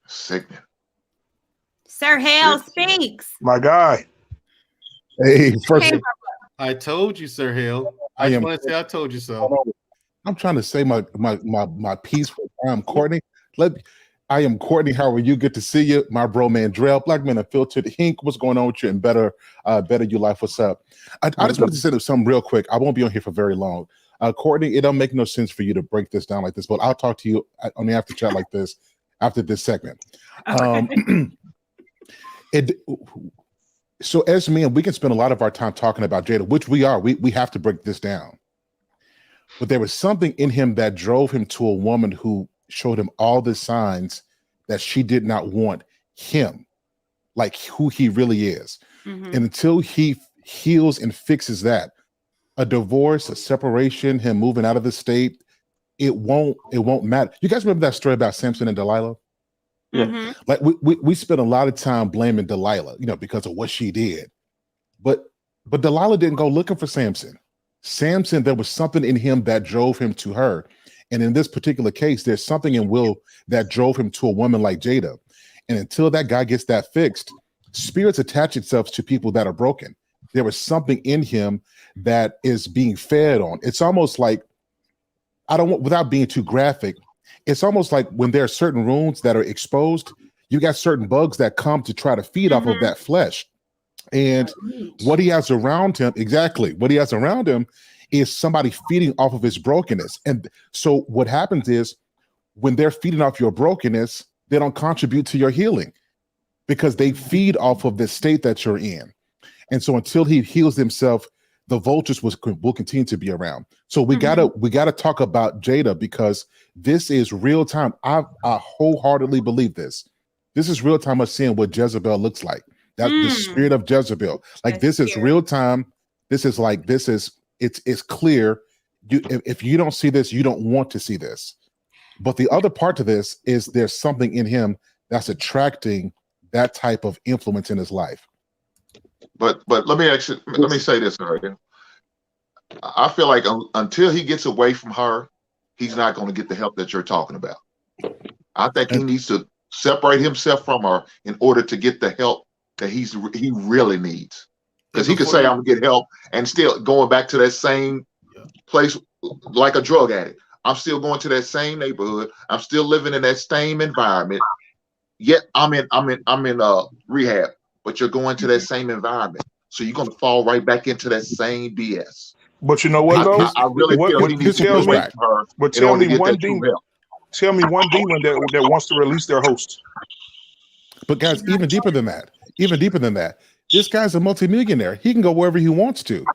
Sickening. Sir Hale speaks. My guy. Hey, first I told you, Sir Hale. I want to say I told you so. I'm trying to say my piece for Courtney. I am Courtney. How are you? Good to see you, my bro, man. Drell, Black Man Unfiltered. Hink, what's going on with you? And better you life. What's up? I just wanted to say something real quick. I won't be on here for very long. Courtney, it don't make no sense for you to break this down like this, but I'll talk to you on the after chat like this after this segment. So as men, we can spend a lot of our time talking about Jada, which we are. We have to break this down. but there was something in him that drove him to a woman who showed him all the signs that she did not want him, like who he really is. And until he heals and fixes that, a divorce, a separation, him moving out of the state, it won't matter. You guys remember that story about Samson and Delilah? Yeah. Like we spent a lot of time blaming Delilah, because of what she did. But Delilah didn't go looking for Samson. Samson, there was something in him that drove him to her. And in this particular case, there's something in Will that drove him to a woman like Jada. And until that guy gets that fixed, spirits attach itself to people that are broken. There was something in him that is being fed on. It's almost like, without being too graphic, it's almost like when there are certain wounds that are exposed, you got certain bugs that come to try to feed off of that flesh. And what he has around him, is somebody feeding off of his brokenness. And so what happens is when they're feeding off your brokenness, they don't contribute to your healing because they feed off of the state that you're in. And so until he heals himself, the vultures will continue to be around. So we gotta talk about Jada, because this is real time. I wholeheartedly believe this. This is real time of seeing what Jezebel looks like. That's the spirit of Jezebel. Like this is real time. It's clear. If you don't see this, you don't want to see this. But the other part to this is there's something in him that's attracting that type of influence in his life. But let me say this, Ariel. I feel like until he gets away from her, he's not going to get the help that you're talking about. I think he needs to separate himself from her in order to get the help that he really needs. Because he could say, I'm gonna get help, and still going back to that same place like a drug addict. I'm still going to that same neighborhood. I'm still living in that same environment. Yet I'm in rehab, but you're going to that same environment. So you're going to fall right back into that same BS. But you know what, though? I really feel he needs to get away from her. But tell me one demon that wants to release their host. But guys, even deeper than that, this guy's a multimillionaire. He can go wherever he wants to.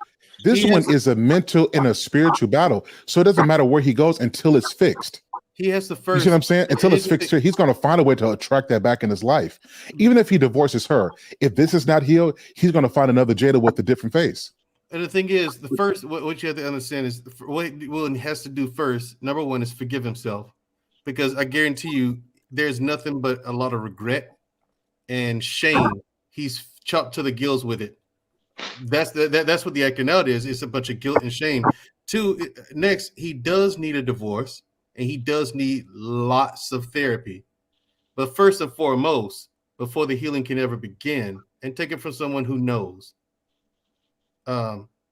This one is a mental and a spiritual battle. So it doesn't matter where he goes until it's fixed. He has the first. You see what I'm saying? Until it's fixed, he's going to find a way to attract that back in his life. Even if he divorces her, if this is not healed, he's going to find another Jada with a different face. And the thing is, the first, what you have to understand is what Will has to do first. Number one is forgive himself, because I guarantee you, there's nothing but a lot of regret and shame. He's chopped to the gills with it. That's what the acting out is. It's a bunch of guilt and shame. Two, next, he does need a divorce, and he does need lots of therapy. But first and foremost, before the healing can ever begin, and take it from someone who knows,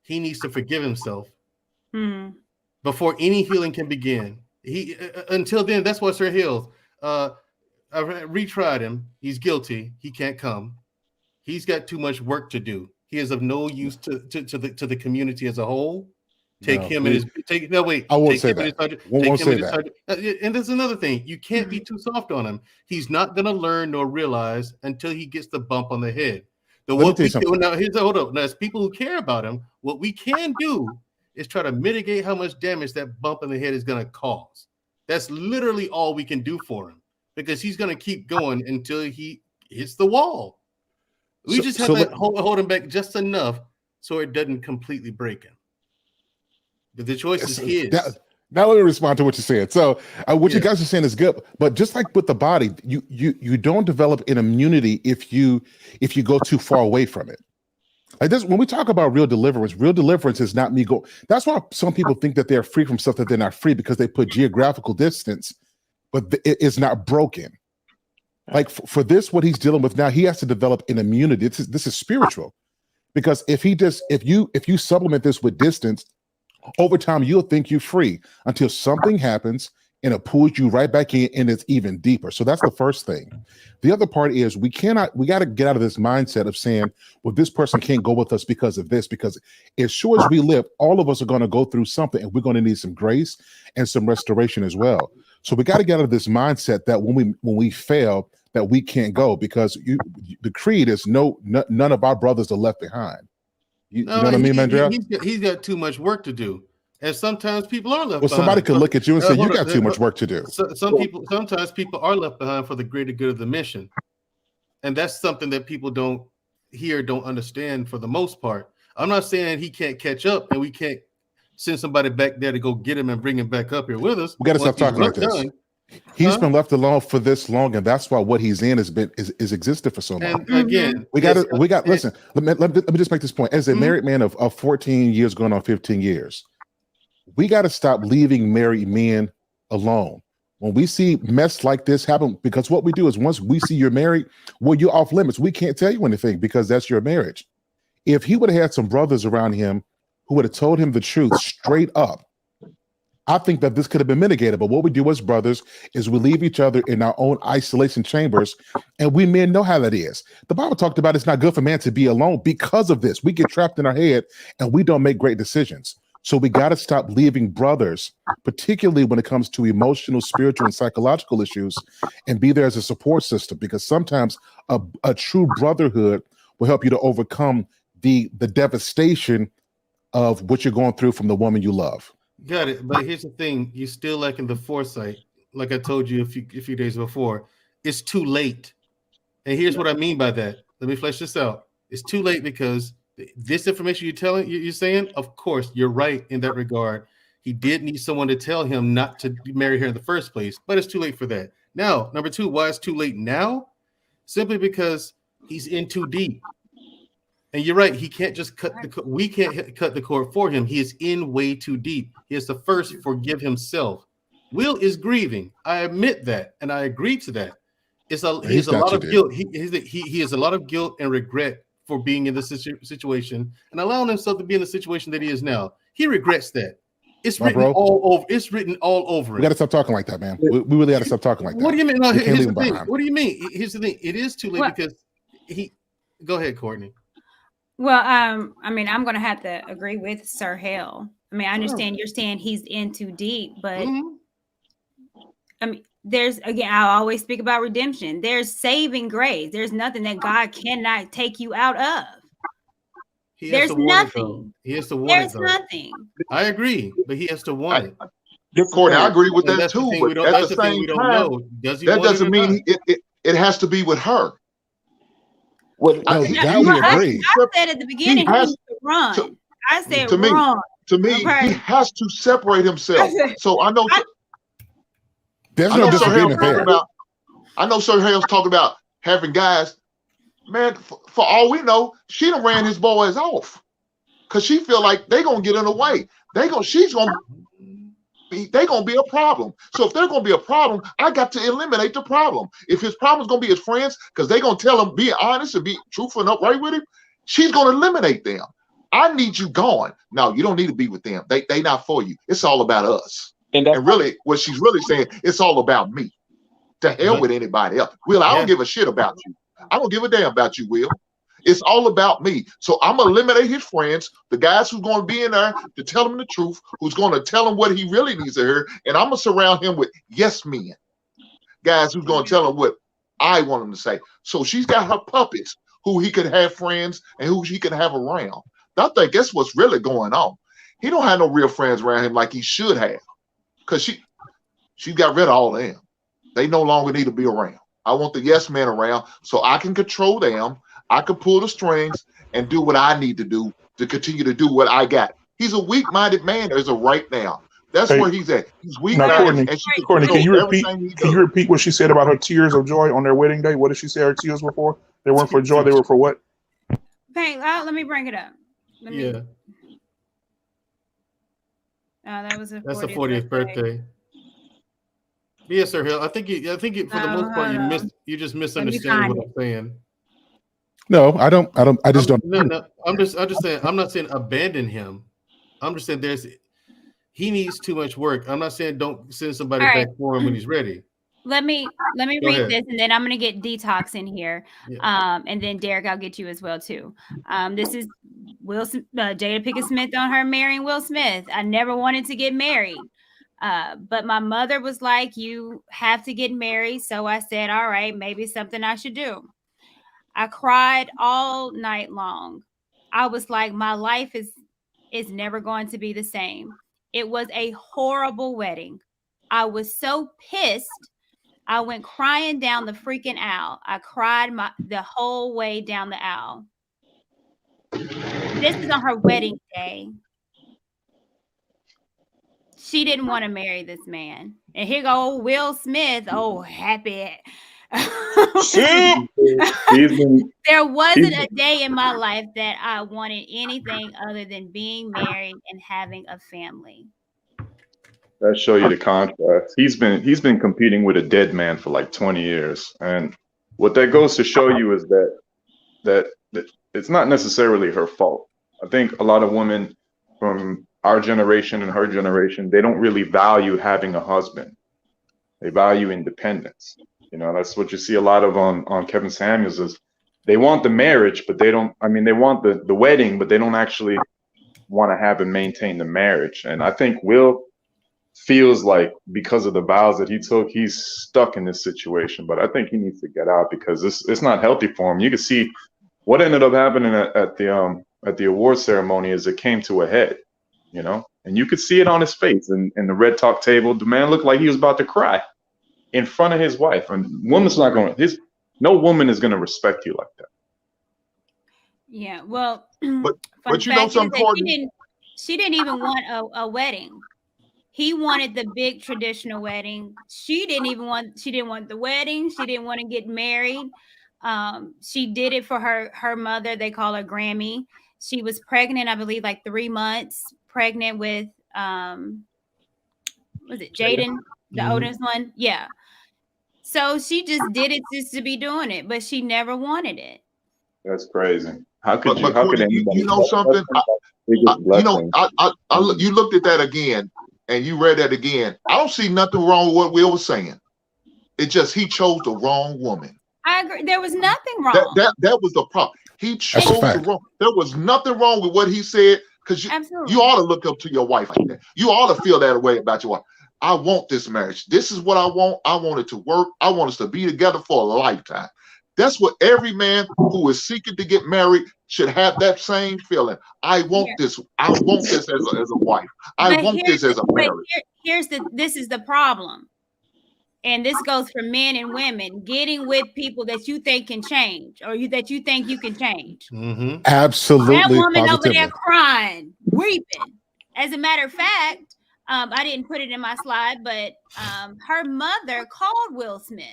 he needs to forgive himself before any healing can begin. He until then, that's what's her healed. I retried him. He's guilty. He can't come. He's got too much work to do. He is of no use to the community as a whole. Take him and his take. No, wait. I won't say that. Won't say that. And there's another thing. You can't be too soft on him. He's not going to learn nor realize until he gets the bump on the head. Hold up. Now, as people who care about him, what we can do is try to mitigate how much damage that bump in the head is going to cause. That's literally all we can do for him, because he's going to keep going until he hits the wall. We just have to hold him back just enough so it doesn't completely break him. But the choice is his. Now let me respond to what you're saying. So what you guys are saying is good, but just like with the body, you don't develop an immunity if you go too far away from it. Like this, when we talk about real deliverance is not me go. That's why some people think that they're free from stuff that they're not free, because they put geographical distance, but it's not broken. Like for this, what he's dealing with now, he has to develop an immunity. This is spiritual, because if you supplement this with distance, over time you'll think you're free until something happens and it pulls you right back in, and it's even deeper. So that's the first thing. The other part is we got to get out of this mindset of saying, well, this person can't go with us because of this, because as sure as we live, all of us are going to go through something, and we're going to need some grace and some restoration as well. So we got to get out of this mindset that when we fail, that we can't go, because the creed is none of our brothers are left behind. You know what I mean, Mandrell? He's got too much work to do. And sometimes people are left Well, somebody behind. could look at you and say, you Hold on. got too much work to do. Sometimes people are left behind for the greater good of the mission. And that's something that people don't understand for the most part. I'm not saying he can't catch up and we can't send somebody back there to go get him and bring him back up here with us. We got to stop talking like this. He's been left alone for this long, and that's why what he's in has been is existed for so long. And again, listen. Let me just make this point. As a married man of 14 years, going on 15 years, we got to stop leaving married men alone. When we see mess like this happen, because what we do is once we see you're married, well, you're off limits. We can't tell you anything because that's your marriage. If he would have had some brothers around him who would have told him the truth straight up, I think that this could have been mitigated. But what we do as brothers is we leave each other in our own isolation chambers, and we men know how that is. The Bible talked about it's not good for man to be alone because of this. We get trapped in our head and we don't make great decisions. So we got to stop leaving brothers, particularly when it comes to emotional, spiritual, and psychological issues, and be there as a support system, because sometimes a true brotherhood will help you to overcome the devastation of what you're going through from the woman you love. Got it. But here's the thing. You're still lacking the foresight. Like I told you a few days before, it's too late. And here's what I mean by that. Let me flesh this out. It's too late because this information you're saying, of course, you're right in that regard. He did need someone to tell him not to marry her in the first place, but it's too late for that. Now, number two, why it's too late now? Simply because he's in too deep. And you're right. He can't just we can't cut the cord for him. He is in way too deep. He has to first forgive himself. Will is grieving. I admit that, and I agree to that. He has a lot of guilt. He has a lot of guilt and regret for being in this situation and allowing himself to be in the situation that he is now. He regrets that. It's written all over. It's written all over. We got to stop talking like that, man. We really got to stop talking like that. What do you mean? No, here's the thing. What do you mean? Here's the thing. It is too late because he. Go ahead, Courtney. Well, I mean, I'm going to have to agree with Sir Hale. I mean, I understand you're saying he's in too deep, but I mean, I always speak about redemption. There's saving grace. There's nothing that God cannot take you out of. There's nothing. He has to want There's nothing. I agree, but he has to want it. Courtney, I agree with that too. But at the same time, that doesn't mean it has to be with her. Well, I said at the beginning he needs to run. I said run. To me, he has to separate himself. So I know. There's no disagreement there. I know Sir Hale's talking about having guys. Man, for all we know, she done ran his boys off because she feel like they gonna get in the way. They gonna be a problem. So if they're gonna be a problem, I got to eliminate the problem. If his problem is gonna be his friends, because they gonna tell him be honest and be truthful and upright with him, she's gonna eliminate them. I need you gone. No, you don't need to be with them. They not for you. It's all about us. And really, what she's really saying, it's all about me. To hell with anybody else. Will, I don't give a shit about you. I don't give a damn about you, Will. It's all about me. So I'm going to eliminate his friends, the guys who's going to be in there to tell him the truth, who's going to tell him what he really needs to hear. And I'm going to surround him with yes men, guys who's going to tell him what I want him to say. So she's got her puppets who he could have friends and who he can have around. I think that's what's really going on. He don't have no real friends around him like he should have, because she got rid of all of them. They no longer need to be around. I want the yes men around so I can control them. I can pull the strings and do what I need to do to continue to do what I got. He's a weak-minded man as of right now. That's where he's at. He's weak-minded. Courtney, can you repeat what she said about her tears of joy on their wedding day? What did she say her tears were for? They weren't for joy. They were for what? Let me bring it up. That was that's the 40th birthday. Yes, Sir Hill. I think for the most part you just misunderstand what I'm saying. No, I don't. I just don't. No. I'm just saying. I'm not saying abandon him. I'm just saying he needs too much work. I'm not saying don't send somebody back for him when he's ready. Let me read this, and then I'm going to get Detox in here, and then Derek, I'll get you as well too. This is Jada Pinkett Smith on her marrying Will Smith. I never wanted to get married, but my mother was like, "You have to get married," so I said, "All right, maybe something I should do." I cried all night long. I was like, my life is never going to be the same. It was a horrible wedding. I was so pissed. I went crying down the freaking aisle. I cried the whole way down the aisle. This is on her wedding day. She didn't want to marry this man. And here go Will Smith. Oh, happy. There wasn't a day in my life that I wanted anything other than being married and having a family. That show you the contrast. He's been competing with a dead man for like 20 years, and what that goes to show you is that it's not necessarily her fault. I think a lot of women from our generation and her generation, they don't really value having a husband. They value independence. You know, that's what you see a lot of on Kevin Samuels is they want the marriage, but they don't. I mean, they want the wedding, but they don't actually want to have and maintain the marriage. And I think Will feels like because of the vows that he took, he's stuck in this situation. But I think he needs to get out because it's not healthy for him. You can see what ended up happening at the award ceremony is it came to a head, you know, and you could see it on his face and the red talk table. The man looked like he was about to cry in front of his wife, and no woman is going to respect you like that. Yeah, well, but you know something, she didn't even want a wedding. He wanted the big traditional wedding. She didn't want the wedding. She didn't want to get married. She did it for her mother. They call her Grammy. She was pregnant, I believe, like 3 months pregnant with, was it Jaden, the oldest one? Yeah. So she just did it just to be doing it, but she never wanted it. That's crazy. How could you know something? You looked at that again and you read that again. I don't see nothing wrong with what Will was saying. It's just he chose the wrong woman. I agree. There was nothing wrong. That was the problem. He chose the wrong. There was nothing wrong with what he said because you ought to look up to your wife like that. You ought to feel that way about your wife. I want this marriage. This is what I want. I want it to work. I want us to be together for a lifetime. That's what every man who is seeking to get married should have, that same feeling. I want this. I want this as a wife. I want this as a marriage. This is the problem. And this goes for men and women, getting with people that you think can change or that you think you can change. Mm-hmm. Absolutely. That woman over there crying, weeping. As a matter of fact, I didn't put it in my slide, but her mother called Will Smith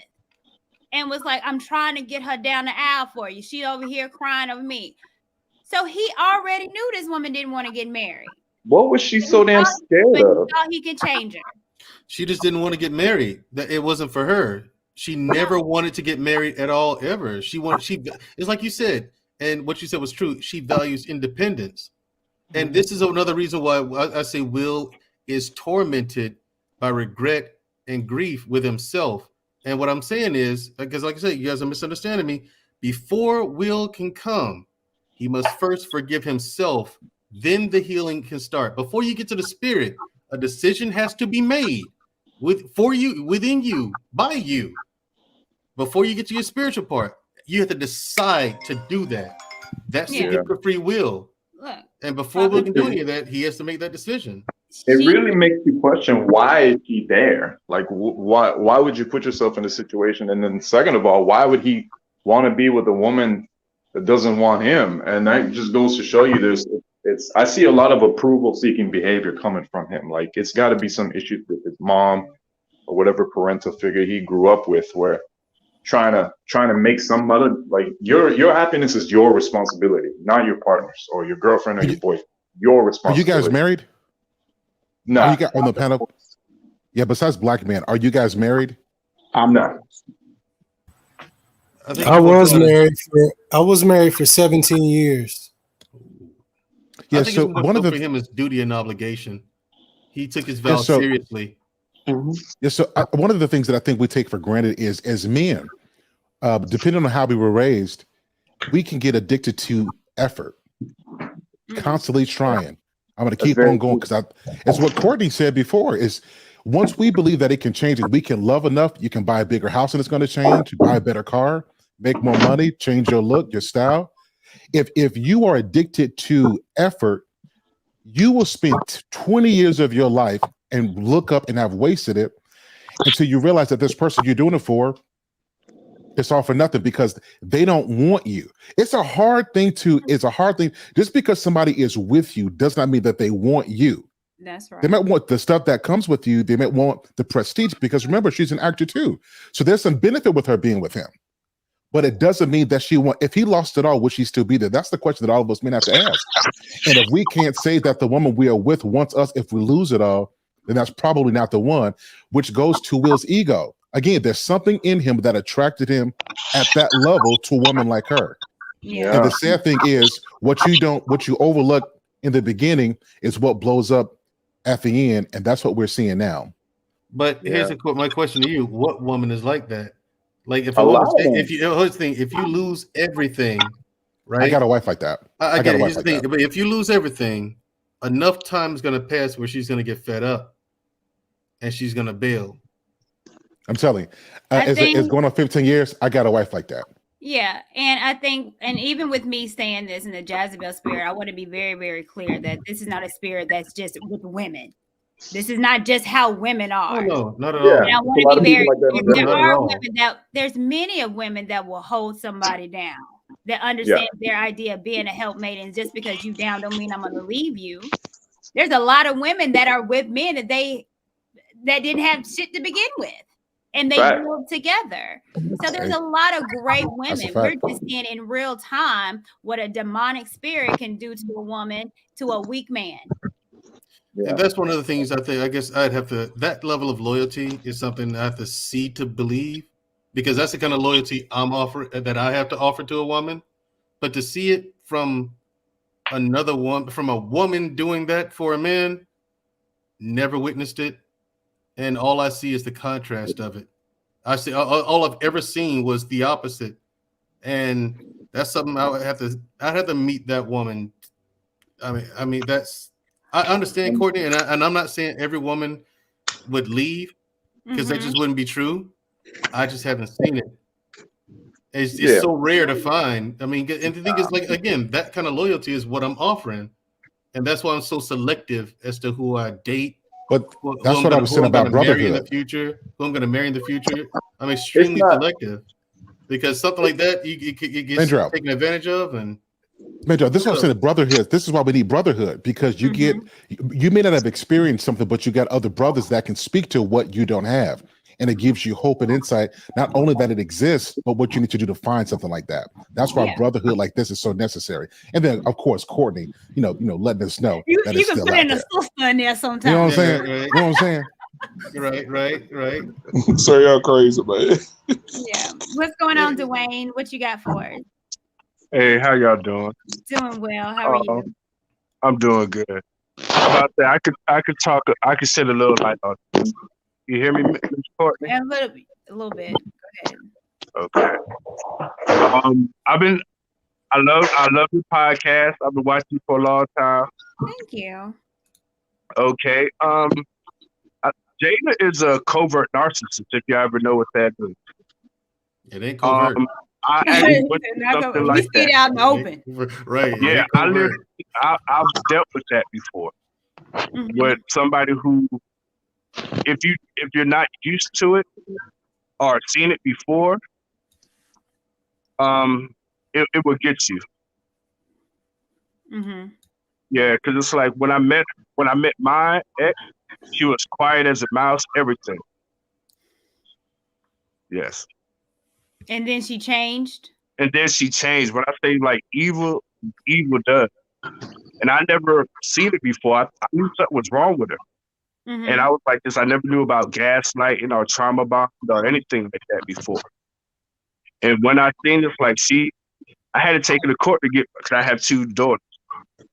and was like, I'm trying to get her down the aisle for you. She over here crying over me. So he already knew this woman didn't want to get married. What was she so damn scared of? He thought he could change her. She just didn't want to get married. That it wasn't for her. She never wanted to get married at all, ever. It's like you said, and what you said was true. She values independence. And this is another reason why I say Will is tormented by regret and grief with himself. And what I'm saying is, because like I said, you guys are misunderstanding me. Before Will can come, he must first forgive himself. Then the healing can start. Before you get to the spirit, a decision has to be made within you, by you. Before you get to your spiritual part, you have to decide to do that. That's the gift of free will. Look, and before we can do any of that, he has to make that decision. It really makes you question, why is he there? Like, why would you put yourself in this situation? And then second of all, why would he want to be with a woman that doesn't want him? And that just goes to show you I see a lot of approval seeking behavior coming from him. Like, it's got to be some issues with his mom or whatever parental figure he grew up with, where trying to make some other, like, your happiness is your responsibility, not your partner's or your girlfriend or your boyfriend. Your responsibility. Are you guys married? No. Are you guys on the panel? Yeah, besides black men, are you guys married? I'm not. I was married for 17 years. Yeah, so one of the for him is duty and obligation. He took his vows seriously. Yeah, so one of the things that I think we take for granted is, as men, depending on how we were raised, we can get addicted to effort, constantly trying. I'm going to keep on going because it's what Courtney said before. Is once we believe that it can change, and we can love enough, you can buy a bigger house and it's going to change. You buy a better car, make more money, change your look, your style. If you are addicted to effort, you will spend 20 years of your life and look up and have wasted it until you realize that this person you're doing it for, it's all for nothing because they don't want you. It's a hard thing. Just because somebody is with you does not mean that they want you. That's right. They might want the stuff that comes with you. They might want the prestige because remember, she's an actor too. So there's some benefit with her being with him. But it doesn't mean that if he lost it all, would she still be there? That's the question that all of us men have to ask. And if we can't say that the woman we are with wants us, if we lose it all, then that's probably not the one, which goes to Will's ego. Again, there's something in him that attracted him at that level to a woman like her. Yeah. And the sad thing is what you overlook in the beginning is what blows up at the end. And that's what we're seeing now. But here's my question to you. What woman is like that? Like if you lose everything, right? I got a wife like that. I got a wife like that. But if you lose everything, enough time is going to pass where she's going to get fed up and she's going to bail. I'm telling you, it's going on 15 years. I got a wife like that. Yeah. And I think, and even with me saying this in the Jezebel spirit, I want to be very, very clear that this is not a spirit that's just with women. This is not just how women are. Oh, no, not at all. And I want to be very clear. There are women there's many of women that will hold somebody down, that understand their idea of being a helpmate. And just because you down don't mean I'm going to leave you. There's a lot of women that are with men that didn't have shit to begin with. And they grew up together. So there's a lot of great women. We're just seeing in real time what a demonic spirit can do to a woman, to a weak man. Yeah. And that's one of the things I guess I'd have to, that level of loyalty is something I have to see to believe, because that's the kind of loyalty that I have to offer to a woman. But to see it from another woman, from a woman doing that for a man, never witnessed it. And all I see is the contrast of it. I see all I've ever seen was the opposite. And that's something I'd have to meet that woman. I mean, I understand, Courtney, and I'm not saying every woman would leave, because that just wouldn't be true. I just haven't seen it. It's so rare to find. I mean, and the thing is, like, again, that kind of loyalty is what I'm offering, and that's why I'm so selective as to who I date. But that's what I was saying about brotherhood. In the future, who I'm going to marry in the future. I'm extremely selective, because something like that you get taken advantage of. And Major, this is what I'm saying. Brotherhood. This is why we need brotherhood, because you you may not have experienced something, but you got other brothers that can speak to what you don't have, and it gives you hope and insight. Not only that it exists, but what you need to do to find something like that. That's why brotherhood like this is so necessary. And then, of course, Courtney, letting us know that you it's can still put out in there. a sister in there sometimes. You know what I'm saying? Right. You know what I'm saying? Right. So y'all crazy, man. Yeah. What's going on, Dwayne? What you got for us? Hey, how y'all doing? Doing well. How are you? I'm doing good. About that, I could talk. I could shed a little light on it. You hear me, Ms. Courtney? Yeah, a little bit. Go Okay. ahead. I love your podcast. I've been watching you for a long time. Thank you. Okay. Jada is a covert narcissist, if you ever know what that is. It ain't covert. I actually went through something like see it out in the open. Right. Yeah, I've dealt with that before. With somebody who, if you're not used to it or seen it before, it will get you. Yeah, because it's like when I met my ex, she was quiet as a mouse, everything. Yes. And then she changed. When I say like evil does. And I never seen it before. I knew something was wrong with her. And I was like this. I never knew about gaslighting or trauma bond or anything like that before. And when I seen this, like I had to take her to court because I have 2 daughters.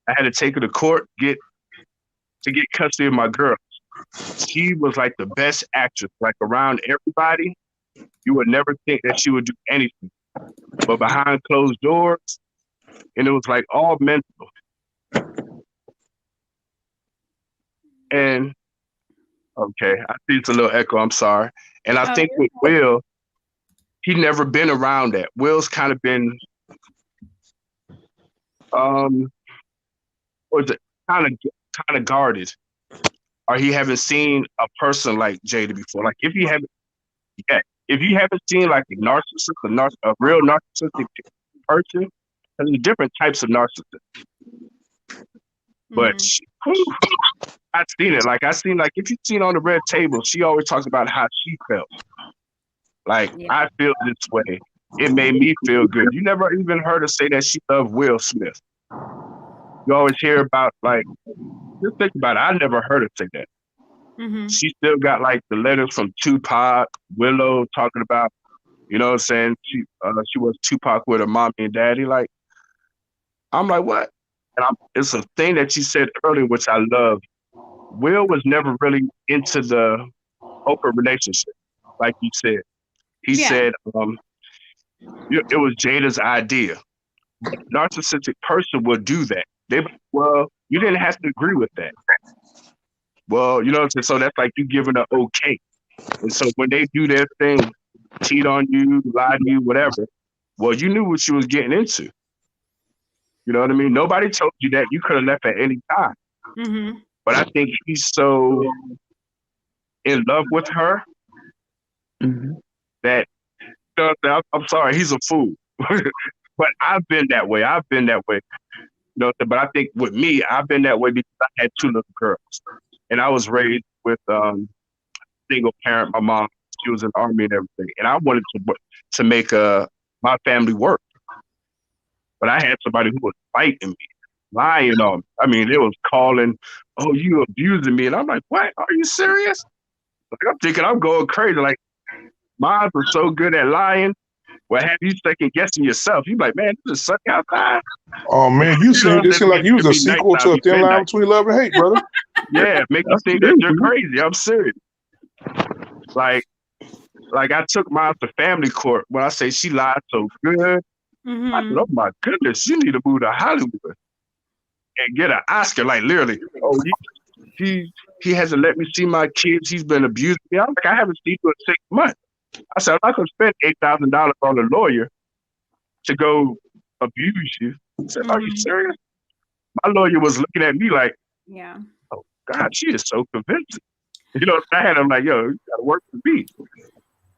I had to take her to court to get custody of my girls. She was like the best actress, like around everybody. You would never think that she would do anything, but behind closed doors, and it was like all mental. And okay, I see it's a little echo. I'm sorry. And I think with Will, he never been around that. Will's kind of been, kind of guarded, or he haven't seen a person like Jada before. Like if you haven't seen like a narcissist, a real narcissistic person, there's different types of narcissists. But I've seen it. Like if you've seen on the red table, she always talks about how she felt. Like I feel this way. It made me feel good. You never even heard her say that she loved Will Smith. You always hear about like, just think about it. I never heard her say that. She still got like the letters from Tupac, Willow talking about, you know what I'm saying? She was Tupac with her mommy and daddy. Like, I'm like, what? And it's a thing that you said earlier, which I love. Will was never really into the open relationship, like you said. He said it was Jada's idea. But a narcissistic person will do that. Well, you didn't have to agree with that. Well, you know what I'm saying? So that's like you giving an okay. And so when they do their thing, cheat on you, lie to you, whatever, well, you knew what you was getting into. You know what I mean? Nobody told you that. You could have left at any time. But I think he's so in love with her that, you know, I'm sorry, he's a fool. But I've been that way. You know, but I think with me, I've been that way because I had two little girls. And I was raised with single parent. My mom, she was in the Army and everything. And I wanted to make my family work. But I had somebody who was fighting me, lying on me. I mean, it was calling, oh, you abusing me. And I'm like, what? Are you serious? Like, I'm thinking I'm going crazy. Like, moms were so good at lying. Well, have you second guessing yourself? You like, man, this is sunny outside. Oh man, it seemed like you was a sequel to A Thin Line Between Love and Hate, brother. Yeah, make you think that you're crazy. I'm serious. Like I took mine to family court when I say she lied so good. I said, oh my goodness, you need to move to Hollywood and get an Oscar. Like literally, oh, he hasn't let me see my kids. He's been abusing me. I'm like, I haven't seen you in 6 months. I said, I'm not going to spend $8,000 on a lawyer to go abuse you. I said, are you serious? My lawyer was looking at me like, oh, God, she is so convincing. You know, I had him like, yo, you got to work for me.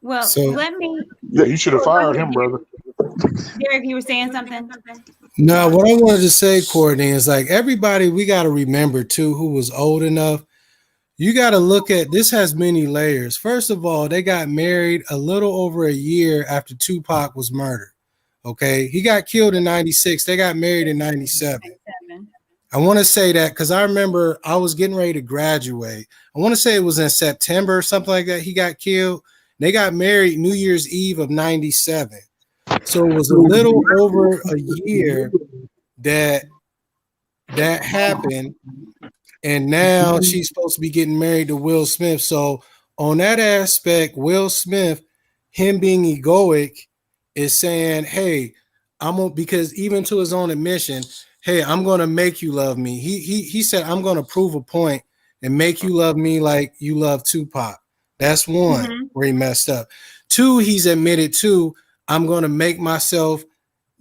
Well, let me. Yeah, you should have fired him, brother. Derek, you were saying something? No, what I wanted to say, Courtney, is like everybody, we got to remember too, who was old enough. You got to look at this, has many layers. First of all, they got married a little over a year after Tupac was murdered. Okay. He got killed in 96. They got married in 97. I want to say that because I remember I was getting ready to graduate. I want to say it was in September or something like that. He got killed. They got married New Year's Eve of 97. So it was a little over a year that happened. And now she's supposed to be getting married to Will Smith. So on that aspect, Will Smith, him being egoic, is saying, hey, because even to his own admission, hey, I'm going to make you love me. He said, I'm going to prove a point and make you love me like you love Tupac. That's one where he messed up. Two, he's admitted to, I'm going to make myself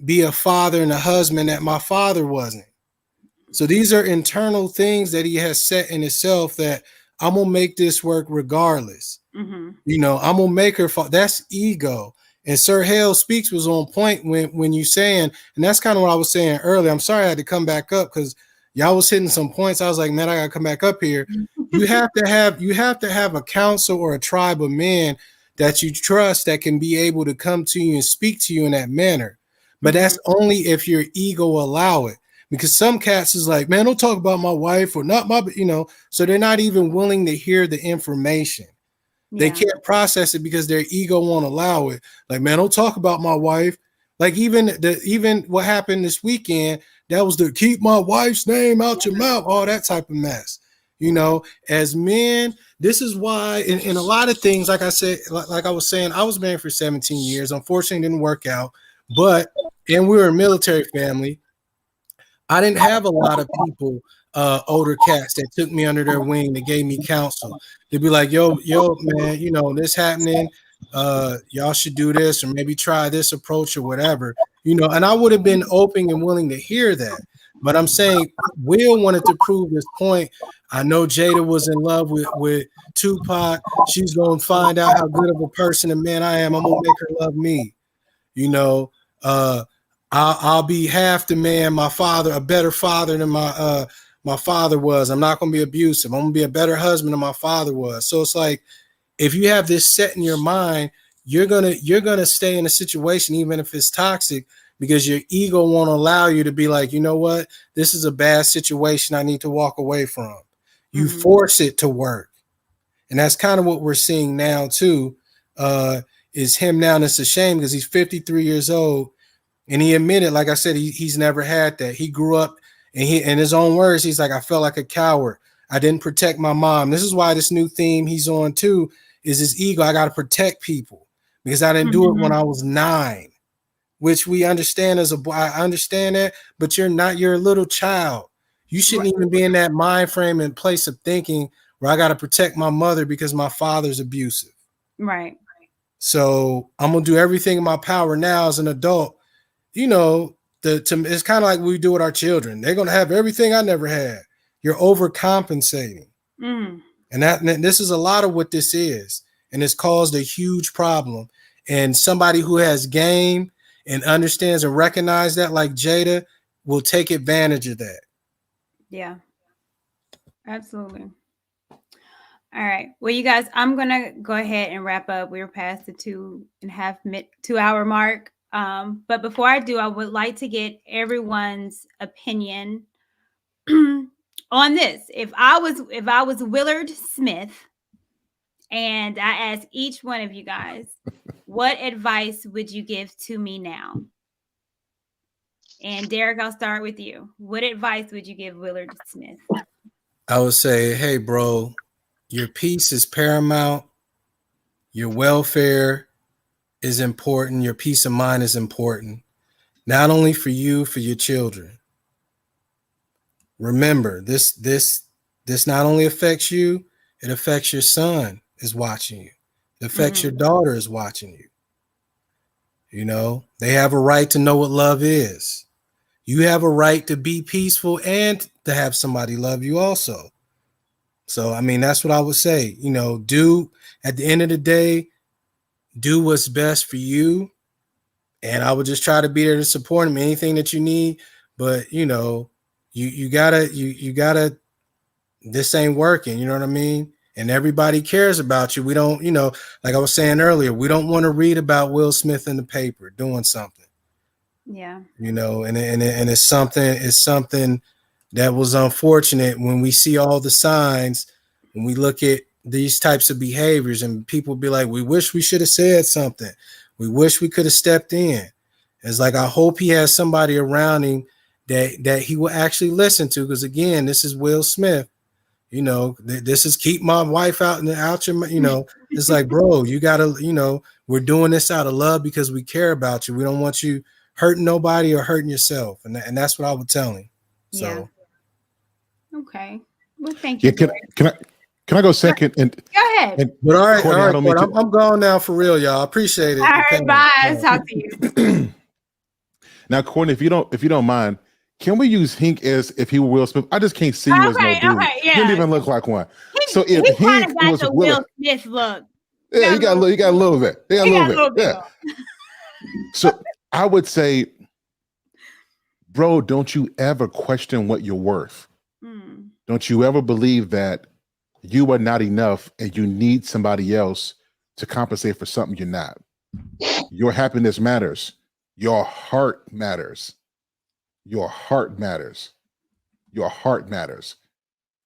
be a father and a husband that my father wasn't. So these are internal things that he has set in himself that I'm going to make this work regardless. You know, I'm going to make her fall. That's ego. And Sir Hale Speaks was on point when you saying, and that's kind of what I was saying earlier. I'm sorry I had to come back up because y'all was hitting some points. I was like, man, I got to come back up here. You have to have a council or a tribe of men that you trust that can be able to come to you and speak to you in that manner. But that's only if your ego allow it. Because some cats is like, man, don't talk about my wife or not my, you know, so they're not even willing to hear the information. They can't process it because their ego won't allow it. Like, man, don't talk about my wife. Like even what happened this weekend, that was to keep my wife's name out your mouth, all that type of mess. You know, as men, this is why in a lot of things, like I said, like I was saying, I was married for 17 years. Unfortunately, it didn't work out. And we were a military family. I didn't have a lot of people, older cats that took me under their wing, that gave me counsel. They'd be like, yo, man, you know, this happening. Y'all should do this or maybe try this approach or whatever, you know, and I would have been open and willing to hear that. But I'm saying Will wanted to prove this point. I know Jada was in love with Tupac. She's gonna find out how good of a person and man I am. I'm gonna make her love me. You know, I'll be half the man my father, a better father than my father was. I'm not gonna be abusive. I'm gonna be a better husband than my father was. So it's like, if you have this set in your mind, you're gonna stay in a situation even if it's toxic, because your ego won't allow you to be like, you know what, this is a bad situation I need to walk away from. You force it to work. And that's kind of what we're seeing now too, is him now. And it's a shame because he's 53 years old. And he admitted, like I said, he's never had that. He grew up, and he, in his own words, he's like, I felt like a coward. I didn't protect my mom. This is why this new theme he's on too is his ego. I got to protect people because I didn't do it when I was 9, which we understand as a boy. I understand that, but you're not. You're a little child. You shouldn't even be in that mind frame and place of thinking where I got to protect my mother because my father's abusive. Right. So I'm gonna do everything in my power now as an adult. You know, it's kind of like we do with our children. They're gonna have everything I never had. You're overcompensating. And this is a lot of what this is. And it's caused a huge problem. And somebody who has game and understands and recognizes that, like Jada, will take advantage of that. Yeah, absolutely. All right. Well, you guys, I'm going to go ahead and wrap up. We're past the 2 hour mark. But before I do, I would like to get everyone's opinion on this. If I was Willard Smith, and I asked each one of you guys, what advice would you give to me now? And Derek, I'll start with you. What advice would you give Willard Smith? I would say, hey, bro, your peace is paramount. Your welfare is important. Your peace of mind is important. Not only for you, for your children. Remember, this not only affects you, it affects your son is watching you. It affects your daughter is watching you. You know, they have a right to know what love is. You have a right to be peaceful and to have somebody love you also. So, I mean, that's what I would say. You know, at the end of the day, do what's best for you. And I would just try to be there to support him, anything that you need. But, you know, you gotta, this ain't working. You know what I mean? And everybody cares about you. We don't, you know, like I was saying earlier, we don't want to read about Will Smith in the paper doing something. Yeah. You know, and it's something that was unfortunate when we see all the signs, when we look at these types of behaviors, and people be like, we wish we should have said something. We wish we could have stepped in. It's like, I hope he has somebody around him that he will actually listen to. Because again, this is Will Smith. You know, this is keep my wife out your, you know, it's like, bro, you gotta, you know, we're doing this out of love because we care about you. We don't want you hurting nobody or hurting yourself. And that's what I would tell him. So. Yeah. Okay. Well, thank you. Can I go second? And go ahead. But all right, Courtney, all right, I'm going now for real, y'all. I appreciate it. All right, bye. Talk to you. Now, Courtney, if you don't mind, can we use Hink as if he were Will Smith? I just can't see you as no dude. Yeah. He didn't even look like one. So if he Hink was the Will Smith look. Yeah, he got a little bit. He got a little bit. Yeah. So I would say, bro, don't you ever question what you're worth. Don't you ever believe that you are not enough and you need somebody else to compensate for something you're not. Your happiness matters. Your heart matters. Your heart matters. Your heart matters.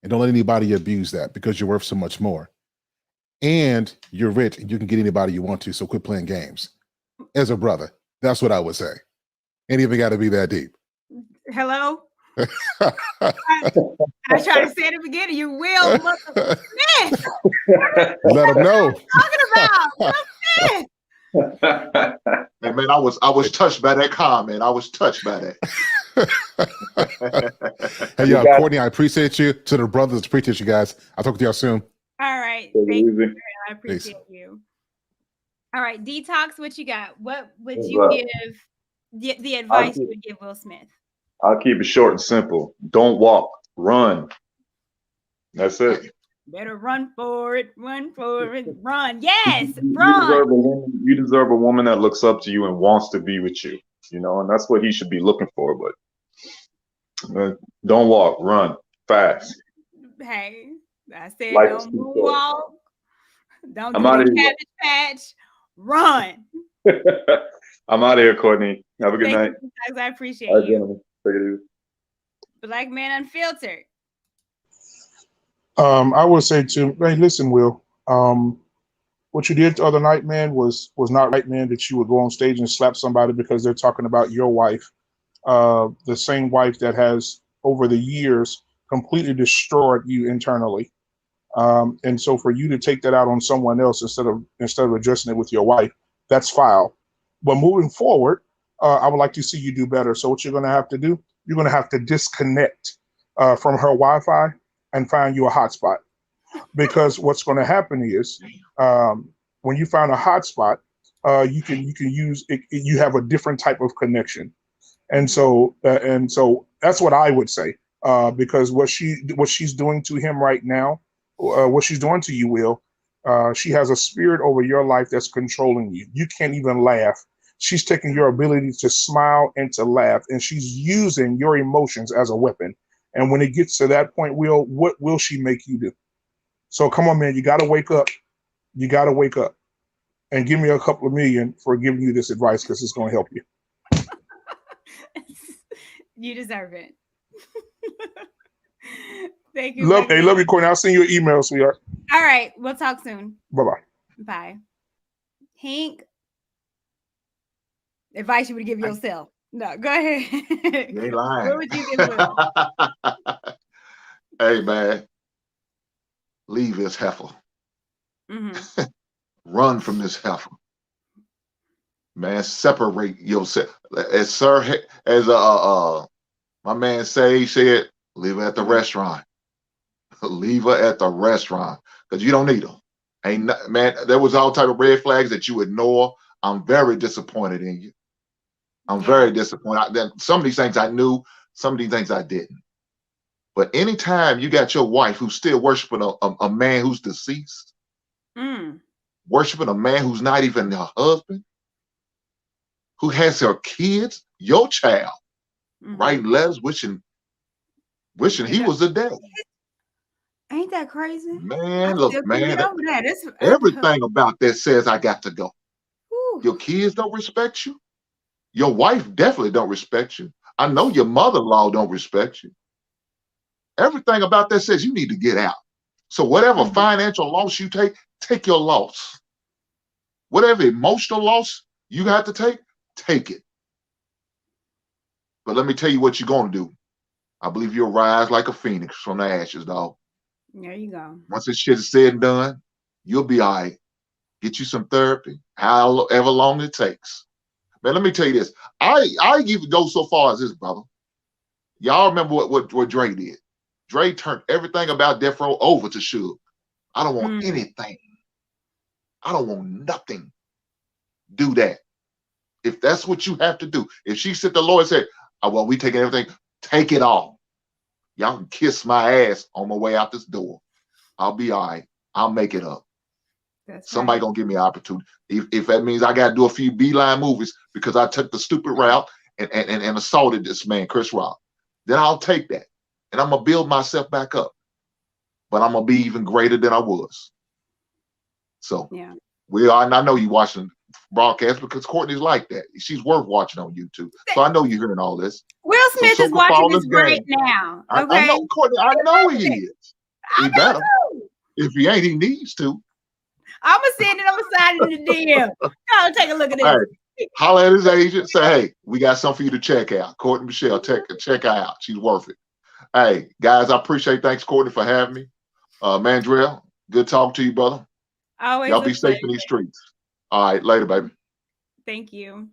And don't let anybody abuse that, because you're worth so much more. And you're rich and you can get anybody you want to, so quit playing games. As a brother, that's what I would say. Ain't even got to be that deep. Hello? I tried to say it at the beginning. You Will Smith. Let them know. Talking about Will Smith. Hey, man, I was touched by that comment. I was touched by that. Hey, y'all, Courtney, I appreciate you. To the brothers, appreciate you guys. I'll talk to y'all soon. All right. Thank you. I appreciate you. All right, Detox, what you got? What would you give the advice you would give Will Smith? I'll keep it short and simple. Don't walk, run. That's it. Better run for it, run. Yes, You run. deserve a woman. You deserve a woman that looks up to you and wants to be with you. You know, and that's what he should be looking for. But don't walk, run fast. Hey, I said Life is don't too short. moonwalk. Don't I'm do out the of here. cabbage patch. Run. I'm out of here, Courtney. Have a good Thank night. you, guys. I appreciate All right, you. gentlemen. Take it easy. Black Man Unfiltered. I would say to hey, listen, Will. What you did the other night, man, was not right, man. That you would go on stage and slap somebody because they're talking about your wife, the same wife that has over the years completely destroyed you internally. And so for you to take that out on someone else instead of addressing it with your wife, that's foul. But moving forward, I would like to see you do better. So what you're going to have to do, you're going to have to disconnect from her Wi-Fi and find you a hotspot. Because what's going to happen is when you find a hotspot, you can use it, you have a different type of connection. And so that's what I would say. Because what she's doing to him right now, what she's doing to you, Will, she has a spirit over your life that's controlling you. You can't even laugh. She's taking your ability to smile and to laugh, and she's using your emotions as a weapon. And when it gets to that point, Will, what will she make you do? So come on, man, you got to wake up. You got to wake up and give me a couple of million for giving you this advice because it's going to help you. You deserve it. Thank you. Love you, Courtney. I'll send you an email, sweetheart. All right. We'll talk soon. Bye-bye. Bye. Hank, advice you would give yourself. No, go ahead. You ain't lying. What would you give Will? Hey, man. Leave this heifer. Mm-hmm. Run from this heifer. Man, separate yourself. As my man said, leave her at the restaurant. Leave her at the restaurant because you don't need her. Man, there was all type of red flags that you ignore. I'm very disappointed in you. I'm very disappointed. Some of these things I knew, some of these things I didn't. But anytime you got your wife who's still worshiping a man who's deceased, worshiping a man who's not even her husband, who has her kids, your child, writing letters wishing he was a dad. Ain't that crazy? Man, look, man, That's everything about that says I got to go. Whew. Your kids don't respect you. Your wife definitely don't respect you. I know your mother-in-law don't respect you. Everything about that says you need to get out. So whatever financial loss you take your loss. Whatever emotional loss you have to take it. But let me tell you what you're going to do. I believe you'll rise like a phoenix from the ashes, dog. There you go. Once this shit is said and done, you'll be all right. Get you some therapy, however long it takes. Man, let me tell you this. I even go so far as this, brother. Y'all remember what Dre did? Dre turned everything about Death Row over to Suge. I don't want anything. I don't want nothing. Do that. If that's what you have to do. If she sit the Lord and said, oh, well, we taking everything, take it all. Y'all can kiss my ass on my way out this door. I'll be all right. I'll make it up. Somebody gonna give me an opportunity. If that means I gotta do a few beeline movies because I took the stupid route and assaulted this man, Chris Rock, then I'll take that. And I'm gonna build myself back up. But I'm gonna be even greater than I was. So we are, and I know you watching broadcast because Courtney's like that. She's worth watching on YouTube. So I know you're hearing all this. Will Smith is watching this right now. Okay? I know, Courtney. I know he is. He better. If he ain't, he needs to. I'm gonna send it on the side of the DM. Go take a look at this. Hey, holler at his agent. Say, hey, we got something for you to check out. Courtney Michelle, check her out. She's worth it. Hey, guys, I appreciate. Thanks, Courtney, for having me. Mandrell, good talking to you, brother. Always. Y'all be safe in these streets. All right, later, baby. Thank you,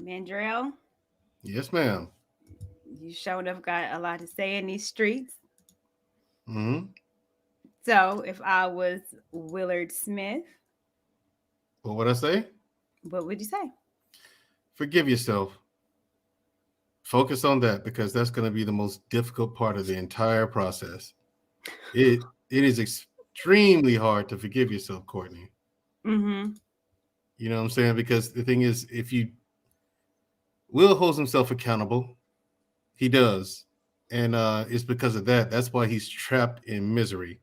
Mandrell. Yes, ma'am. You showed up, got a lot to say in these streets. Mm-hmm. So, if I was Willard Smith, what would I say? What would you say? Forgive yourself. Focus on that because that's going to be the most difficult part of the entire process. It is extremely hard to forgive yourself, Courtney. Mm-hmm. You know what I'm saying? Because the thing is, if you Will holds himself accountable, he does, and it's because of that. That's why he's trapped in misery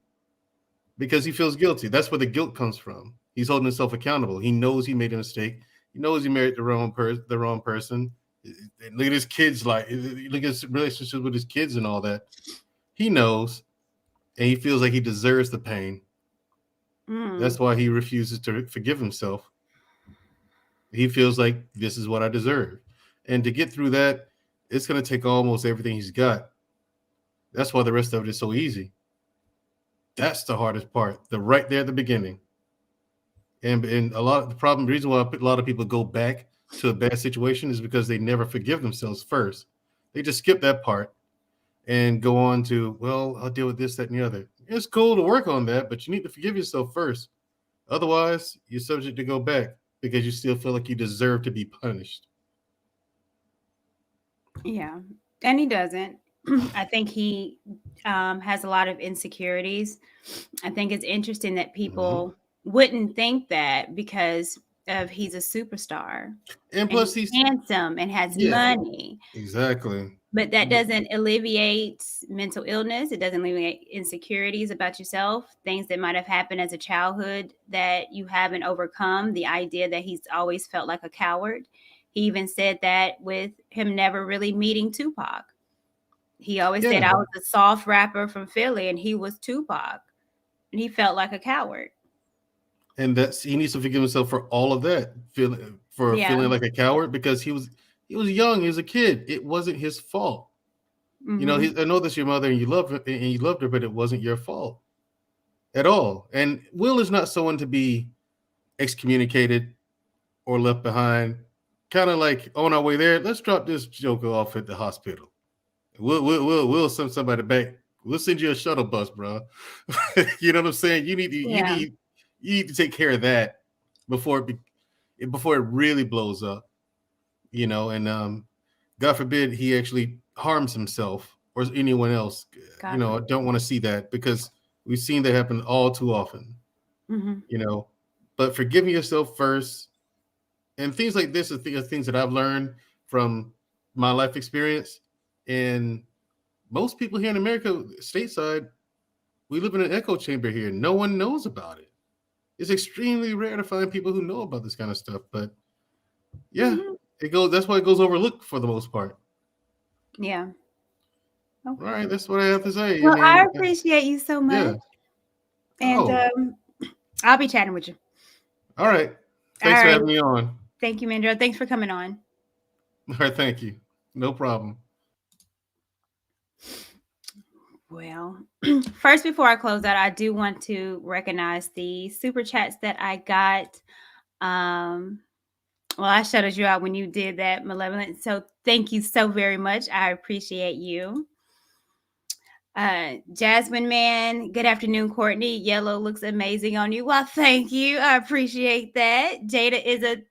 because he feels guilty. That's where the guilt comes from. He's holding himself accountable. He knows he made a mistake. He knows he married the wrong person. Look at his kids. Look at his relationship with his kids and all that. He knows, and he feels like he deserves the pain. That's why he refuses to forgive himself. He feels like this is what I deserve. And to get through that, it's going to take almost everything he's got. That's why the rest of it is so easy. That's the hardest part. The right there at the beginning. And the reason why a lot of people go back to a bad situation is because they never forgive themselves first. They just skip that part and go on to, well, I'll deal with this, that, and the other. It's cool to work on that, but you need to forgive yourself first. Otherwise, you're subject to go back because you still feel like you deserve to be punished. Yeah, and he doesn't. I think he has a lot of insecurities. I think it's interesting that people wouldn't think that because of he's a superstar And plus, he's handsome and has money. Exactly. But that doesn't alleviate mental illness. It doesn't alleviate insecurities about yourself, things that might have happened as a childhood that you haven't overcome. The idea that he's always felt like a coward. He even said that with him never really meeting Tupac. He always said, I was a soft rapper from Philly and he was Tupac. And he felt like a coward. And he needs to forgive himself for all of that, feeling like a coward because he was young, he was a kid. It wasn't his fault. You know, I know that's your mother and you loved her, but it wasn't your fault at all. And Will is not someone to be excommunicated or left behind. Kind of like on our way there, let's drop this joker off at the hospital. We'll send somebody back. We'll send you a shuttle bus, bro. You know what I'm saying? You need to take care of that before it really blows up. You know, and God forbid he actually harms himself or anyone else. I don't want to see that because we've seen that happen all too often. You know, but forgiving yourself first and things like this are things that I've learned from my life experience. And most people here in America, stateside, we live in an echo chamber here. No one knows about it. It's extremely rare to find people who know about this kind of stuff. But yeah, that's why it goes overlooked for the most part. Yeah. Okay. All right, that's what I have to say. Well, I appreciate you so much. Yeah. And I'll be chatting with you. All right. Thanks for having me on. Thank you, Mandro. Thanks for coming on. All right, thank you. No problem. Well, first, before I close out, I do want to recognize the super chats that I got. Well, I shouted you out when you did that, Malevolent. So thank you so very much. I appreciate you. Jasmine Man, good afternoon, Courtney. Yellow looks amazing on you. Well, thank you. I appreciate that. Jada is a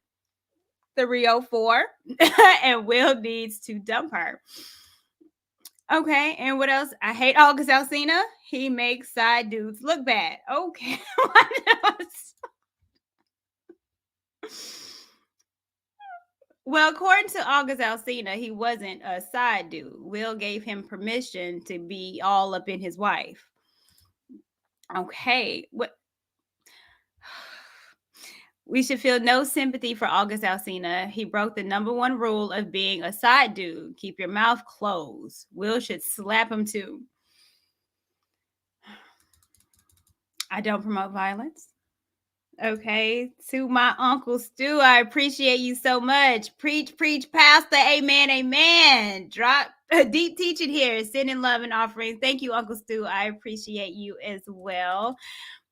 304 and Will needs to dump her. Okay, and what else? I hate August Alsina. He makes side dudes look bad. Okay. Well, according to August Alsina, he wasn't a side dude. Will gave him permission to be all up in his wife. Okay. What? We should feel no sympathy for August Alsina. He broke the number one rule of being a side dude. Keep your mouth closed. Will should slap him too. I don't promote violence. Okay. To my Uncle Stu, I appreciate you so much. Preach, preach, pastor. Amen, amen. Drop a deep teaching here. Sending love and offerings. Thank you, Uncle Stu. I appreciate you as well.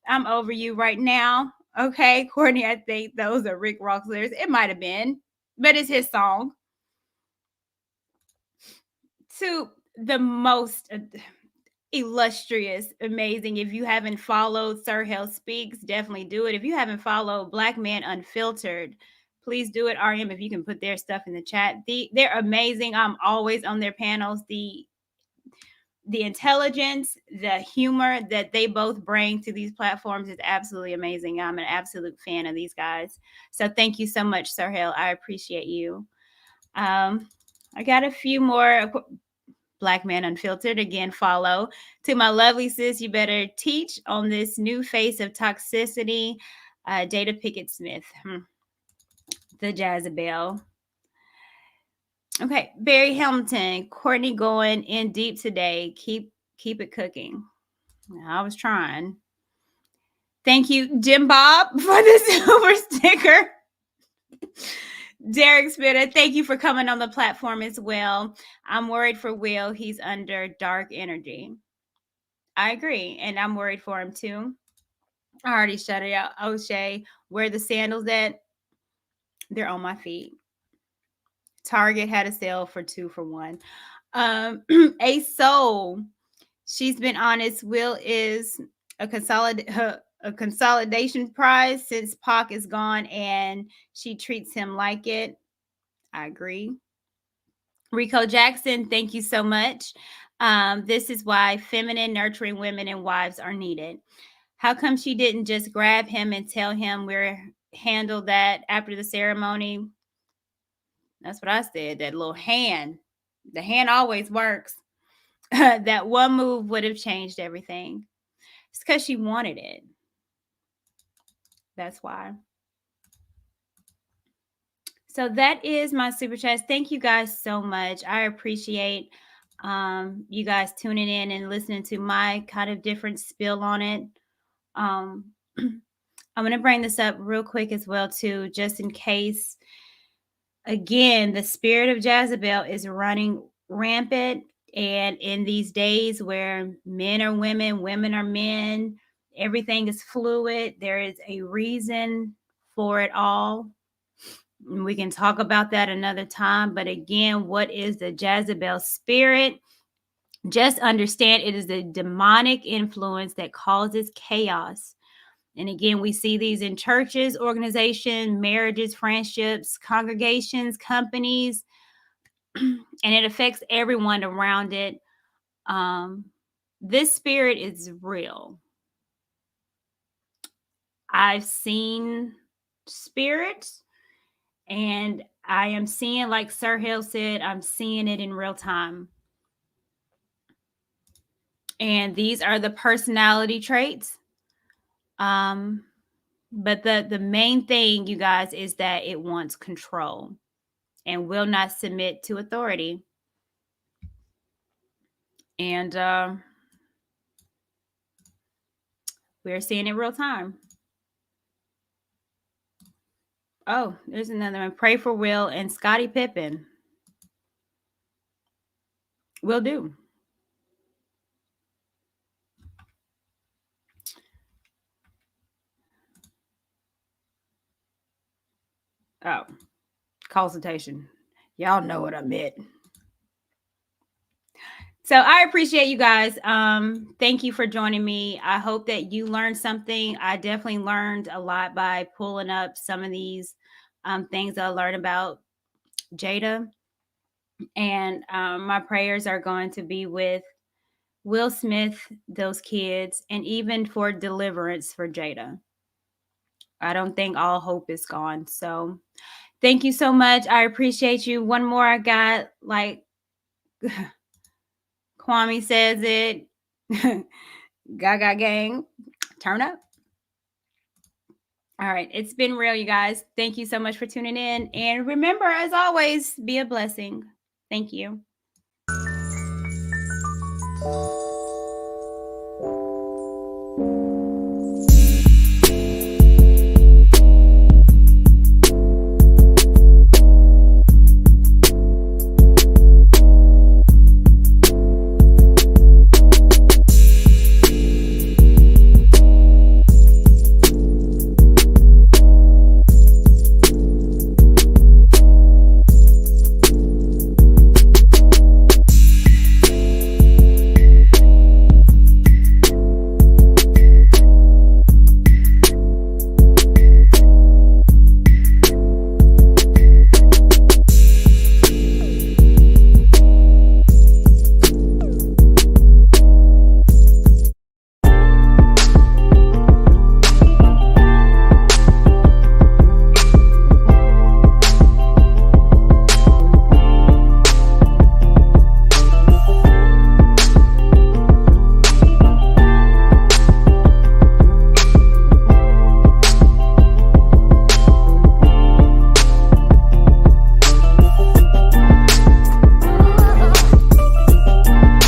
I'm over you right now. Okay, Courtney, I think those are Rick Ross lyrics. It might have been, but it's his song. To the most illustrious, amazing. If you haven't followed Sir Hell Speaks, definitely do it. If you haven't followed Black Man Unfiltered, please do it. RM, if you can put their stuff in the chat. They're amazing. I'm always on their panels. The intelligence, the humor that they both bring to these platforms is absolutely amazing. I'm an absolute fan of these guys. So thank you so much, Sir Hill. I appreciate you. I got a few more. Black Man Unfiltered, again, follow. To my lovely sis, you better teach on this new face of toxicity. Jada Pickett Smith, the Jezebel. Okay, Barry Hamilton, Courtney going in deep today. Keep it cooking. I was trying. Thank you, Jim Bob, for the silver sticker. Derek Spitter, thank you for coming on the platform as well. I'm worried for Will. He's under dark energy. I agree, and I'm worried for him too. I already shut it out. O'Shea, where the sandals at? They're on my feet. Target had a sale for 2 for 1. A Soul, she's been honest. Will is a consolidation prize since Pac is gone, and she treats him like it. I agree. Rico Jackson, thank you so much. This is why feminine, nurturing women and wives are needed. How come she didn't just grab him and tell him we'll handle that after the ceremony? That's what I said. That little hand. The hand always works. That one move would have changed everything. It's because she wanted it. That's why. So that is my super chat. Thank you guys so much. I appreciate you guys tuning in and listening to my kind of different spill on it. I'm going to bring this up real quick as well, too, just in case. Again, the spirit of Jezebel is running rampant. And in these days where men are women, women are men, everything is fluid, there is a reason for it all. We can talk about that another time. But again, what is the Jezebel spirit? Just understand it is a demonic influence that causes chaos. And again, we see these in churches, organizations, marriages, friendships, congregations, companies, and it affects everyone around it. This spirit is real. I've seen spirits, and I am seeing, like Sir Hill said, I'm seeing it in real time. And these are the personality traits. But the main thing, you guys, is that it wants control and will not submit to authority. And we're seeing it real time. Oh, there's another one. Pray for Will and Scottie Pippen. Will do. Oh, consultation. Y'all know what I meant. So I appreciate you guys. Thank you for joining me. I hope that you learned something. I definitely learned a lot by pulling up some of these things I learned about Jada. And my prayers are going to be with Will Smith, those kids, and even for deliverance for Jada. I don't think all hope is gone. So thank you so much. I appreciate you. One more I got, like Kwame says it. Gaga gang, turn up. All right. It's been real, you guys. Thank you so much for tuning in. And remember, as always, be a blessing. Thank you.